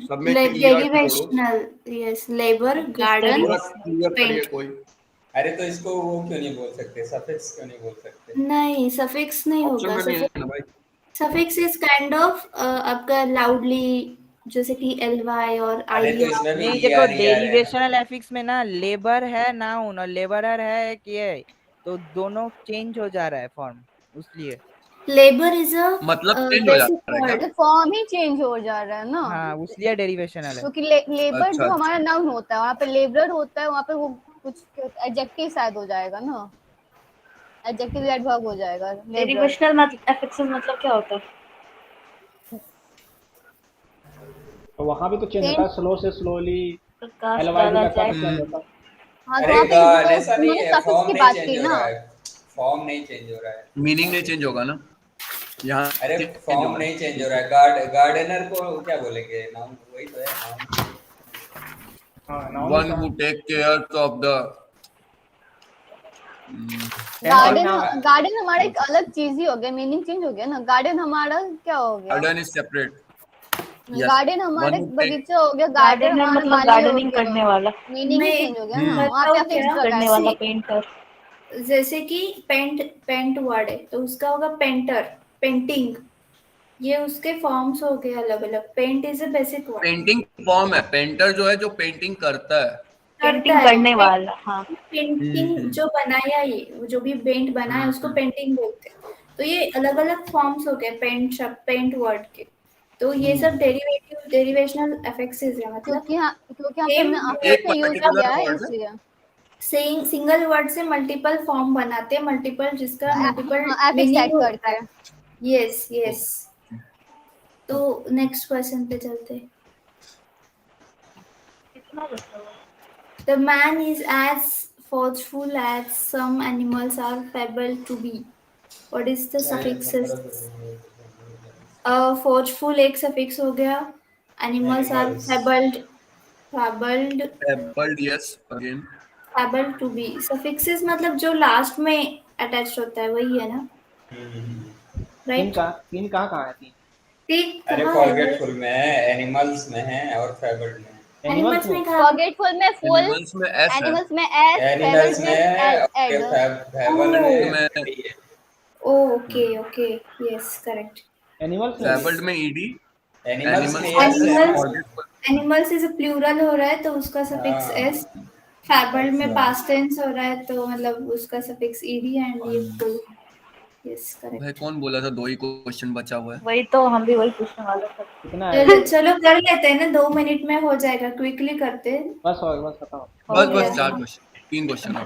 सब में derivational, yes, labour, garden, clear करिए पेंट। कोई। अरे तो इसको वो क्यों नहीं बोल सकते, सफिक्स क्यों नहीं बोल सकते? नहीं, सफिक्स नहीं ऑप्शन होगा। में नहीं है ना भाई। सफिक्स इज काइंड ऑफ आपका लाउडली, जैसे कि ly और अरे तो ia। इसमें भी नहीं ER देखो, ER है। डेरिवेशनल एफिक्स में ना लेबर है नाउन और लेबरर है कि है, तो दोनों चेंज हो जा रहा है फॉर्म, इसलिए। लेबर इज अ मतलब चेंज हो बेसिक जाता है क्या? वर्ड। फॉर्म ही चेंज हो जा रहा है ना, हाँ उसलिए डेरिवेशनल है। क्योंकि लेबर अच्छा जो हमारा अच्छा। नाउन होता है, वहाँ पे लेबरर होता है, वहाँ पे वो कुछ एडजेक्टिव शायद हो जाएगा ना, एडजेक्टिव एडवर्ब हो जाएगा लेबरर। डेरिवेशनल मतलब एफिक्सेस मतलब क्या होता है? तो वहाँ भी तो चेंज होता है, स्लो से स्लोली, प्रकाश LY डाला भी जाए। चेंज होता है। हाँ तो अरे वहाँ पे गॉड, तो ऐसा नहीं उन्होंने है, सफिक्स फॉर्म की नहीं बात चेंज की हो ना। रहा है, फॉर्म नहीं चेंज हो रहा है। मीनिंग नहीं चेंज होगा ना यहाँ। अरे change फॉर्म होगा। नहीं चेंज हो रहा है। गार्डनर को क्या बोलेंगे? नाउन वही तो है, नाउन। हाँ नाउन One होता है। who take care of the garden, noun garden हमारा एक अलग चीज ही हो गया, मीनिंग चेंज हो गया ना। गार्डन हमारा क्या हो गया? garden is separate. Yes. Garden हमारा One who take बगीचा हो गया, गार्डन गार्डनर हमारा मतलब माली हो गार्डनिंग गया, करने वाला। मीनिंग ही मैं चेंज हो गया ना। वहाँ बताऊँ पे फिक्स क्या? जगह करने है। वाला पेंटर। जैसे कि पेंट वर्ड है तो उसका होगा पेंटर, पेंटिंग। ये उसके फॉर्म्स हो गए अलग अलग। Paint is a basic word. Painting form है, पेंटर जो है जो पेंटिंग करता है। करता पेंटिंग है करने वाला, हाँ। पेंटिंग जो बनाया, ये जो भी पेंट बनाया उसको पेंटिंग बोलते हैं। तो ये अलग अलग फॉर्म्स हो गए पेंट शब्द, पेंट वर्ड के। तो ये सब डेरिवेशनल एफिक्सेस है। मतलब क्योंकि यहाँ पे हमने एक अफिक्स यूज पर्टिकुलर किया है वर्ड है। इसलिए। सेइंग सिंगल वर्ड से मल्टीपल फॉर्म बनाते हैं, मल्टीपल जिसका मल्टीपल हाँ एफिक्स मीनिंग ऐड होता करते है। हैं। Yes yes. तो नेक्स्ट क्वेश्चन पे चलते हैं। कितना बचा हुआ? The man is as forceful as some animals are fabled to be. What is the suffixes? Forceful एक suffix हो गया. Animals are fabled, Fabled, yes, again. fabled to be. Suffixes मतलब जो लास्ट में attached होता है वही है ना? तीन Right? कहाँ है तीन? ठीक अरे कहाँ है? फॉरगेटफुल में है, एनिमल्स में है और फेबल्ड में है। Animals में कहाँ? फॉरगेटफुल में फुल, एनिमल्स में एस है। एनिमल्स में एस, एनिमल्स फेबल्ड में में है और एड। फेबल्ड में में है। Oh, okay. Yes, correct. Animals में फेबल्ड में ed, एनिमल्स में एनिमल्स यस है ना। एनिमल्स इज प्लूरल हो रहा है तो उसका सफिक्स हाँ। एस। फैबल्ड में अच्छा। पास्ट टेंस हो रहा है तो मतलब उसका सफिक्स ed एंड ये फुल। Yes correct. भाई कौन बोला था 2 ही क्वेश्चन बचा हुआ है? वही तो हम भी वही पूछने वाले थे। कितना है? चलो कर लेते हैं ना, 2 मिनट में हो जाएगा, क्विकली करते हैं। बस हो गया, बस खत्म। बस 4 क्वेश्चन, 3 क्वेश्चन और।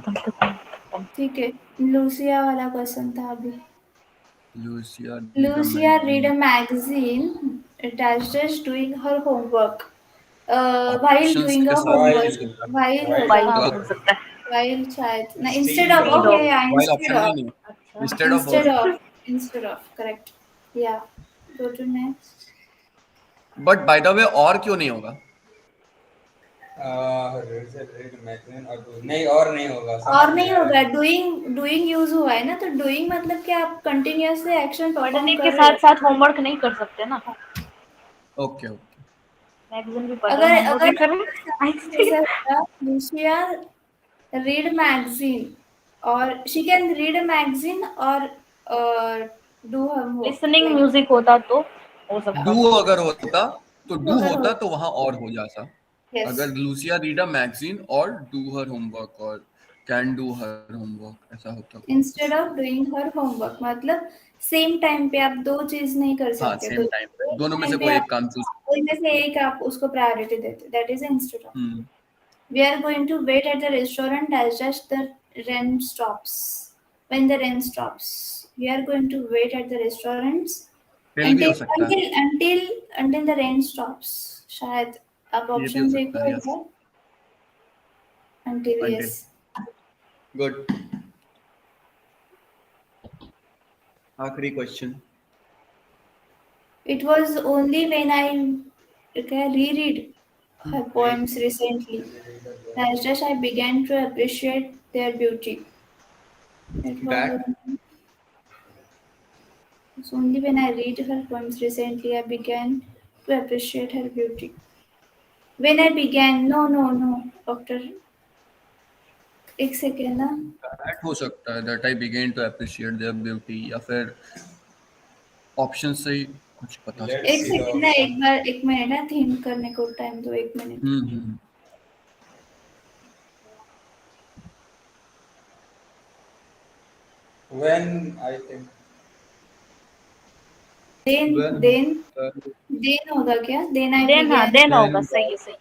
ठीक है, लूसिया वाला क्वेश्चन था अभी। Lucia read a magazine dash doing her homework. While Options doing के a साथ homework, while शायद ना, instead of, okay, yeah, while option में नहीं, instead of correct, yeah, go to next. But by the वे और क्यों नहीं होगा? नहीं, और नहीं होगा, और नहीं होगा, डूइंग यूज हुआ है ना, तो डूइंग मतलब कि आप कंटिन्यूअसली एक्शन परफॉर्म पढ़ने कर के रहे साथ हो। साथ होमवर्क नहीं कर सकते ना। ओके मैगजीन भी पढ़ रहे हैं, होमवर्क भी कर रहे हैं। लूसिया रीड मैगजीन, और she can read a magazine और डू होमवर्क। लिसनिंग म्यूजिक होता तो हो सकता। डू अगर होता तो डू होता तो वहां और हो जाता। अगर लूसिया रीड अ मैगजीन और डू हर होमवर्क और कैन डू हर होमवर्क ऐसा होता। Instead of doing her homework मतलब सेम टाइम पे आप 2 चीज नहीं कर सकते। हाँ, सेम टाइम पे दोनों में से कोई एक काम चूज, कोई में से एक आप उसको प्रायोरिटी देते, that is instead of. We are going to wait at the restaurant as just the rain stops. When the rain stops we are going to wait at the restaurants until the rain stops। शायद आप option देखो एक बार। until yes, good. आखिरी question. it was only when I reread her poems recently that just I began to appreciate their beauty. It's only when I read her poems recently I began to appreciate her beauty. When I began, no, doctor, एक second ना, that हो सकता है, that I began to appreciate their beauty, या फिर option से ही कुछ पता चल। एक सेकेंड ना, एक बार 1 मिनट ना, थिंक करने को टाइम दो, 1 मिनट। When I think then होगा क्या? Then I देन, हाँ began, देन होगा, सही है सही।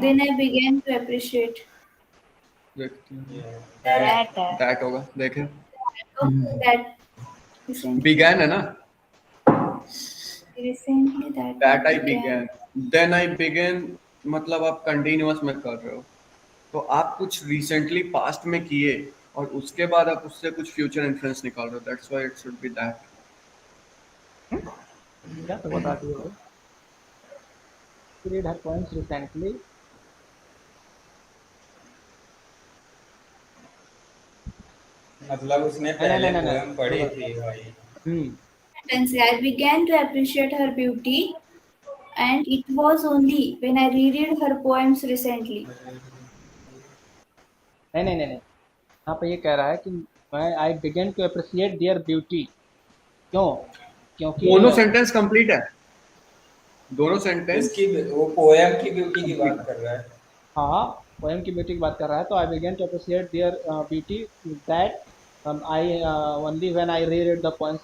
then I began to appreciate। That होगा, देखें that बिगैन है ना, recently that I began, then I began मतलब आप कंटिन्यूअस में कर रहे हो, तो आप कुछ रिसेंटली पास्ट में किए और उसके बाद आप उससे कुछ फ्यूचर इन्फ्लुएंस निकाल रहे हो, that's why it should be that. क्या तो बताती हो? read her poems recently, मतलब उसने पहले पोएम पढ़ी थी भाई। I began to appreciate her beauty and it was only when I reread her poems recently। नहीं, यहाँ पे ये कह रहा है कि मैं I began to appreciate their beauty। क्यों? क्योंकि दोनों सेंटेंस कंप्लीट है, दोनों सेंटेंस इसकी वो पोएम की ब्यूटी की बात कर रहा है। हाँ, पोएम की ब्यूटी की बात कर रहा है, तो I began to appreciate their beauty that I only when I reread the poems।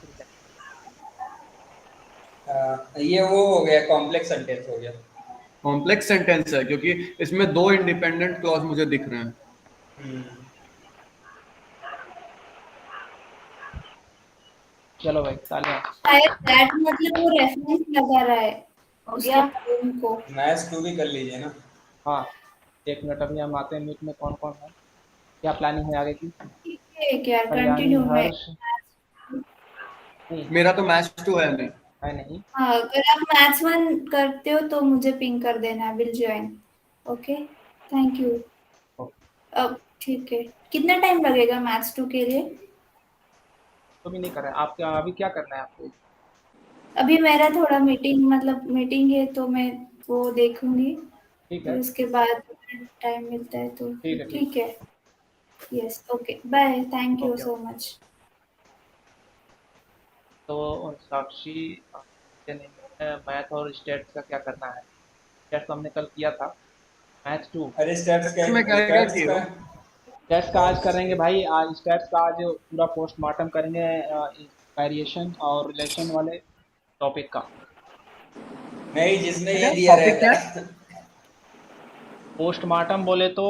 ये वो हो गया, कॉम्प्लेक्स सेंटेंस हो गया। कॉम्प्लेक्स सेंटेंस है क्योंकि इसमें 2 इंडिपेंडेंट क्लॉज मुझे दिख रहे हैं। चलो भाई, तालियां। शायद दैट मतलब वो रेफरेंस लगा रहा है उसके पोएम को। मैथ्स 2 भी कर लीजिए ना। हाँ, 1 मिनट, अभी हम आते हैं मीट में कौन कौन है, क्या प्लानिंग है आगे की? ठीक है क्या, कंटिन्यू है। मेरा तो मैथ्स 2 है नहीं। हाँ, अगर आप मैथ्स 1 करते हो तो मुझे पिंग कर देना, will join. Okay, thank you. अब ठीक है, कितना टाइम लगेगा मैथ्स 2 के लिए? तो भी नहीं कर रहे आप, क्या अभी क्या करना है आपको? अभी मेरा थोड़ा मीटिंग है तो मैं वो देखूंगी, तो उसके बाद टाइम मिलता है तो ठीक है। Yes, okay, bye, thank you so much. तो साक्षी, मैथ और स्टेट्स का क्या करना है? स्टेट्स हमने कल किया था, मैथ्स 2। अरे स्टेट्स में कहेगा कि स्टैट्स का आज करेंगे भाई, आज स्टैट्स का आज पूरा पोस्टमार्टम करेंगे वेरिएशन और रिलेशन वाले टॉपिक का। नहीं, जिसमें ये ठीक है, दिया टॉपिक क्या रहता है? पोस्टमार्टम बोले तो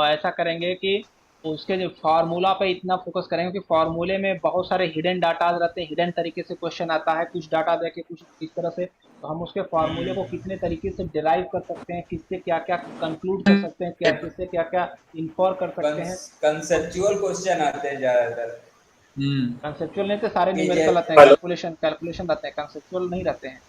ऐसा करेंगे कि उसके जो फार्मूला पे इतना फोकस करेंगे कि फार्मूले में बहुत सारे हिडन डाटा रहते हैं, हिडन तरीके से क्वेश्चन आता है, कुछ डाटा देके कुछ इस तरह से, तो हम उसके फार्मूले को कितने तरीके से डिराइव कर सकते हैं, किससे क्या क्या कंक्लूड कर सकते हैं, क्या किससे क्या क्या इन्फॉर कर सकते हैं। कंसेप्चुअल क्वेश्चन आते हैं ज्यादातर। कंसेप्चुअल नहीं तो सारे कि न्यूमेरिकल आते हैं, कैलकुलेशन रहते हैं, कंसेप्चुअल नहीं रहते हैं,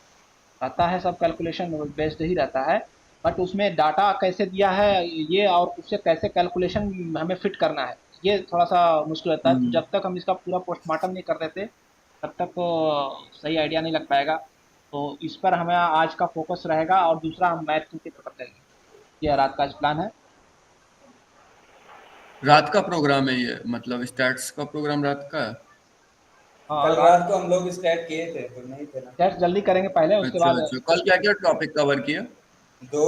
आता है सब कैलकुलेशन बेस्ड ही रहता है, बट उसमें डाटा कैसे दिया है ये और उससे कैसे कैलकुलेशन हमें फिट करना है, ये थोड़ा सा मुश्किल होता है। तो जब तक हम इसका पूरा पोस्टमार्टम नहीं कर देते तब तक सही आइडिया नहीं लग पाएगा। तो इस पर हमें आज का फोकस रहेगा और दूसरा हम मैथ की पेपर देंगे। ये रात का आज प्लान है। रात का प्रोग्राम है ये, मतलब स्टैट्स का प्रोग्राम रात का है। कल रात को हम लोग स्टार्ट किए थे तो नहीं थे ना। स्टैट्स जल्दी करेंगे पहले, उसके बाद अच्छा, कल क्या क्या टॉपिक कवर किया? दो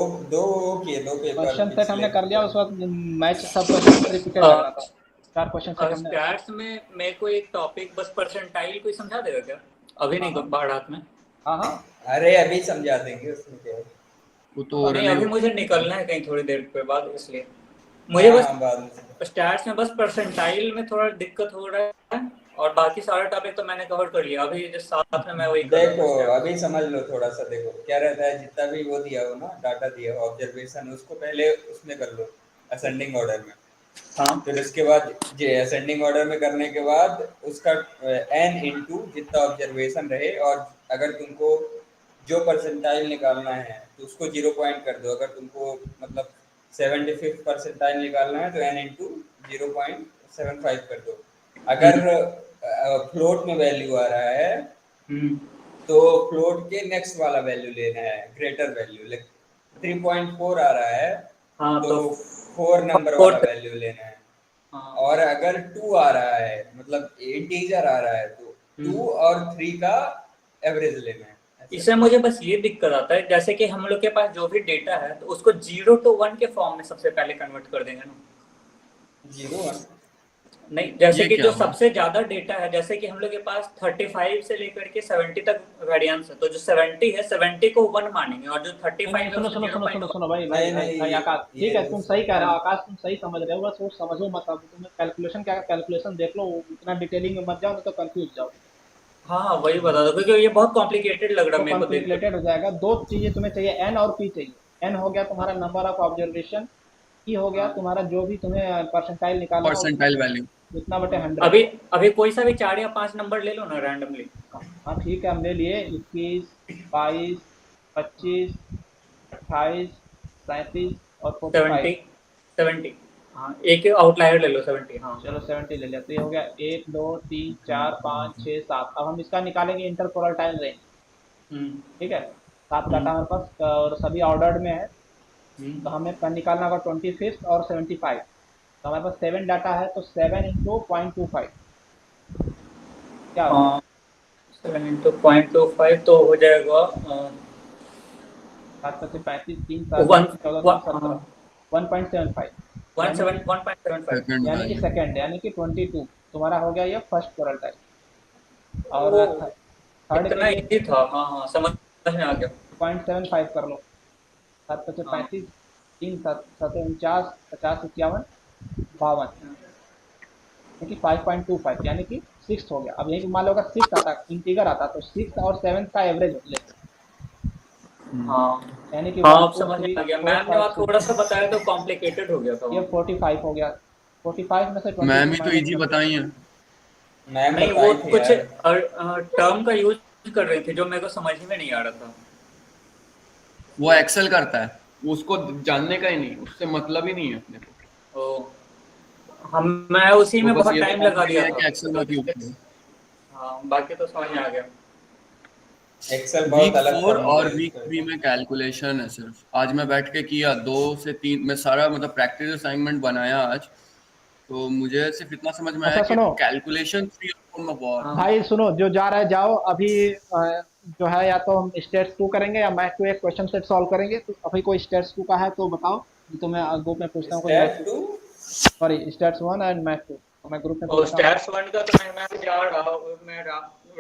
पेपर क्वेश्चन सेट हमने कर लिया, उस वक्त मैच सब क्वेश्चन रिपीटेड लग रहा था, 4 क्वेश्चन सेट हमने। स्टैट्स में मेरे को एक टॉपिक बस परसेंटाइल कोई समझा देगा क्या? अभी नहीं बाढ़ में। हाँ, अरे अभी समझा देंगे, उसमें क्या है। वो तो नहीं, अभी मुझे निकलना है कहीं थोड़ी देर के बाद, इसलिए मुझे बस स्टैट्स में बस परसेंटाइल में थोड़ा दिक्कत हो रहा है, और बाकी सारे टॉपिक तो मैंने कवर कर लिया। अभी जिस साथ में मैं वही देखो अभी समझ लो थोड़ा सा, देखो क्या रहता है, जितना भी वो दिया हो ना, डाटा दिया हो, ऑब्जर्वेशन, उसको पहले उसमें कर लो असेंडिंग ऑर्डर में। हाँ, फिर उसके बाद ये असेंडिंग ऑर्डर में करने के बाद उसका n इंटू जितना ऑब्जर्वेशन रहे, और अगर तुमको जो परसेंटाइल निकालना है तो उसको 0 पॉइंट कर दो। अगर तुमको मतलब 75th परसेंटाइल निकालना है तो n इंटू 0.75 कर दो। अगर फ्लोट में वैल्यू आ रहा है तो फ्लोट के नेक्स्ट वाला वैल्यू लेना है, ग्रेटर वैल्यू। लाइक 3.4 आ रहा है, हाँ, तो 4 नंबर वाला वैल्यू लेना है। हाँ। और अगर 2 आ रहा है, मतलब इंटीजर आ रहा है, तो 2 और 3 का एवरेज लेना है। इससे मुझे बस ये दिक्कत आता है, जैसे कि हम लोग के पास जो भी डेटा है तो उसको 0 to 1 के फॉर्म में सबसे पहले कन्वर्ट कर देंगे ना। 0 नहीं, जैसे कि जो सबसे ज्यादा डेटा है, जैसे कि हम लोग के पास 35 से लेकर के 70 तक वेरिएंस है, तो जो 70 है 70 को 1 मानेंगे, और जो 35 सुनो भाई आकाश, ठीक है तुम सही कह रहे हो आकाश, तुम सही समझ रहे हो, बस वो समझो मत, अब तुम्हें कैलकुलेशन क्या कैलकुलेशन देख लो, उतना डिटेलिंग में मत जाओ, नहीं तो कंफ्यूज जाओ। हाँ वही बता दो, क्योंकि ये बहुत कॉम्प्लिकेटेड लग रहा है मेरे को। कॉम्प्लिकेटेड हो जाएगा। 2 चीजें तुम्हें चाहिए, n और p चाहिए। n हो गया तुम्हारा नंबर ऑफ ऑब्जर्वेशन, p हो गया तुम्हारा जो भी तुम्हें परसेंटाइल निकालना है, परसेंटाइल वैल्यू उतना बटे 100। अभी कोई सा भी 4 या 5 नंबर ले लो ना रैंडमली। हाँ ठीक है, हम ले लिए 21, 22, 25, 28, 37 और 45, 70। हाँ, एक आउटलायर ले लो 70। हाँ चलो 70 ले लिया, तो ये हो गया 1 2 3 4 5 6 7। अब हम इसका निकालेंगे इंटरपोलाटाइल रेंज। ठीक है, 7 डाटा हमारे पास और सभी ऑर्डर्ड में है, तो हमें निकालना होगा 25 और 75। तो हमारे पास 7 डाटा है, तो 7 इंटू 0.25 क्या होगा? 7 इंटू 0.25 तो हो जाएगा 7 से 35 3 14 1.75 यानी कि सेकंड, यानी कि 22 तुम्हारा हो गया ये फर्स्ट क्वार्टाइल। और थर्ड इतना इजी था। हाँ समझ में आ गया। 0.75 कर लो, 7 से 35 3 7 49 50 51 52, यानी कि 5.25 यानी कि 6 हो गया। अब यही मान लो अगर 6 आता, इंटीगर आता, तो 6 और 7 का एवरेज लेते। हाँ यानी कि हाँ समझ में आ गया। मैम ने बात थोड़ा सा बताया तो कॉम्प्लिकेटेड हो गया था। ये 45 हो गया। 45 में से 20 मैम ही तो इजी बताई है। मैम नहीं, वो कुछ टर्म का यूज कर रही थी जो मेरे को समझ में नहीं आ रहा था। वो एक्सेल करता है, उसको जानने का ही नहीं, उससे मतलब ही नहीं है अपने को। मैं उसी में बहुत टाइम लगा दिया था। एक्सेल मत यूज करो। हाँ बाकी तो समझ में आ गया। एक्सेल बहुत अलग वीक 4 और वीक 3 में कैलकुलेशन है सिर्फ। आज मैं बैठ के किया 2 से 3 में सारा, मतलब प्रैक्टिस असाइनमेंट बनाया आज, तो मुझे सिर्फ इतना समझ में आया कि कैलकुलेशन 3 और 4 में बहुत। भाई सुनो, जो जा रहा है जाओ, अभी जो है या तो हम स्टेट्स 2 करेंगे या मैथ 2 एक क्वेश्चन सेट सॉल्व करेंगे। तो अभी कोई स्टेट्स 2 का है तो बताओ, तो मैं ग्रुप में पूछता हूँ। सॉरी स्टैट्स 1 एंड मैथ 2 मैं ग्रुप में और स्टैट्स 1 का तो मैं जा रहा हूँ, मैं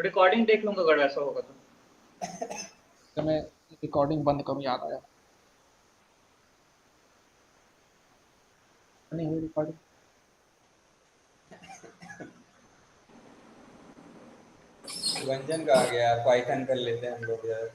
रिकॉर्डिंग देख लूंगा अगर ऐसा होगा तो मैं रिकॉर्डिंग बंद करूँ, याद आया नहीं हुई रिकॉर्डिंग। वंजन का आ गया, पाइथन कर लेते हैं हम लोग यार।